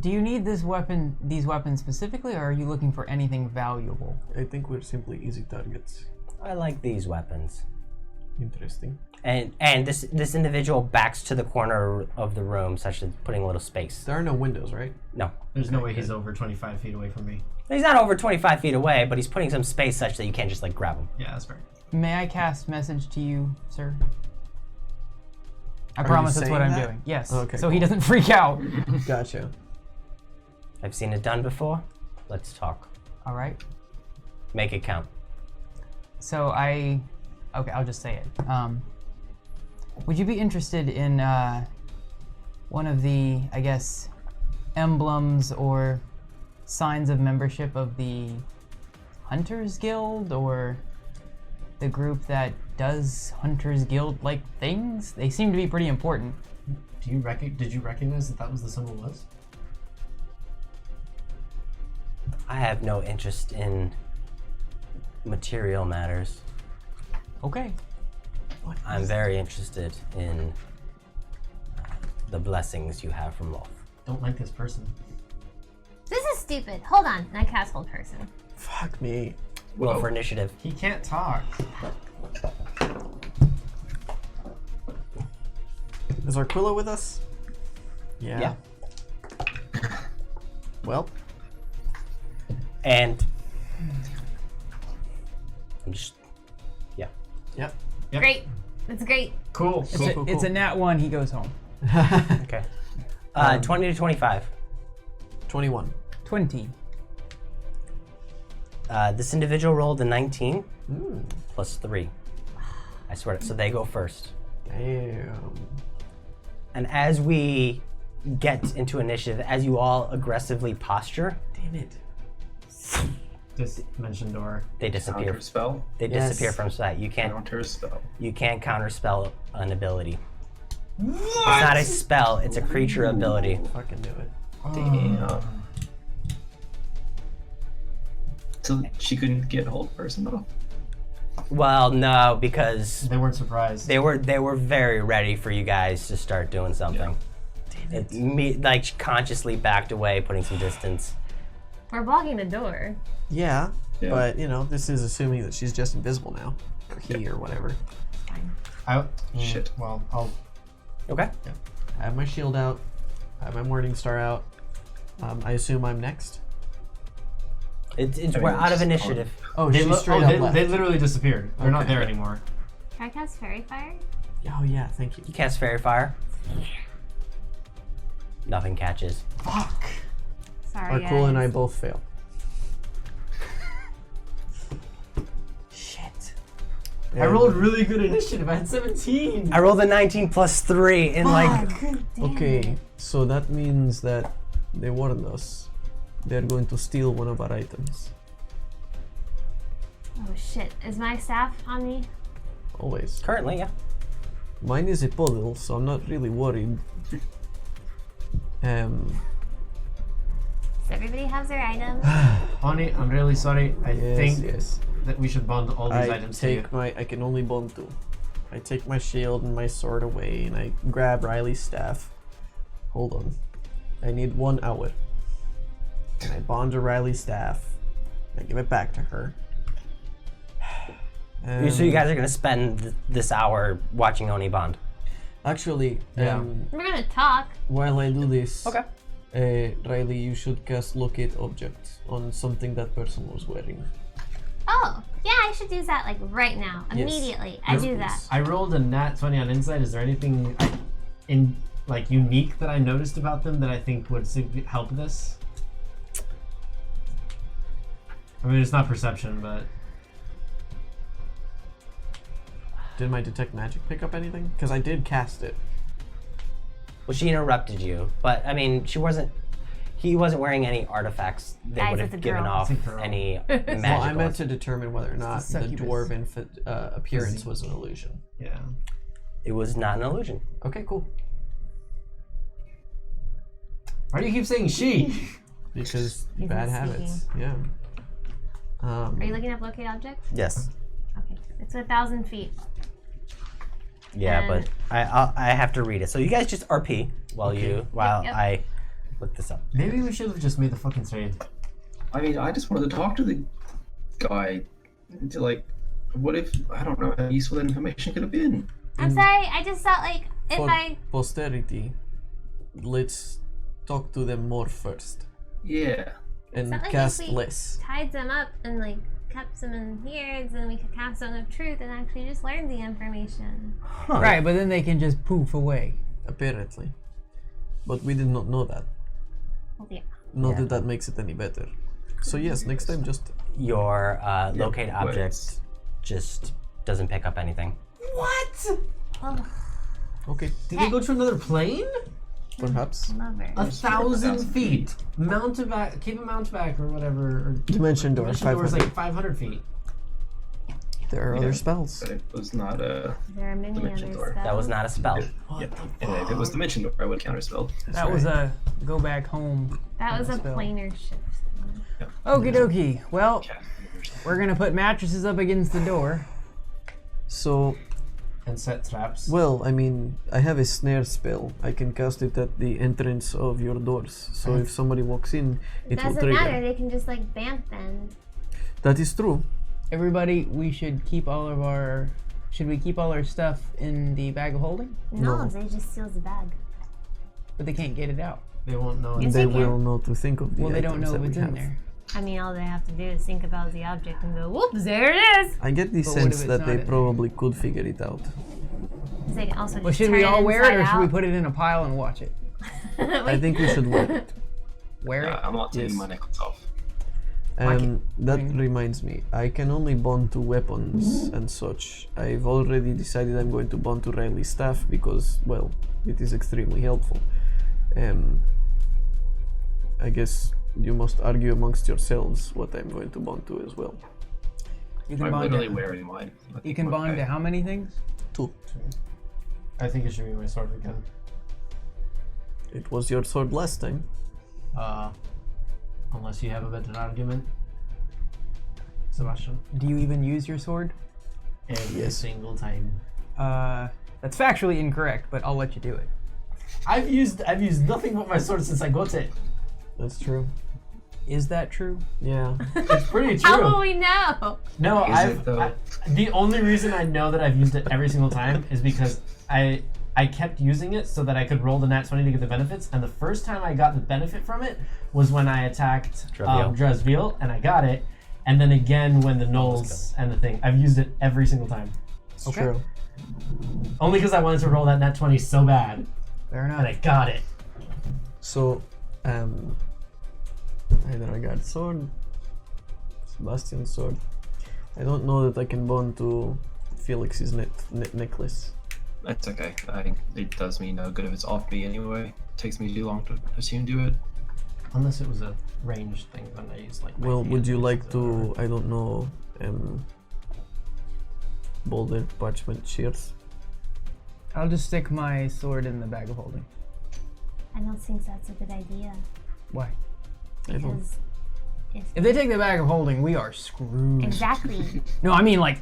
Do you need these weapons specifically, or are you looking for anything valuable? I think we're simply easy targets. I like these weapons. Interesting. And this individual backs to the corner of the room, such as putting a little space. There are no windows, right? No. There's no way he's over 25 feet away from me. He's not over 25 feet away, but he's putting some space such that you can't just like grab him. Yeah, that's fair. May I cast message to you, sir? I Are promise you that's what saying I'm that? doing. Yes. Okay, so he cool. doesn't freak out. Gotcha. I've seen it done before. Let's talk. All right. Make it count. So okay, I'll just say it. Would you be interested in one of the, I guess, emblems or signs of membership of the Hunters Guild, or the group that does Hunters Guild-like things? They seem to be pretty important. Did you recognize that was the symbol was? I have no interest in material matters. Okay. I'm very interested in the blessings you have from Lolth. Don't like this person. This is stupid. Hold on. And I cast Hold Person. Fuck me. Roll for initiative. He can't talk. Is Arquilla with us? Yeah. Well, And I'm just yep. Yep. Great. That's great. Cool. It's a nat 1, he goes home. okay. 20 to 25. 21. 20. This individual rolled a 19 Mm, plus 3. I swear. So they go first. damn. And as we get into initiative, as you all aggressively posture, Damn it. Dimension door. they disappear. Counter spell. They Yes. disappear from sight. You can't Counter spell. counterspell an ability. It's not a spell, it's a creature ability. Fucking do it. Damn. So she couldn't get hold person though. Well, no, because They weren't surprised. they were very ready for you guys to start doing something. Like consciously backed away, putting some distance. We're blocking the door. Yeah, Yeah. but you know, this is assuming that she's just invisible now. Or he or whatever. Shit. Well, I'll. Okay. I have my shield out. I have my Morning Star out. I assume I'm next. We're out of initiative. Oh, she's straight up left. They literally disappeared. They're not Okay. there anymore. Can I cast Fairy Fire? Oh yeah, thank you. You cast Fairy Fire. Nothing catches. Fuck. Sorry, Arquilla and I guys. both fail. Shit. I rolled really good initiative. I had 17. I rolled a 19 plus 3 in like. Okay, so that means that they warned us. They're going to steal one of our items. Oh shit. Is my staff on me? Always. Currently, yeah. Mine is a puddle, so I'm not really worried. So everybody has their items. Honey, I'm really sorry. I think yes. that we should bond all these I items to you. take I can only bond 2. I take my shield and my sword away, and I grab Riley's staff. Hold on. I need 1 hour. And I bond to Riley's staff. I give it back to her. So you guys are gonna spend this hour watching Oni bond. Actually, Yeah. We're gonna talk. while I do this, Okay. Riley, you should cast locate object on something that person was wearing. Oh, yeah, I should do that like right now, Yes. immediately. I Yes, do that. please. I rolled a nat 20 on insight. Is there anything unique that I noticed about them that I think would help this? I mean, it's not perception, but Did my detect magic pick up anything? Because I did cast it. Well, she interrupted you, but I mean, he wasn't wearing any artifacts that Guys, would it's have a given girl. off It's a girl. any magical. Well, I meant to determine whether or not the succubus. dwarven appearance was an illusion. yeah. It was not an illusion. Okay, cool. Why do you keep saying she? Because He's bad not habits. Yeah. Are you looking up locate object? Yes. Okay, it's 1,000 feet. Yeah, And- but I have to read it. So you guys just RP while Yep. I look this up. Maybe we should have just made the fucking trade. I mean, I just wanted to talk to the guy. To like, what if I don't know how useful that information could have been? I'm sorry, I just thought like if For I posterity, let's talk to them more first Yeah. and not like if cast we- less. tied them up and like kept them in here, then we could cast them of truth and actually just learn the information. Huh. Right, but then they can just poof away. Apparently. But we did not know that. Well, yeah. Not Yeah. that that makes it any better. So yes, next time just Your locate but object it's- just doesn't pick up anything. What? Oh, okay, Did they go to another plane? perhaps. lover. 1,000 feet. Mounteback, Cape of Mounteback or whatever. Or Dimension door, Dimension door is 500. like 500 feet. There are other spells. But it was not a. There are many Dimension other door. spells. That was not a spell. Yeah. And if it was Dimension Door, I would counterspell. That was a go back home. That was a spell. planar shift. Okie dokie. Well, we're gonna put mattresses up against the door. So, And set traps. well, I mean, I have a snare spell. I can cast it at the entrance of your doors. So if somebody walks in, it will Doesn't trigger. matter, they can just like bamf then. That is true. Everybody, we should keep all of our. Should we keep all our stuff in the bag of holding? No, No. they just steals the bag. But they can't get it out. They won't know. Yes, They they can. will know to think of the Well, they don't items know that what's we in have. there. I mean, all they have to do is think about the object and go, whoops, there it is! I get the But what if sense it's that not they in there? probably could figure it out. 'Cause they can also just Well, should turn we all wear it, or inside should we out. put it in a pile and watch it? I think we should wear it. Wear it. I'm not taking Yes. my necklace off. That reminds me, I can only bond to weapons and such. I've already decided I'm going to bond to Riley's staff because, well, it is extremely helpful. I guess you must argue amongst yourselves what I'm going to bond to as well. You can I'm bond literally to, wearing mine. you can bond to how many things? 2. I think it should be my sword again. It was your sword last time. Unless you have a better argument. Sebastian. Do you even use your sword? Every Yes. single time. That's factually incorrect, but I'll let you do it. I've used nothing but my sword since I got it. That's true. Is that true? Yeah. It's pretty true. How will we know? No, Is it, though? the only reason I know that I've used it every single time is because I kept using it so that I could roll the nat 20 to get the benefits, and the first time I got the benefit from it was when I attacked Drazviel, and I got it, and then again when the gnolls and the thing. I've used it every single time. It's Okay. true. Only because I wanted to roll that nat 20 so bad, Fair enough. and I got it. So, either I got sword, Sebastian's sword. I don't know that I can bond to Felix's necklace. That's okay. It does me no good if it's off me anyway. It takes me too long to assume do it. Unless it was a ranged thing, then I used like. my Well, would you hand like or whatever. to, I don't know, boulder parchment shears? I'll just stick my sword in the bag of holding. I don't think that's a good idea. Why? Because If they take the bag of holding, we are screwed. exactly. No, I mean like,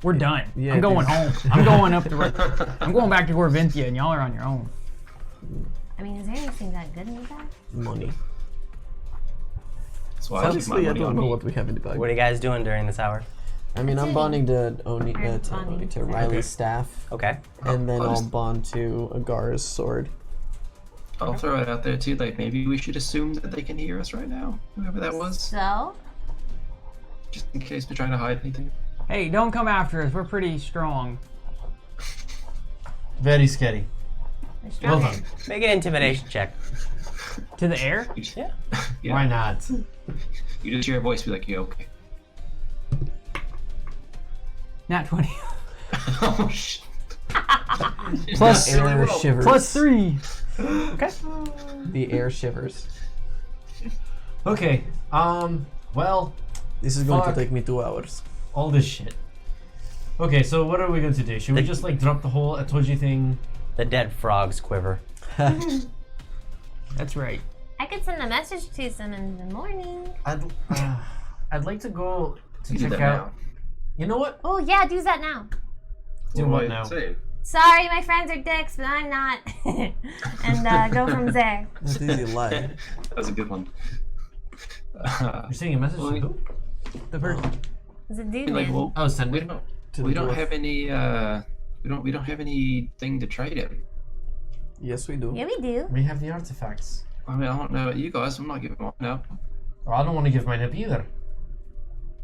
we're done. Yeah, I'm going it home. I'm going up to. I'm going back to Vin'Tell, and y'all are on your own. I mean, is there anything that good in the bag? Money. That's why I keep my Honestly, I money don't on know me. what we have in the bag. What are you guys doing during this hour? I mean, I'm It's bonding to bonding. to Riley's staff, Okay. and then I'll I'll just- bond to Agar's sword. I'll throw it out there too. Like maybe we should assume that they can hear us right now, whoever that was, So, just in case we're trying to hide anything. Hey, don't come after us. We're pretty strong. Very scary. we're Well strong. done. Make an intimidation check. To the air? Yeah. Yeah. Why not? You just hear a voice be like, "Yeah, okay." Nat 20. Oh shit. Plus Silly air roll. shivers. Plus 3. Okay. The air shivers. Okay. Well, This is going Fuck. to take me 2 hours. all this shit. Okay, so what are we going to do? Should we just like drop the whole Etoji thing? The dead frogs quiver. That's right. I could send a message to them in the morning. I'd like to go to You do check that out. You know what? Oh yeah, do that now. Do What what do I now? say? Sorry, my friends are dicks, but I'm not. And go from there. What is he lie? That was a good one. You're sending a message Well, to who? The person. It's a dude, like, man. well, Oh, send we it. don't. To We the don't dwarf. have any. We don't have anything to trade him. Yes, we do. Yeah, we do. We have the artifacts. I mean, I don't know about you guys. I'm not giving mine up. Well, I don't want to give mine up either.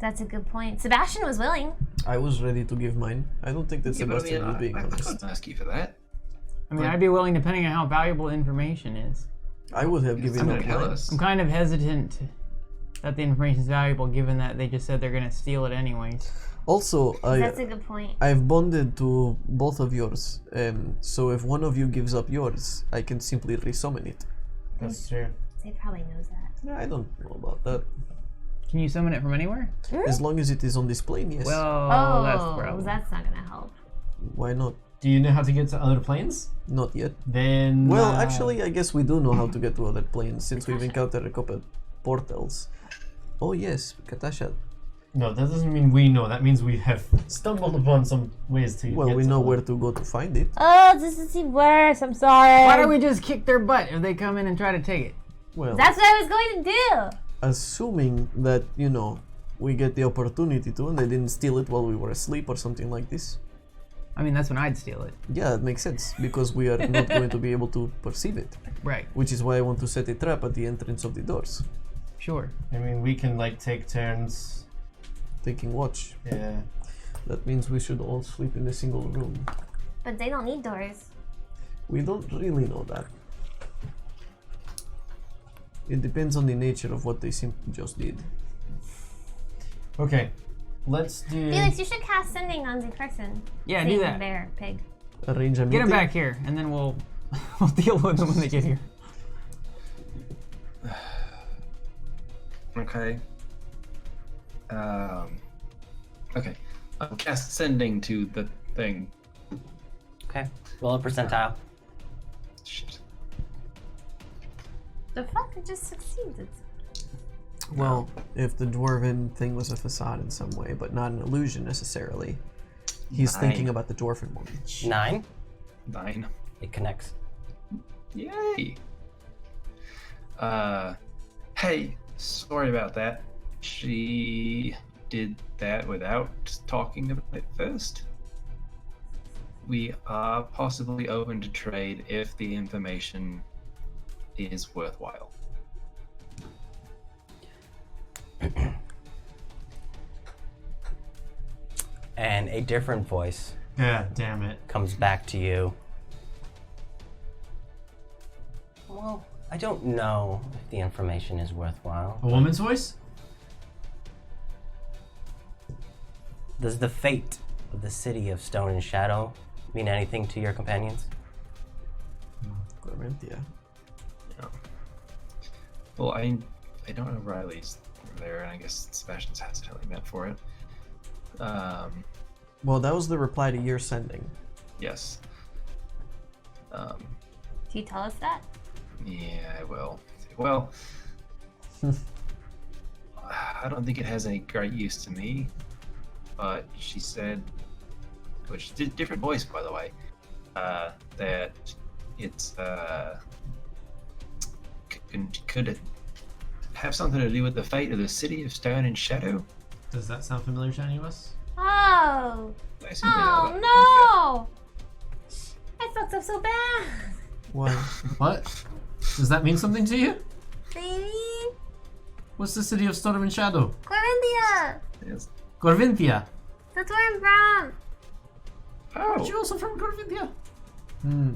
That's a good point. Sebastian was willing. I was ready to give mine. I don't think that Yeah, but I Sebastian mean, was being I honest. couldn't ask you for that. I mean, I'd be willing depending on how valuable the information is. I would have I'm given gonna up kill mine. us. I'm kind of hesitant that the information is valuable given that they just said they're going to steal it anyways. Also, That's a good point. I've bonded to both of yours, so if one of you gives up yours, I can simply resummon it. That's true. They probably knows that. I don't know about that. Can you summon it from anywhere? As long as it is on this plane, yes. Well, that's the problem. that's not gonna help. Why not? Do you know how to get to other planes? Not yet. Then. Well, actually, I guess we do know how to get to other planes since we've encountered a couple portals. Oh yes, Katasha. No, that doesn't mean we know. That means we have stumbled upon some ways to. Well, get we to know them. where to go to find it. Oh, this is even worse. I'm sorry. Why don't we just kick their butt if they come in and try to take it? Well, That's what I was going to do. assuming that, we get the opportunity to and they didn't steal it while we were asleep or something like this. I mean, that's when I'd steal it. Yeah, that makes sense because we are not going to be able to perceive it, Right. which is why I want to set a trap at the entrance of the doors, Sure. I mean, we can like take turns. taking watch. Yeah. That means we should all sleep in a single room. But they don't need doors. We don't really know that. It depends on the nature of what they simply just did. Okay. Let's do. Felix, you should cast sending on the person. Yeah, Thing, do that. Bear, pig. Arrange a Get meeting. them back here, and then we'll deal with them when they get here. Okay. Okay. I'll cast sending to the thing. Okay. Roll a percentile. Shit. The fuck? It just succeeded. Well, if the dwarven thing was a facade in some way, but not an illusion necessarily, he's Nine. thinking about the dwarven one. 9. 9. It connects. Yay! Hey, sorry about that. She did that without talking about it first. We are possibly open to trade if the information is worthwhile. And a different voice God damn it. comes back to you. Well, I don't know if the information is worthwhile. A woman's voice? Does the fate of the city of Stone and Shadow mean anything to your companions? Clementia. Well, I don't know Riley's there, and I guess Sebastian's hesitantly meant for it. Well, that was the reply to your sending. Yes. Um, Do you tell us that? yeah, I will. Well, I don't think it has any great use to me, but she said, which is a different voice, by the way, that it's could have something to do with the fate of the city of Stone and Shadow. Does that sound familiar to any of us? Oh! I assume they know about Oh no! I fucked up so bad. Why? What? Does that mean something to you? Baby, What's the city of Storm and Shadow? Corinthia. Yes. Corvinthia. That's where I'm from. Aren't Oh, you also from Corvinthia? Hmm.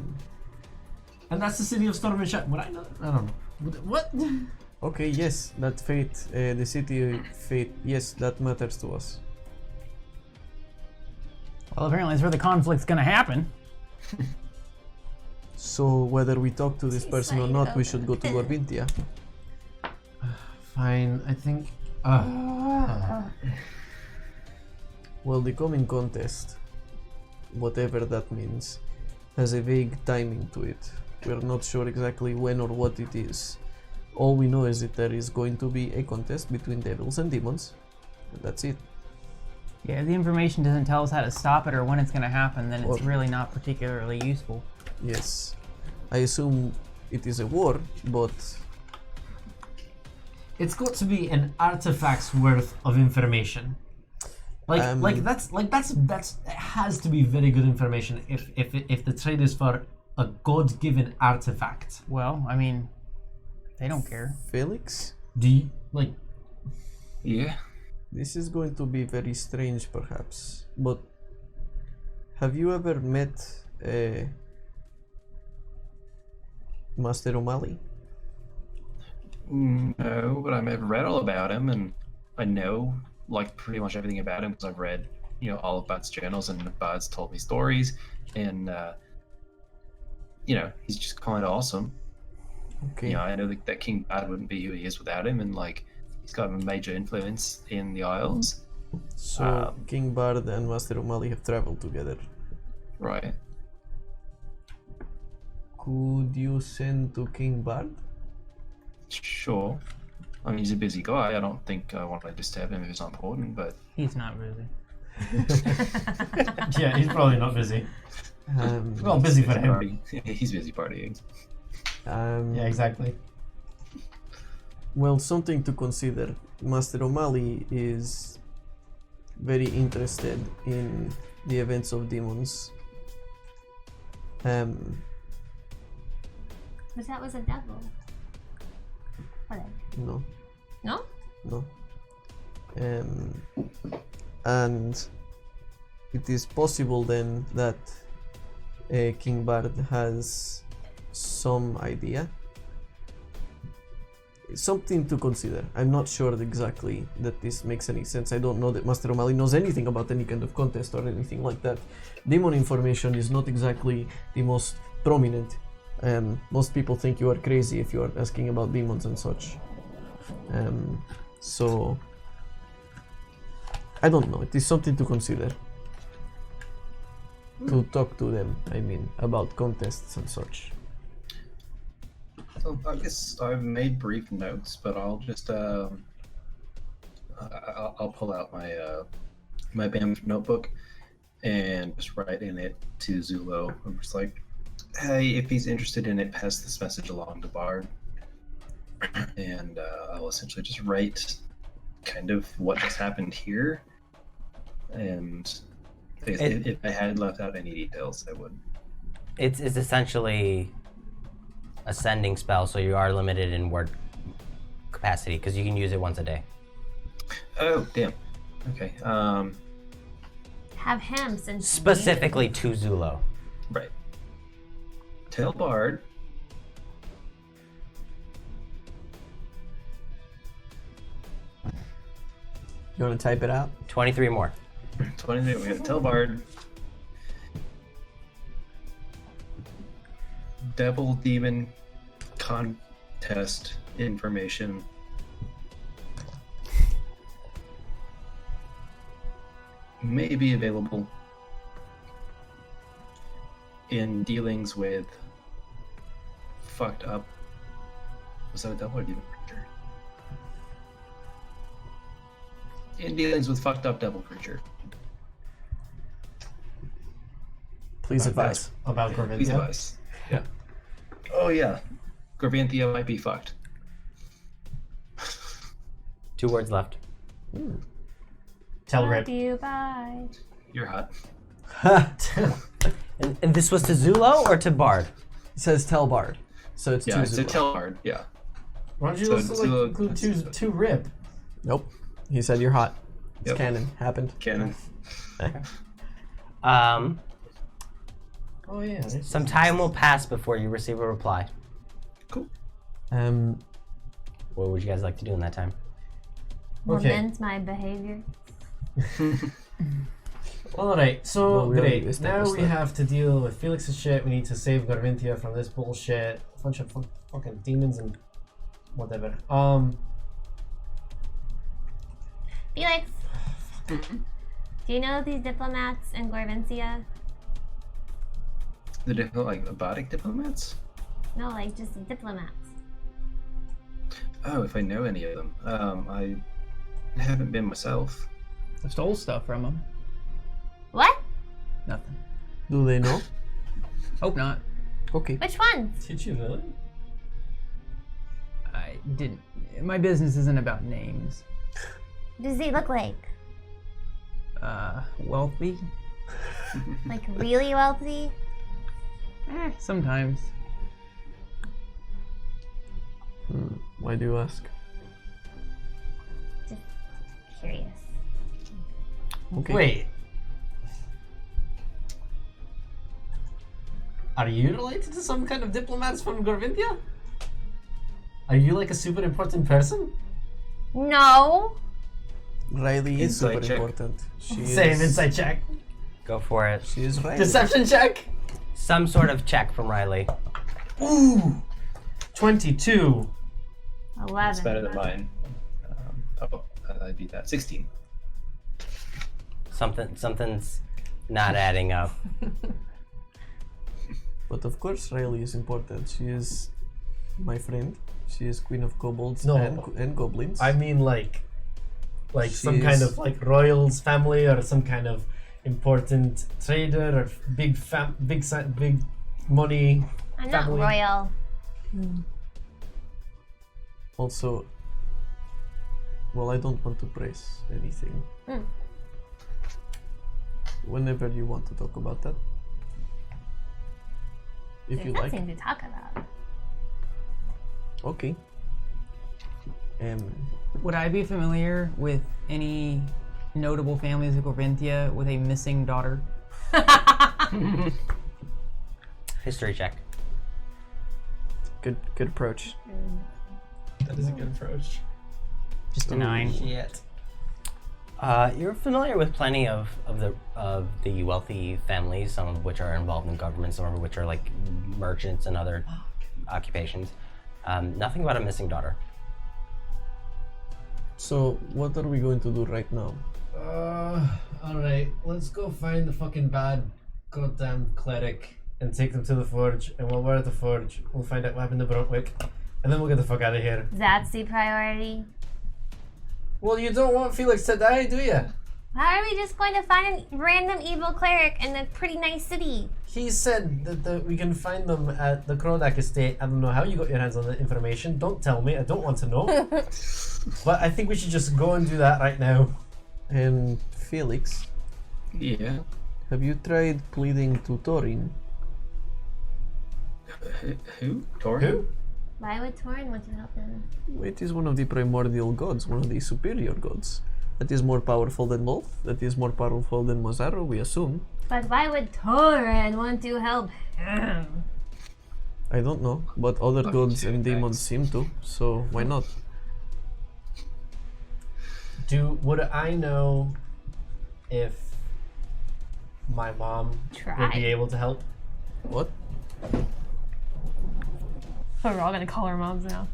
And that's the city of Storm and Shadow. Would I know? I don't know. What? Okay, yes, that fate, the city fate, yes, that matters to us. Well, apparently that's where the conflict's gonna happen. So whether we talk to this She's person or saying not, we it should go to Gorvintia. Fine, I think. Well, the coming contest, whatever that means, has a vague timing to it. We're not sure exactly when or what it is. All we know is that there is going to be a contest between devils and demons. And that's it. Yeah, if the information doesn't tell us how to stop it or when it's gonna happen, then it's Or- really not particularly useful. Yes. I assume it is a war, but It's got to be an artifact's worth of information. That's it has to be very good information if the trade is for a god-given artifact. Well, I mean, they don't care. Felix? Do you like? yeah. This is going to be very strange, perhaps, but have you ever met Master O'Malley? No, but I've read all about him, and I know like pretty much everything about him because I've read, all of Bud's journals, and Bud's told me stories, and he's just kind of awesome. Okay. I know that King Bud wouldn't be who he is without him, and like he's got a major influence in the Isles. So King Bard and Master O'Malley have traveled together. Right. Could you send to King Bard? Sure. I mean, he's a busy guy. I don't think I want to disturb him if it's not important, but He's not really. Yeah, he's probably not busy. Well, Um, busy for him. He's busy partying. Yeah, exactly. Well, something to consider. Master O'Malley is very interested in the events of demons. But that was a devil. Whatever. No, No? no. And it is possible then that King Bard has some idea. Something to consider. I'm not sure exactly that this makes any sense. I don't know that Master O'Malley knows anything about any kind of contest or anything like that. Demon information is not exactly the most prominent. Most people think you are crazy if you are asking about demons and such. So I don't know. It is something to consider. To talk to them, I mean, about contests and such. So I guess I've made brief notes, but I'll just I'll pull out my my BAM notebook and just write in it to Zulo. I'm just like, hey, if he's interested in it, pass this message along to Bard. And I'll essentially just write kind of what just happened here. And if I had left out any details, I would. It's essentially a sending spell, so you are limited in word capacity because you can use it once a day. Oh, damn. Okay. Have him send Specifically to Zulo. Right. Tell Bard. You want to type it out? 23 more. 20. We're gonna tell Bard. Devil Demon contest information. May be available in dealings with fucked up. Was that a devil or demon creature? In dealings with fucked up devil creature. Please advise. About Please Corvinthia. advise. Yeah. Oh yeah. Corvinthia might be fucked. 2 words left. Tell What Rip. do you buy? You're hot. And this was to Zulo or to Bard? It says tell Bard. So it's Yeah, two it's a Zula. Telbard. Yeah. Why don't you So also Zula- include two Rip? Nope. He said you're hot. It's Yep. canon. Happened. Canon. Oh yeah. Some time will pass before you receive a reply. Cool. What would you guys like to do in that time? Okay. Lament my behavior. Alright, so Well, we already great. established Now we that. have to deal with Felix's shit. We need to save Corvinthia from this bullshit. A bunch of fucking demons and whatever. Felix, do you know these diplomats in Gorventia? The Abadic diplomats? No, like just diplomats. Oh, if I know any of them. I haven't been myself. I stole stuff from them. What? Nothing. Do they know? Hope not. Okay. Which ones? Did you really? I didn't. My business isn't about names. What does he look like? Wealthy? Like really wealthy? Sometimes. Why do you ask? Just curious. Okay. Wait. Are you related to some kind of diplomats from Gorvinthia? Are you like a super important person? No. Riley is Insight super check. important. She Same is, insight check. Go for it. She is Riley. Deception check. Some sort of check from Riley. Ooh. 22. 11. It's better than mine. I beat that. 16. Something's not adding up. But of course, Riley is important. She is my friend. She is queen of kobolds No. and goblins. I mean like some She kind is- of like royals family or some kind of important trader or big money. I'm not family. royal. Also, well, I don't want to praise anything. Mm. Whenever you want to talk about that. If There's you like. nothing to talk about. Okay. Would I be familiar with any notable families of Gorventia with a missing daughter? History check. Good approach. That is a good approach. Just a 9. Shit. You're familiar with plenty of the wealthy families, some of which are involved in government, some of which are like merchants and other occupations. Nothing about a missing daughter. So, what are we going to do right now? Alright, let's go find the fucking bad goddamn cleric and take them to the forge. And while we're at the forge, we'll find out what happened to Bruntwick. And then we'll get the fuck out of here. That's the priority. Well, you don't want Felix to die, do you? How are we just going to find a random evil cleric in a pretty nice city? He said that we can find them at the Krodak estate. I don't know how you got your hands on the information. Don't tell me. I don't want to know. But I think we should just go and do that right now. And Felix, Yeah. have you tried pleading to Thorin? Who? Tor? Who? Why would Torin want to help him? It is one of the primordial gods, one of the superior gods. That is more powerful than Lolth, that is more powerful than Mozaro, we assume. But why would Torin want to help him? I don't know, but other gods and thanks. demons seem to, so why not? Would I know if my mom would Try. be able to help? What? We're all gonna call our moms now.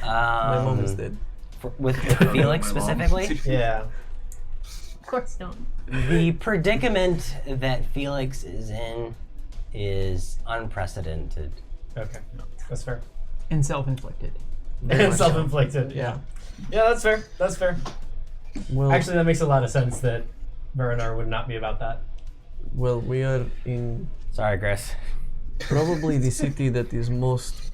My mom is dead. With Felix My mom. specifically, Yeah. Of course don't. the predicament that Felix is in is unprecedented. Okay, that's fair. And self-inflicted. And self-inflicted. Yeah. Yeah, that's fair. That's fair. Well, Actually, that makes a lot of sense that Bernard would not be about that. well, we are in Sorry, Chris. probably the city that is most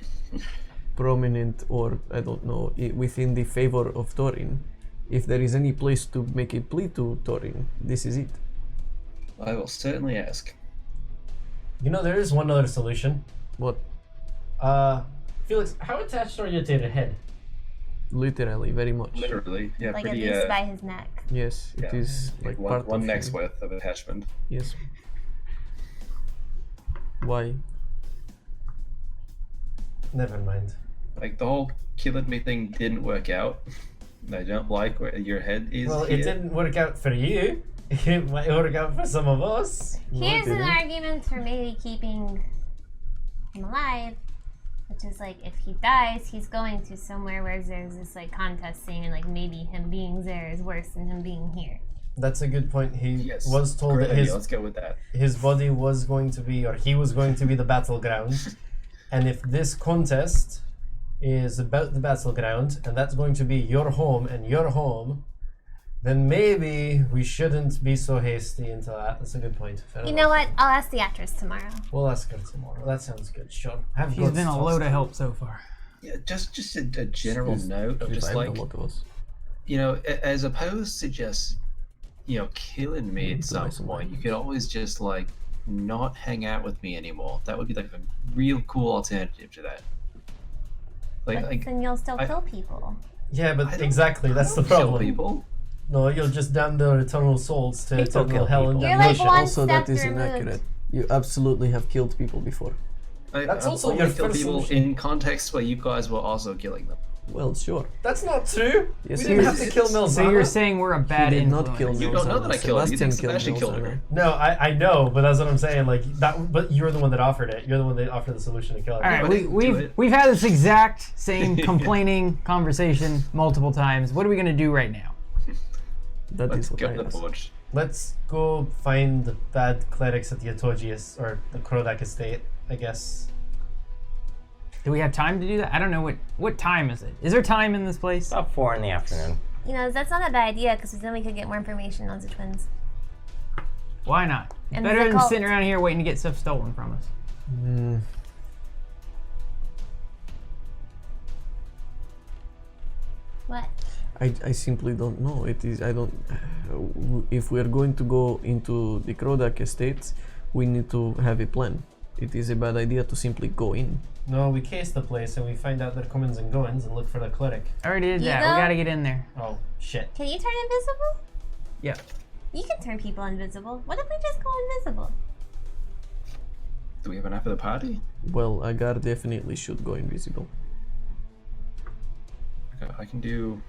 prominent, or I don't know, within the favor of Thorin. If there is any place to make a plea to Thorin, this is it. I will certainly ask. You know, there is one other solution. What? Felix, how attached are you to the head? Literally, very much. Literally, yeah, Like at pretty. least by his neck. Yes, it Yeah. is like one, part one of neck's him. worth of attachment. Yes. Why? Never mind. Like the whole killing me thing didn't work out. I don't like where your head is. Well, here. it didn't work out for you. It might work out for some of us. Here's an didn't. argument for maybe keeping him alive, which is like if he dies, he's going to somewhere where there's this like contest scene, and like maybe him being there is worse than him being here. That's a good point. He Yes. was told Great that idea. Let's go with that. his body was going to be, or he was going to be the battleground. And if this contest is about the battleground, and that's going to be your home and your home, then maybe we shouldn't be so hasty into that. That's a good point. Fair You enough. know what? I'll ask the actress tomorrow. We'll ask her tomorrow. That sounds good. Sure. Have She's guts been a tossed load of in. help so far. Yeah, just a general note of just Revived like a lot of us. as opposed to just killing me at some nice point, you could always just like not hang out with me anymore. That would be like a real cool alternative to that. Like Then you'll still I- kill people. Yeah, I but don't- exactly, that's the I don't kill problem. people. No, you'll just damn their eternal souls to People eternal kill hell and people. You're like damnation. one Also, step that is removed. inaccurate. You absolutely have killed people before. That's I've also only your killed first people solution. in contexts where you guys were also killing them. Well, sure. That's not true. Yes, we it didn't is. have to kill Milzana. So you're saying we're a bad He did influence. not kill You don't know that I Milzana. killed her. You Sebastian think killed Sebastian killed her. Milzana. No, I know, but that's what I'm saying. Like that, but you're the one that offered it. You're the one that offered the solution to kill her. All right, but I didn't do we've it. we've had this exact same complaining conversation multiple times. What are we gonna do right now? That Let's is what go I to the asked. forge. Let's go find the bad clerics at the Atogius or the Krodak estate, I guess. Do we have time to do that? I don't know what time is it. Is there time in this place? About 4 in the afternoon. You know, that's not a bad idea because then we could get more information on the twins. Why not? And Better the than cult. sitting around here waiting to get stuff stolen from us. What? I simply don't know. It is I don't. If we are going to go into the Krodak estates, we need to have a plan. It is a bad idea to simply go in. No, we case the place and we find out their comings and goings and look for the cleric. I already did You that. go? We gotta get in there. Oh shit! Can you turn invisible? Yeah. You can turn people invisible. What if we just go invisible? Do we have enough of the party? Well, Agar definitely should go invisible. Okay, I can do.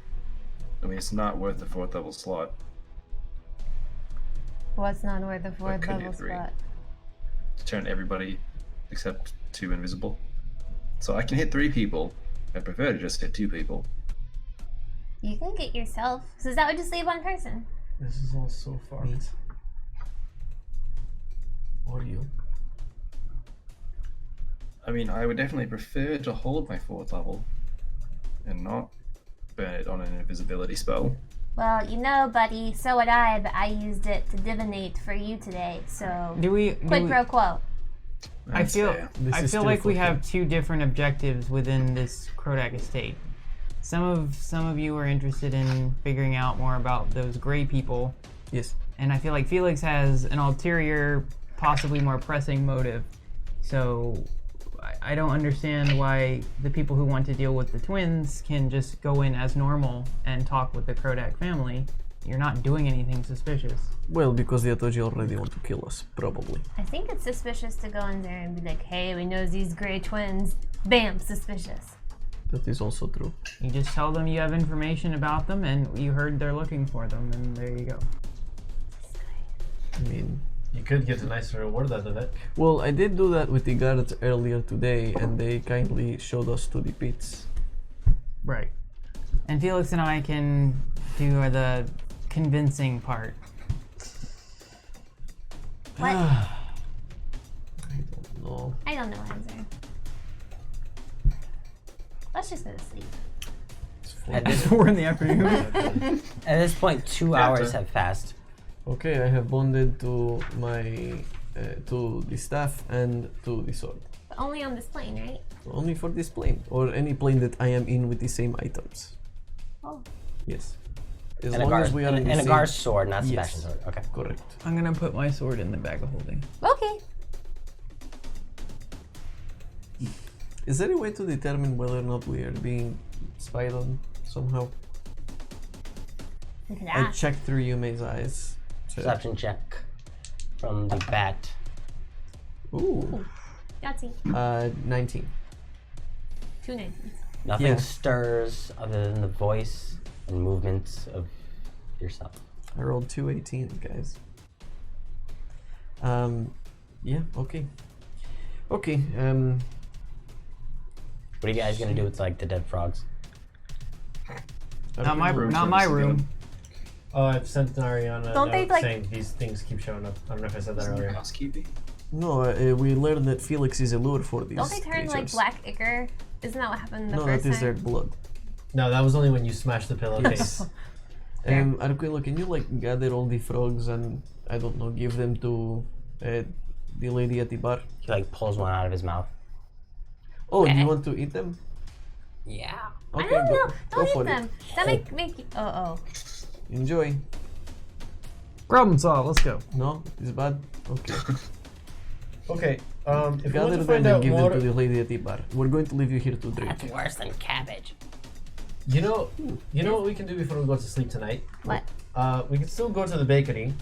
I mean, it's not worth the 4th level slot. What's not worth the fourth could be level 3. spot? To turn everybody except 2 invisible. So I can hit 3 people. I prefer to just hit 2 people. You can get yourself. So that would just leave one person. This is all so fucked. Or you? I mean, I would definitely prefer to hold my 4th level and not burn it on an invisibility spell. Well, you know, buddy, so would I, but I used it to divinate for you today, so Do we? quid pro quo. I That's feel. fair. This I is feel still like we for have him. 2 different objectives within this Krodak estate. Some of you are interested in figuring out more about those gray people, Yes. and I feel like Felix has an ulterior, possibly more pressing motive. So I don't understand why the people who want to deal with the twins can just go in as normal and talk with the Krodak family. You're not doing anything suspicious. Well, because the Atoji already want to kill us, probably. I think it's suspicious to go in there and be like, hey, we know these gray twins. Bam, suspicious. That is also true. You just tell them you have information about them and you heard they're looking for them, and there you go. I mean, You could get a nice reward out of it. well, I did do that with the guards earlier today, and they kindly showed us to the pits. Right. And Felix and I can do the convincing part. What? I don't Oh. I don't know answer. Let's just go to sleep. At It's this, 4 in the afternoon. at this point, 2 hours have passed. Okay, I have bonded to my to the staff and to the sword. But only on this plane, right? Only for this plane or any plane that I am in with the same items. Oh. Yes. As And a long guard, as we are in the and a same. guard's sword, not Yes. Sebastian's sword. Okay. Correct. I'm gonna put my sword in the bag of holding. Okay. Is there a way to determine whether or not we are being spied on somehow? We could I ask. checked through Yume's eyes. Perception check from the bat. Ooh. Yahtzee. 19. 2 19s. Nothing Yeah. stirs other than the voice and movements of yourself. I rolled 2 18s, guys. Yeah, okay. Okay, What are you guys gonna do with like the dead frogs? Not my room not for my us to room. go. Oh, I've sent Ariana a Don't they, note like- saying these things keep showing up. I don't know if I said that Isn't there earlier. housekeeping? no, we learned that Felix is a lure for these Don't they turn like creatures. black ichor? Isn't that what happened the No, first that is their time? blood. No, that was only when you smashed the pillowcase. Yes. Arquillo, can you like gather all the frogs and I don't know, give them to the lady at the bar? He like pulls one out of his mouth. Oh, do Okay. you want to eat them? Yeah. I don't know. go Don't for eat them. it. That make you. Oh. Enjoy. Problem solved. Let's go. No, it's bad. Okay. Okay, if you want Gather to them find and out give more, them to the lady at the bar. We're going to leave you here to drink. That's worse than cabbage. you know what we can do before we go to sleep tonight? What? We can still go to the bakery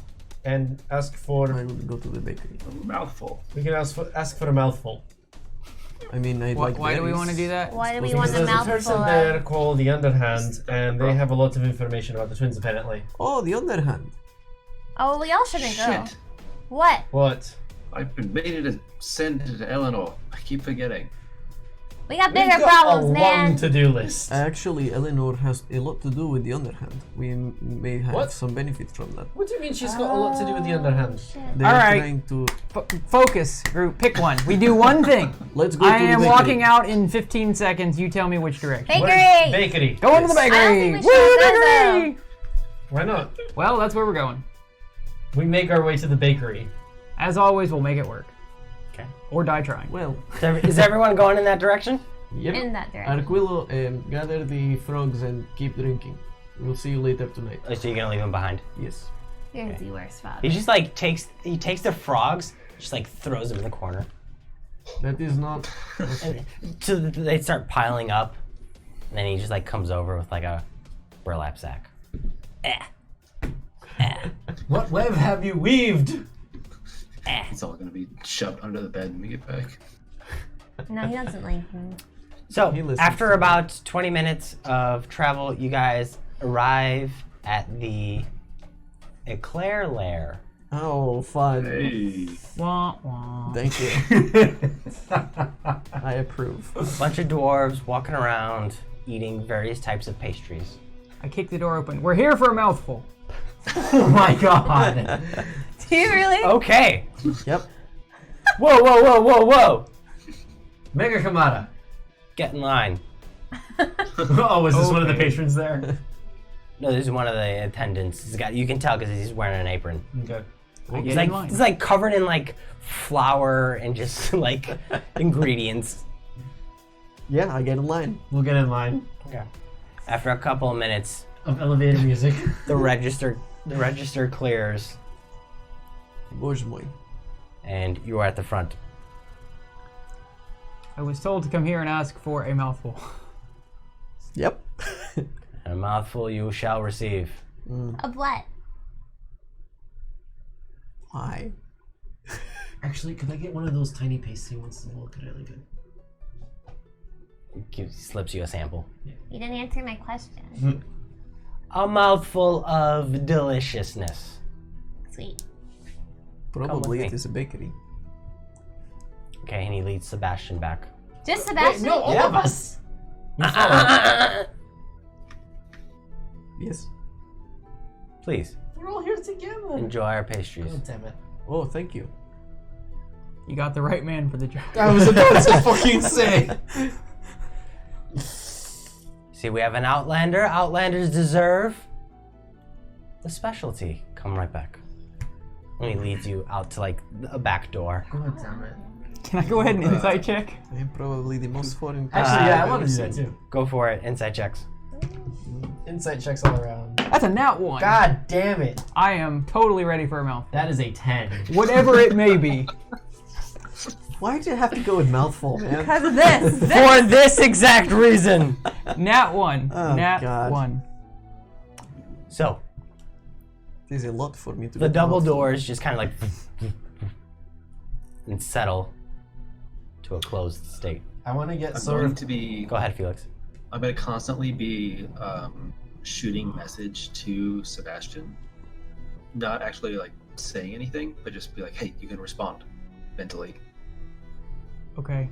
and ask for. I will go to the bakery. A mouthful. We can ask for a mouthful. I mean, I'd like Why do we berries. want to do that? Why do we Because want a there's a person mouthful there of? called the Underhand, and they have a lot of information about the twins, apparently. Oh, the underhand. Oh, we all shouldn't go. Shit. What? What? I've been waiting to send it to Eleanor. I keep forgetting. We got We've bigger got problems, a man. long to-do list. Actually, Eleanor has a lot to do with the underhand. We may have What? some benefit from that. What do you mean she's got a lot to do with the Underhand? Shit. They're All right. trying to. Focus, group. Pick one. We do one thing. Let's go I to the am bakery. walking out in 15 seconds. You tell me which direction. Bakery. Bakery. Go into the I don't bakery. think we should go, Bakery! Why not? Well, that's where we're going. We make our way to the bakery. As always, we'll make it work. Okay. Or die trying. Well, Is everyone going in that direction? yep. In that direction. Arquillo, gather the frogs and keep drinking. We'll see you later tonight. Oh, so you're gonna leave him behind? Yes. You're the worst father. He just like takes the frogs, just like throws them in the corner. That is not. And so they start piling up, and then he just like comes over with like a burlap sack. What web have you weaved? It's all gonna be shoved under the bed when we get back. No, he doesn't like me. So He listens after to about 20 minutes of travel, you guys arrive at the Eclair Lair. Oh, fun. Hey. Wah, wah. Thank you. I approve. Bunch of dwarves walking around eating various types of pastries. I kick the door open. We're here for a mouthful. Oh my god. Do you really? Okay. Yep. Whoa, whoa, whoa, whoa, whoa. Mega Kamada. Get in line. Oh, was this one of the Okay. patrons there? No, this is one of the attendants. He's got, you can tell because he's wearing an apron. Okay. I He's get like, in line. he's like covered in like flour and just like ingredients. Yeah, I get in line. We'll get in line. Okay. After a couple of minutes, Of elevator music. the register clears Boże mój. and you are at the front. I was told to come here and ask for a mouthful. Yep. And a mouthful you shall receive. Of what? Why? Actually, could I get one of those tiny pasty ones to look really good? He slips you a sample. You didn't answer my question. A mouthful of deliciousness. Sweet. Probably me. it is a bakery. Okay, and he leads Sebastian back. Just Sebastian? No, all of us. Yes. Please We're all here together. enjoy our pastries. God damn it. Oh, thank you. You got the right man for the job. I was about to fucking say. See, we have an Outlander. Outlanders deserve the specialty. Come right back. And he leads you out to like a back door. God damn it. Can I go ahead and insight check? I am probably the most foreign. Actually, yeah, I I've want to ever do that seen. too. Go for it. Insight checks. Insight checks all around. That's a nat 1. God damn it. I am totally ready for a mouthful. That is a 10. Whatever it may be. Why'd you have to go with mouthful, man? Because of this. For this exact reason. Nat 1. Oh, Nat God. 1. So, There's a lot for me to. the get double mouthful. doors just kind of like and settle to a closed state. I want to get I'm sort going of. to be. Go ahead, Felix. I'm going to constantly be shooting message to Sebastian. Not actually like saying anything, but just be like, hey, you can respond mentally. Okay.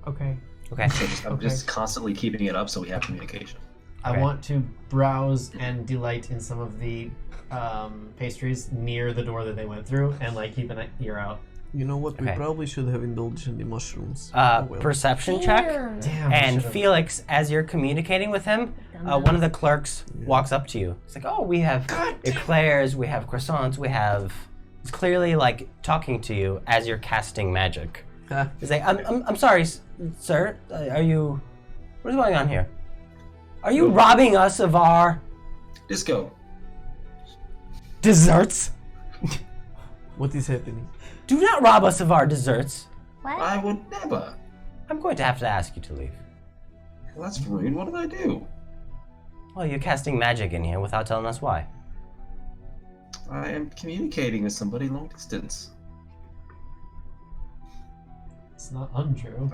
Okay. Okay. So I'm just constantly keeping it up so we have communication. I Okay. want to browse and delight in some of the pastries near the door that they went through, and like keep an ear out. You know what? We Okay. probably should have indulged in the mushrooms. Oh, well. Perception check. Damn. I And should've- Felix, as you're communicating with him, one of the clerks walks up to you. It's like, oh, we have eclairs, we have croissants, we have. It's clearly like talking to you as you're casting magic. Ah, He's like, I'm sorry, sir. Are you? What is going on here? Are you robbing us of our Disco. desserts? what is happening? Do not rob us of our desserts. What? I would never. I'm going to have to ask you to leave. Well, that's rude. What did I do? Well, you're casting magic in here without telling us why. I am communicating with somebody long distance. It's not untrue.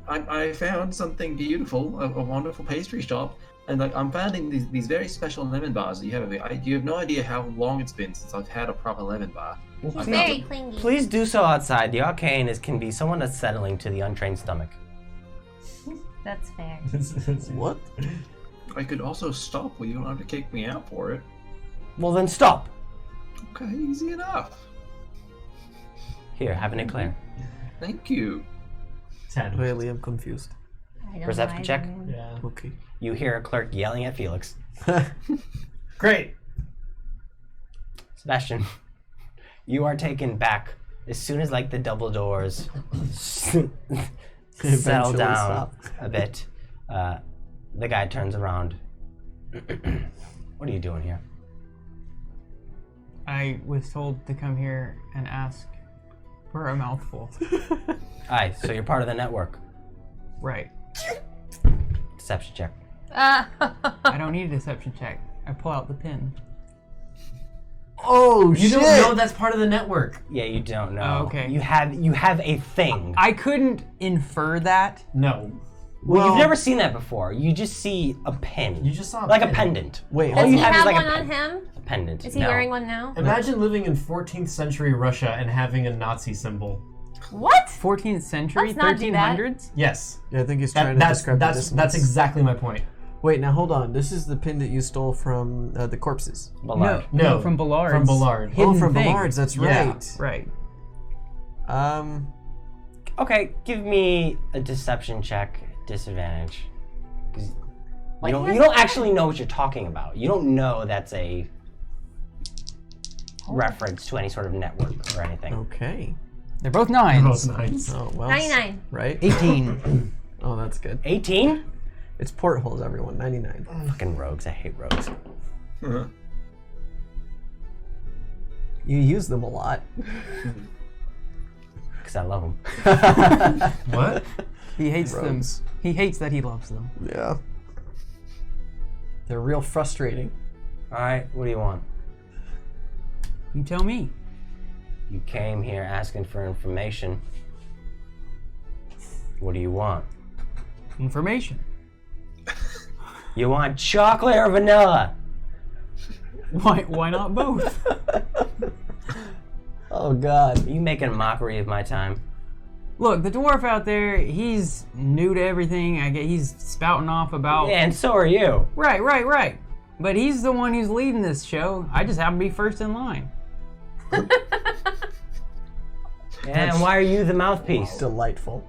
I found something beautiful, a wonderful pastry shop, and like I'm finding these very special lemon bars that you have. You have no idea how long it's been since I've had a proper lemon bar. He's I very found clingy. Please do so outside. The arcane can be somewhat unsettling to the untrained stomach. That's fair. What? I could also stop where you don't have to kick me out for it. Well, then stop. Okay, easy enough. Here, have an eclair. Thank you. 10. Really, I'm confused. I don't Perception know, I check? don't know. Yeah. Okay. You hear a clerk yelling at Felix. Great. Sebastian, you are taken back as soon as like the double doors settle Eventually down stop. a bit. The guy turns around. What are you doing here? I was told to come here and ask for a mouthful. Aye, so you're part of the network. Right. Deception check. I don't need a deception check. I pull out the pin. Oh You shit! don't know that's part of the network. Yeah, you don't know. Oh, okay. You have a thing. I couldn't infer that. No. Well, Well- you've never seen that before. You just see a pin. You just saw a like pin. a pendant. Wait, All hold Does you he have is have like one a on him? A pendant. Is he No. wearing one now? Imagine living in 14th century Russia and having a Nazi symbol. What? 14th century, Let's not do that. 1300s? Yes. Yeah, I think he's trying to That's describe the dissonance. that's exactly my point. Wait, now hold on. This is the pin that you stole from the corpses. Ballard. No, from Ballard's. From Ballard. Hidden Oh, from thing. Ballard's. That's Yeah. right. Right. Okay, give me a deception check. Disadvantage. 'Cause Wait, you he has don't a actually know what you're talking about. You don't know that's a reference to any sort of network or anything. Okay. They're both nines. Both nice. Oh well. 99. Right. 18. Oh, that's good. 18? It's portholes, everyone. 99. Fucking rogues. I hate rogues. Uh-huh. You use them a lot. Because I love them. What? He hates them. Rogues. He hates that he loves them. Yeah. They're real frustrating. Alright, what do you want? You tell me. You came here asking for information. What do you want? Information. You want chocolate or vanilla? Why not both? Oh God. Are you making a mockery of my time? Look, the dwarf out there, he's new to everything. I get he's spouting off about Yeah, and so are you. Right. But he's the one who's leading this show. I just happen to be first in line. Yeah, and why are you the mouthpiece? Delightful.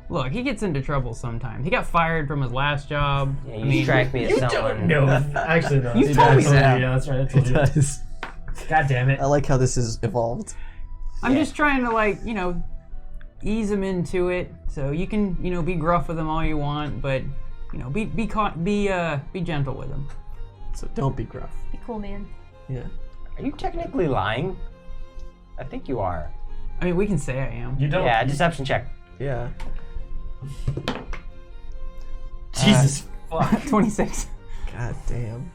Look, he gets into trouble sometimes. He got fired from his last job. Yeah, you strike me as someone. No, actually no. You told me that. Yeah, that's right. I told you. does. God damn it. I like how this is evolved. I'm just trying to, like, ease him into it. So you can, be gruff with him all you want, but, be gentle with him. So don't be gruff. Be cool, man. Yeah. Are you technically lying? I think you are. I mean, we can say I am. You don't. Yeah, deception check. Yeah. Jesus fuck. 26. God damn.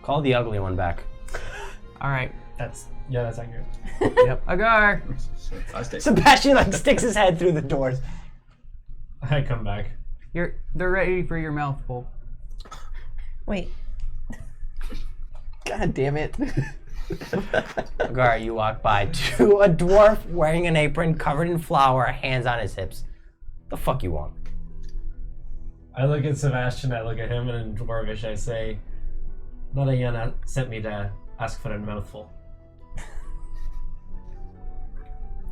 Call the ugly one back. All right. That's accurate. Agar. So I stay. Sebastian sticks his head through the doors. I come back. They're ready for your mouthful. Wait. God damn it. Agar, you walk by to a dwarf wearing an apron covered in flour, hands on his hips. The fuck you want? I look at Sebastian, I look at him, and in Dwarvish I say, Narayana sent me to ask for a mouthful.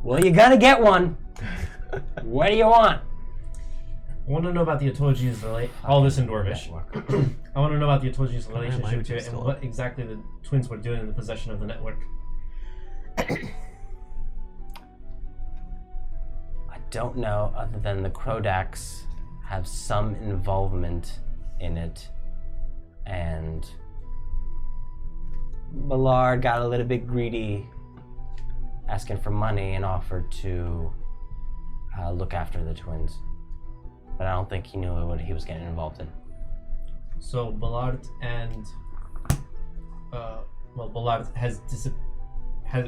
Well, you gotta get one. What do you want? I want to know about the Otoji's all this in Dwarvish. I want to know about the Otoji's relationship to it and what exactly the twins were doing in the possession of the network. I don't know, other than the Krodax have some involvement in it, and Ballard got a little bit greedy, asking for money and offered to look after the twins. But I don't think he knew what he was getting involved in. So Ballard and Ballard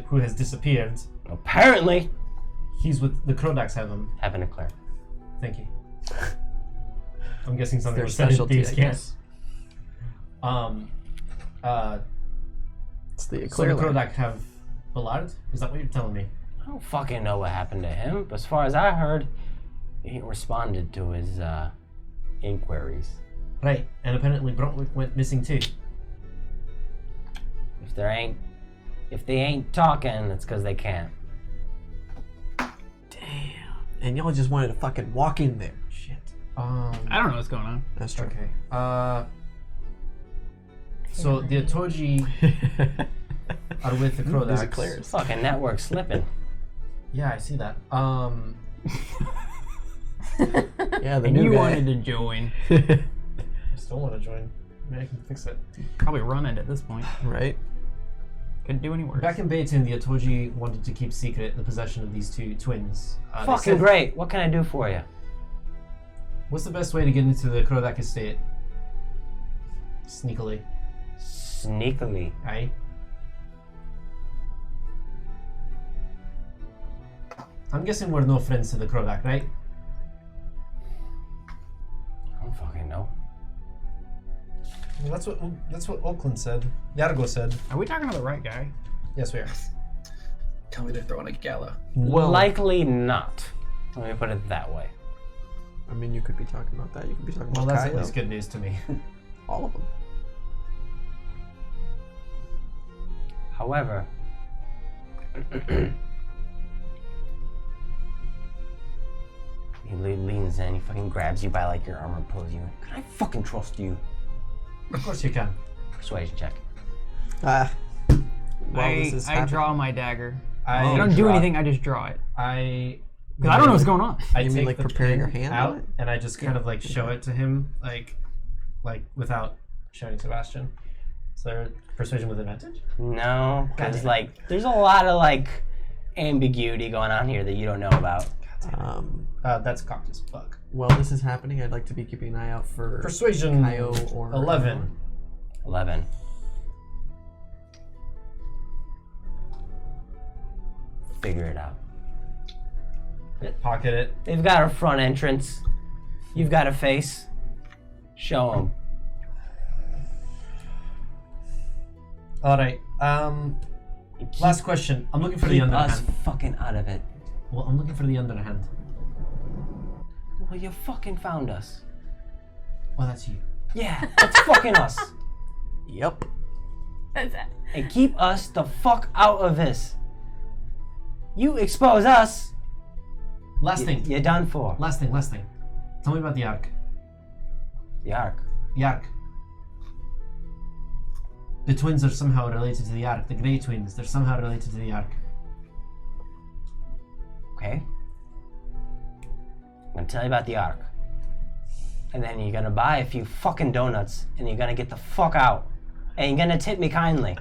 who has disappeared. Apparently, He's with the Krodax have him. having a clear. Thank you. I'm guessing something Their was said in specialty, thieves' I camp. guess. It's the So the clear line. Krodak have Ballard? Is that what you're telling me? I don't fucking know what happened to him, but as far as I heard, he responded to his inquiries. Right, and apparently Bruntwick went missing too. If they ain't talking, it's because they can't. Damn. And y'all just wanted to fucking walk in there. Shit. I don't know what's going on. That's true. Okay. So the Otoji are with the There's a Krodax. clears. Fucking network slipping. Yeah, I see that. Yeah, the And new you guy. wanted to join. I still want to join. Maybe I can fix it. Probably run it at this point. Right? Couldn't do any worse. Back in Bayton, the Otoji wanted to keep secret the possession of these two twins. They Fucking said, great. What can I do for you? What's the best way to get into the Krodak estate? Sneakily. Sneakily. Aye. I'm guessing we're no friends to the Krodak, right? I don't fucking know. Well, that's what Oakland said. Yargo said. Are we talking to the right guy? Yes, we are. Tell me they're throwing a gala. Well, Likely not. Let me put it that way. I mean, you could be talking about that. You could be talking Well, about that's at Kylo. least good news to me. All of them. However, he leans in, he fucking grabs you by like your arm and pulls you. Can I fucking trust you? Of course you can. Persuasion check. While this is I happening. draw my dagger. I I don't do draw- anything, I just draw it. Because I don't know what's going on. I You mean take like the preparing your pin hand out on it? and I just kind of like show it to him, like without showing Sebastian. So there persuasion with advantage. No, because Goddamn. like there's a lot of like ambiguity going on here that you don't know about. That's cocked as fuck. While this is happening, I'd like to be keeping an eye out for Persuasion Kaio or 11. 11. Figure it out. Pocket it. They've got a front entrance. You've got a face. Show them. All right. Last question. I'm looking for the Keep us underhand. fucking out of it. Well, I'm looking for the underhand. Well, you fucking found us. Oh, that's you. Yeah, that's fucking us. Yep. That's it. And keep us the fuck out of this. You expose us, Last thing. you're done for. Last thing. Tell me about the Ark. The Ark. The Ark. The twins are somehow related to the Ark. The Grey twins, they're somehow related to the Ark. Okay? I'm gonna tell you about the Ark. And then you're gonna buy a few fucking donuts and you're gonna get the fuck out. And you're gonna tip me kindly.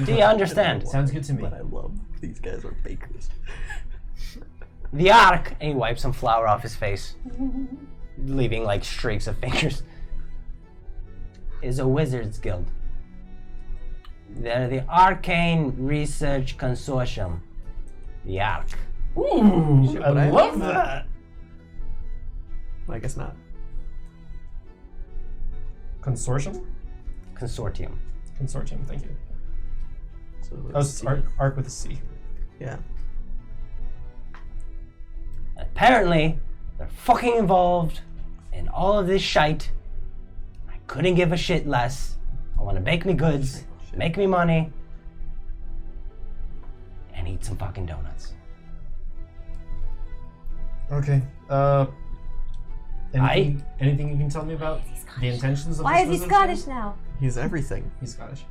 Do you understand? Sounds good to me. But I love these guys are bakers. The Ark, and he wipes some flour off his face, leaving like streaks of fingers, is a wizard's guild. They're the Arcane Research Consortium. The Ark. Ooh, I I love that. I guess not. Consortium? Consortium. Consortium, thank you. So That was Ark with a C. Yeah. Apparently, they're fucking involved in all of this shite. I couldn't give a shit less. I want to bake me goods, make me money, and eat some fucking donuts. Okay. Anything you can tell me about the intentions of Why this is he wizard's guild? Scottish now? He's everything. He's Scottish.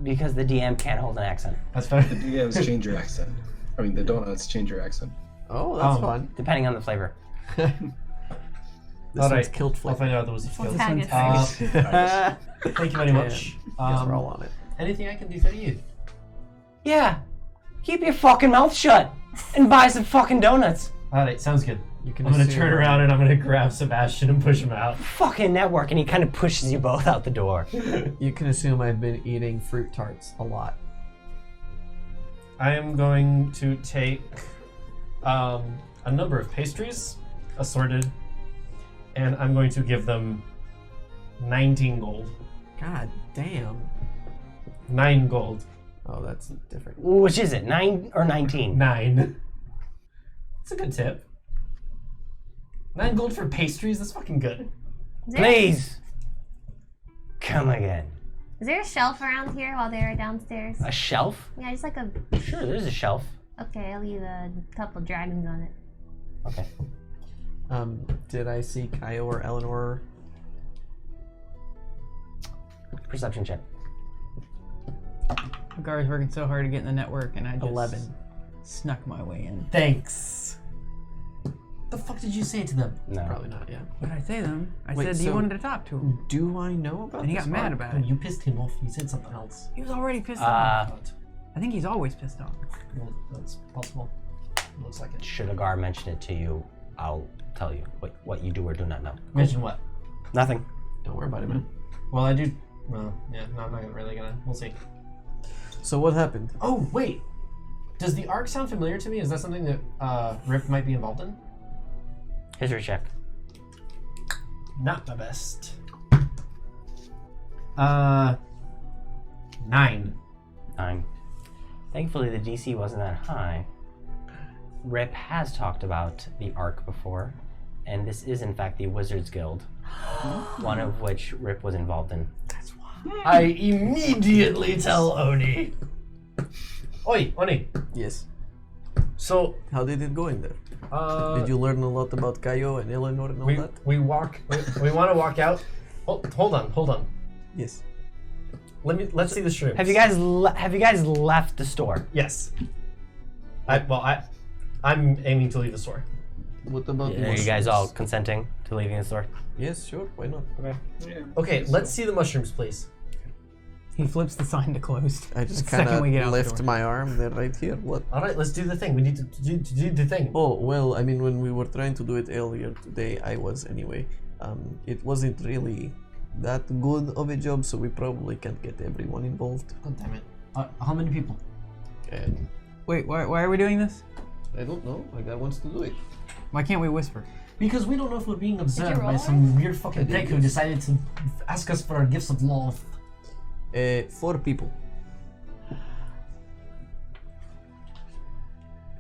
Because the DM can't hold an accent, That's fair. The DMs change your accent. I mean, the donuts change your accent. Oh, that's Um, fun. depending on the flavor. This All one's right, killed I'll flavor. find out there was a field. Haggis. Thank you very much. Guess we're all on it. Anything I can do for you? Yeah, keep your fucking mouth shut and buy some fucking donuts. Alright, sounds good. You can I'm gonna assume- turn around and I'm gonna grab Sebastian and push him out. Fucking network, and he kind of pushes you both out the door. You can assume I've been eating fruit tarts a lot. I am going to take a number of pastries, assorted, and I'm going to give them 19 gold. God damn. 9 gold. Oh, that's different. Which is it, 9 or 19? 9. That's a good tip. 9 gold for pastries? That's fucking good. Please, come again. Is there a shelf around here while they were downstairs? A shelf? Yeah, just like a. Sure, there's a shelf. Okay, I'll leave a couple dragons on it. Okay. Did I see Kaio or Eleanor? Perception check. The guard's working so hard to get in the network, and I just 11. snuck my way in. Thanks. The fuck did you say to them? No. Probably not, yeah. What did I say to him? I Wait, said you so- wanted to talk to him, Do I know about and he this got mad art? about Oh, it. you pissed him off. You said something else. He was already pissed off. Uh, I think he's always pissed off. Well, that's possible. Looks like it. should a guard mention it to you, I'll tell you what you do or do not know. Mention what? Nothing. Don't worry about it, man. Well, I do. Well, yeah, no, I'm not really gonna. We'll see. So what happened? Oh, wait. Does the Ark sound familiar to me? Is that something that Rip might be involved in? History check. Not my best. 9. 9. Thankfully, the DC wasn't that high. Rip has talked about the Ark before, and this is in fact the Wizards Guild, one of which Rip was involved in. I immediately tell Oni. Oi, Oni. Yes. So, How did it go in there? Did you learn a lot about Kaio and Eleanor and all that? we want to walk out. Oh, hold on. Yes. Let's see the shrooms. Have you guys left the store? Yes. I'm aiming to leave the store. What about Are you guys all consenting to leaving the store? Yes, sure. Why not? Okay. Yeah. Okay, let's see the mushrooms, please. He flips the sign to closed. I just The second kind we get of out the left door. my arm there, right here. What? All right, let's do the thing. We need to do the thing. Oh, well, I mean, when we were trying to do it earlier today, I was anyway. It wasn't really that good of a job, so we probably can't get everyone involved. God damn it. How many people? And Wait, why are we doing this? I don't know. My guy wants to do it. Why can't we whisper? Because we don't know if we're being observed by roll some weird fucking I did, dick who yes. decided to ask us for our gifts of Lolth. 4 people.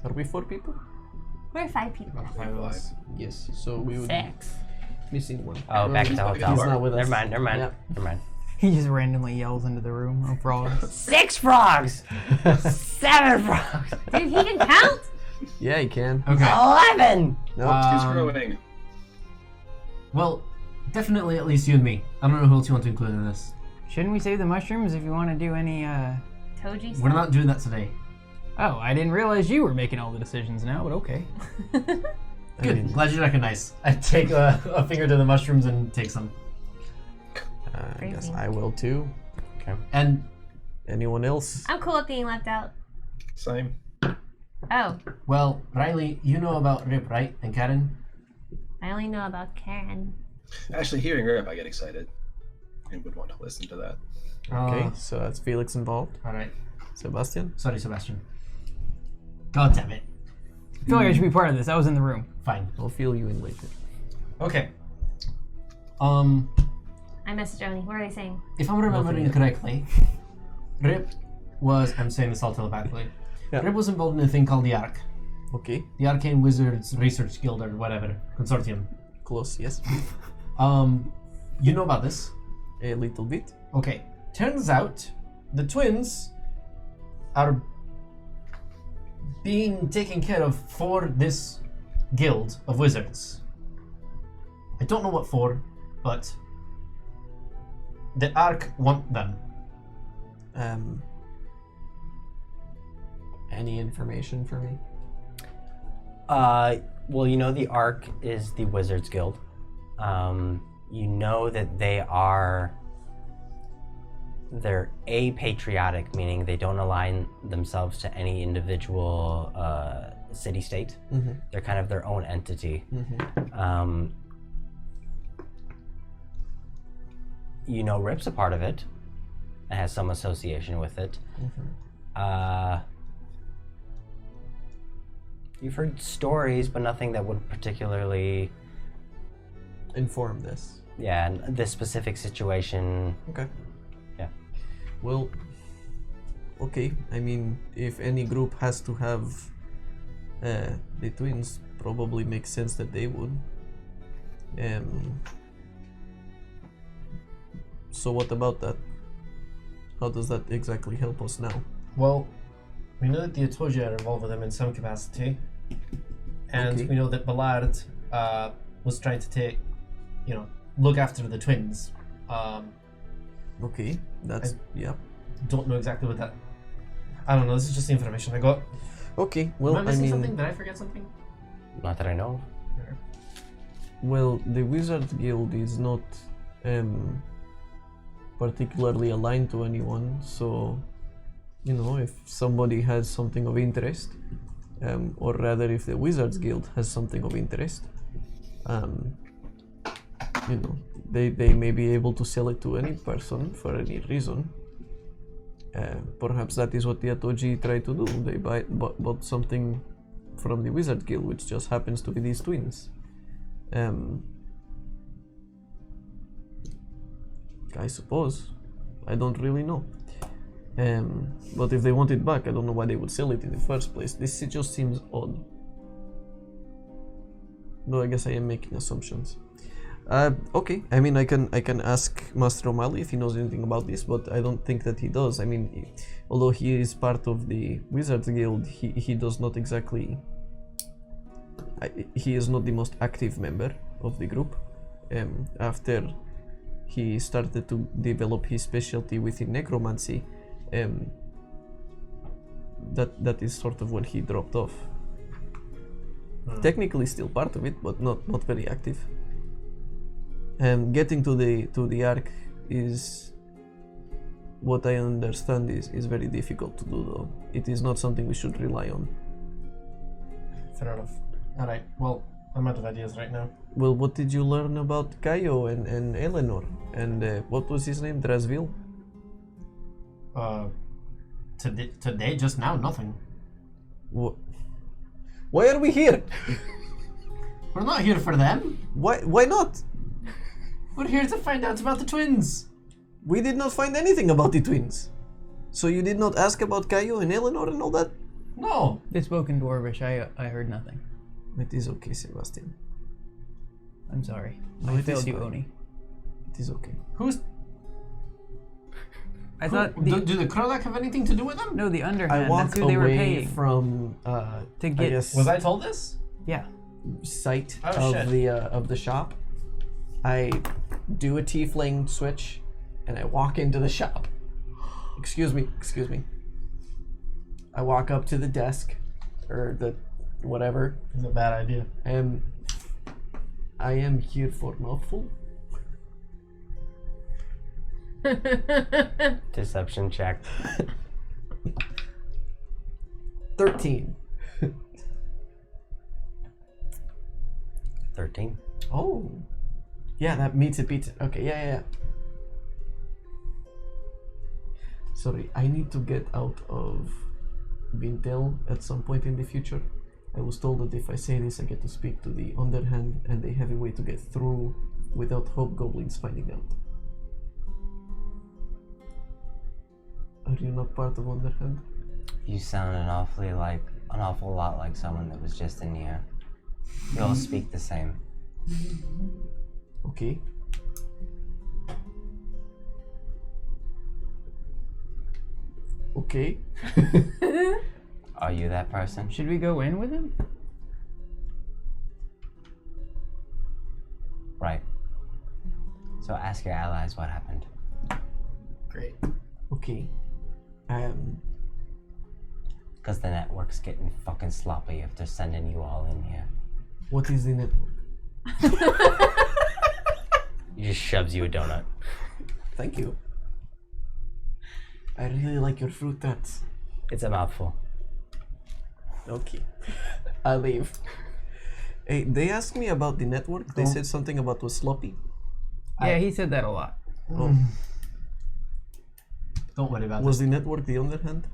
Are we 4 people? We're 5 people. Yes. So we would be 6. missing one. Oh, back to the hotel. He's not with us. Never mind. Yeah. Never mind. He just randomly yells into the room of frogs. 6 frogs! 7 frogs! Dude, he can count? Yeah, he can. Okay. 11! Nope. He's growing. Well, definitely at least you and me. I don't know who else you want to include in this. Shouldn't we save the mushrooms if you want to do any, Toji We're stuff? not doing that today. Oh, I didn't realize you were making all the decisions now, but okay. Good. Glad you recognize. I take a finger to the mushrooms and take some. I guess Crazy. I will too. And Anyone else? I'm cool with being left out. Same. Oh, well, Riley, you know about Rip, right? And Karen? I only know about Karen. Actually, hearing Rip, I get excited. And would want to listen to that. Okay, so that's Felix involved. All right. Sebastian? Sorry, Sebastian. God damn it. I feel like I should be part of this. I was in the room. Fine. I'll fill you in later. Okay. I messaged Oni. What are they saying? If I'm remembering correctly, Rip was, I'm saying this all telepathically, Yeah. Rip was involved in a thing called the Arc. Okay, The Arcane Wizards Research Guild or whatever, consortium. close, yes. You know about this? A little bit. Okay. Turns out the twins are being taken care of for this guild of wizards. I don't know what for, but the Ark want them. Any information for me? Well, you know the Ark is the Wizards Guild. You know that they're apatriotic, meaning they don't align themselves to any individual city-state. Mm-hmm. They're kind of their own entity. Mm-hmm. You know Rip's a part of it and has some association with it. Mm-hmm. You've heard stories, but nothing that would particularly, Inform this. yeah, this specific situation. Okay. Yeah. Well, okay. I mean, if any group has to have the twins, probably makes sense that they would. So what about that? How does that exactly help us now? Well, we know that the Atoji are involved with them in some capacity. And Okay. we know that Ballard was trying to look after the twins. Okay, that's yeah. Don't know exactly what that... I don't know, this is just the information I got. Okay, well, Am I I missing mean, something? Did I forget something? Not that I know of. well, the Wizards Guild is not particularly aligned to anyone, so if somebody has something of interest, or rather if the Wizards Guild has something of interest, they may be able to sell it to any person for any reason. Perhaps that is what the Atoji try to do. They bought something from the Wizards Guild, which just happens to be these twins. I suppose. I don't really know. But if they want it back, I don't know why they would sell it in the first place. This just seems odd. Though I guess I am making assumptions. Okay, I mean I can ask Master O'Malley if he knows anything about this, but I don't think that he does. I mean, although he is part of the Wizards Guild, he does not exactly... he is not the most active member of the group. After he started to develop his specialty within necromancy, that is sort of when he dropped off. Technically still part of it, but not very active. Getting to the Ark is, what I understand, is very difficult to do, though. It is not something we should rely on. Fair enough. Alright, well, I'm out of ideas right now. Well, what did you learn about Caio and Eleanor? And what was his name? Drasville? Today, just now, nothing. Why are we here? We're not here for them. Why not? We're here to find out about the twins. We did not find anything about the twins. So you did not ask about Caio and Eleanor and all that? No. They spoke in Dwarvish. I heard nothing. It is okay, Sebastian. I'm sorry. No, I it is failed you, fine. Oni. It is okay. Who's... I thought do the Krolak have anything to do with them? no, the underhand. I That's walk who they were away paying from to I get. guess Was I told this? Yeah. sight Oh, of shit. the shop. I do a tiefling switch, and I walk into the shop. Excuse me. I walk up to the desk, or the whatever. It's a bad idea. I am here for mouthful. Deception check. 13. 13. Oh. Yeah, that beats it. Okay, yeah. Sorry, I need to get out of Vin'Tell at some point in the future. I was told that if I say this, I get to speak to the Underhand, and they have a way to get through without hobgoblins finding out. Are you not part of Underhand? You sound an awful lot like someone that was just in here. You all speak the same. Okay. Okay. Are you that person? Should we go in with him? Right. So ask your allies what happened. Great. Okay. Because the network's getting fucking sloppy if they're sending you all in here. What is the network? He just shoves you a donut. Thank you. I really like your fruit tarts. It's a mouthful. Okay. I leave. Hey, they asked me about the network. They said something about was sloppy. Yeah, he said that a lot. Oh. Don't worry about Was the network the Underhand?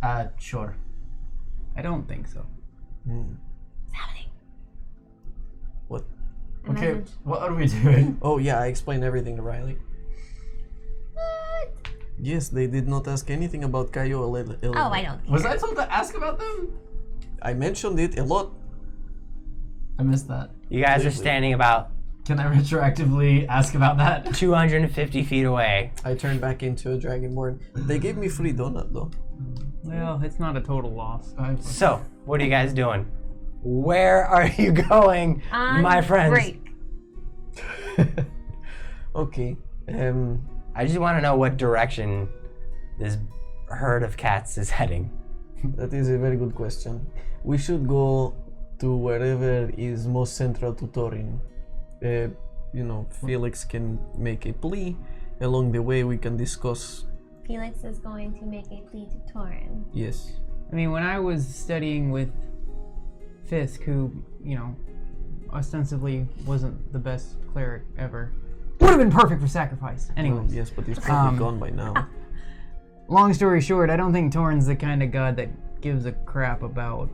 this. Sure. I don't think so. What's happening? What? A Okay, message. what are we doing? Oh yeah, I explained everything to Riley. What? Yes, they did not ask anything about Kaio or Oh, I don't care. Was I told to ask about them? I mentioned it a lot. I missed that. You guys are standing about Can I retroactively ask about that? 250 feet away. I turned back into a dragonborn. They gave me free donut though. Well, it's not a total loss. So, what are you guys doing? Where are you going, On my friends? break. Okay. I just want to know what direction this herd of cats is heading. That is a very good question. We should go to wherever is most central to Thorin. Felix can make a plea. Along the way, we can discuss. Felix is going to make a plea to Torin. Yes. I mean, when I was studying with Fisk, who, ostensibly wasn't the best cleric ever, would have been perfect for sacrifice. Anyway, Well, yes, but he's probably gone by now. long story short, I don't think Torrin's the kind of god that gives a crap about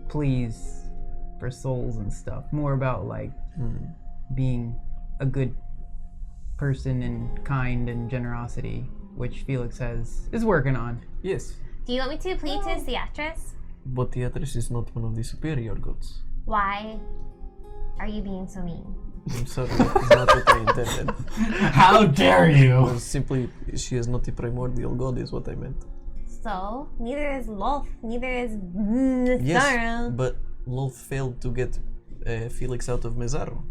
pleas for souls and stuff. More about, being a good person and kind and generosity, which Felix is working on. Yes. Do you want me to plead to Theatrus? But Theatrus is not one of the superior gods. Why are you being so mean? I'm sorry, that is not what I intended. How dare you? Well, simply, she is not a primordial god, is what I meant. So, neither is Lolth, neither is Yes, Zara. but Lolth failed to get Felix out of Mezzaro.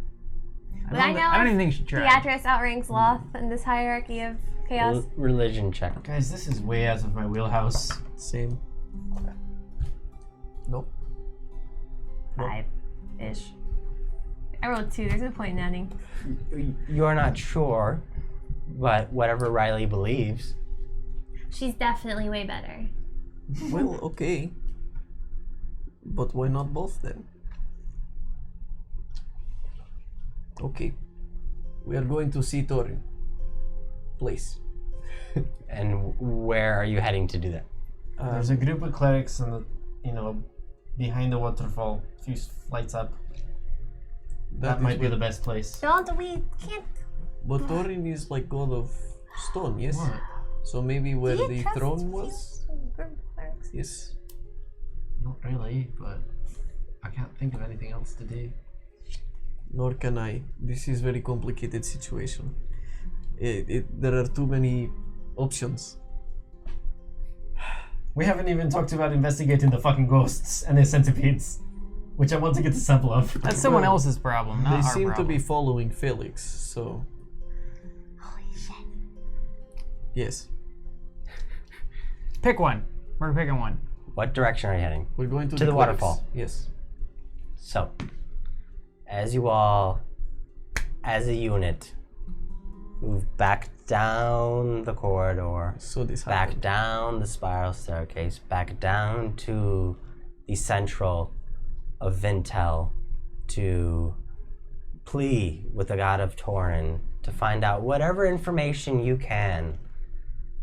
But I know I don't even think she tried. Theatrus outranks Lolth in this hierarchy of chaos. Religion check. Guys, this is way out of my wheelhouse. Same. Nope. 5-ish. I rolled 2, there's no point in adding. You're not sure, but whatever Riley believes. She's definitely way better. Well, okay. But why not both then? Okay. We are going to see Thorin. Place. And where are you heading to do that? There's a group of clerics in the, behind the waterfall, a few flights up. That is might be where- the best place. We can't. But Thorin is like god of stone, yes? What? So maybe where Do you the trust throne was? group of clerics? Yes. Not really, but I can't think of anything else to do. Nor can I. This is very complicated situation. There are too many Options. We haven't even talked about investigating the fucking ghosts and their centipedes, which I want to get a sample of. That's someone else's problem, not They our seem problem. to be following Felix, so Holy shit. yes. Pick one. We're picking one. What direction are you heading? We're going to To the clerics. waterfall. Yes. So, as you all, as a unit, move back down the corridor, So this back happened. down the spiral staircase, back down to the central of Vin'Tell to plea with the god of Torin to find out whatever information you can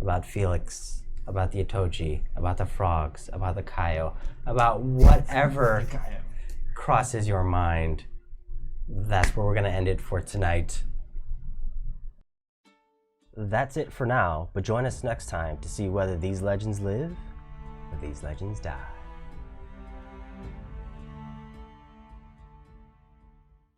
about Felix, about the Itoji, about the frogs, about the Kaio, about whatever crosses your mind. That's where we're going to end it for tonight. That's it for now, but join us next time to see whether these legends live or these legends die.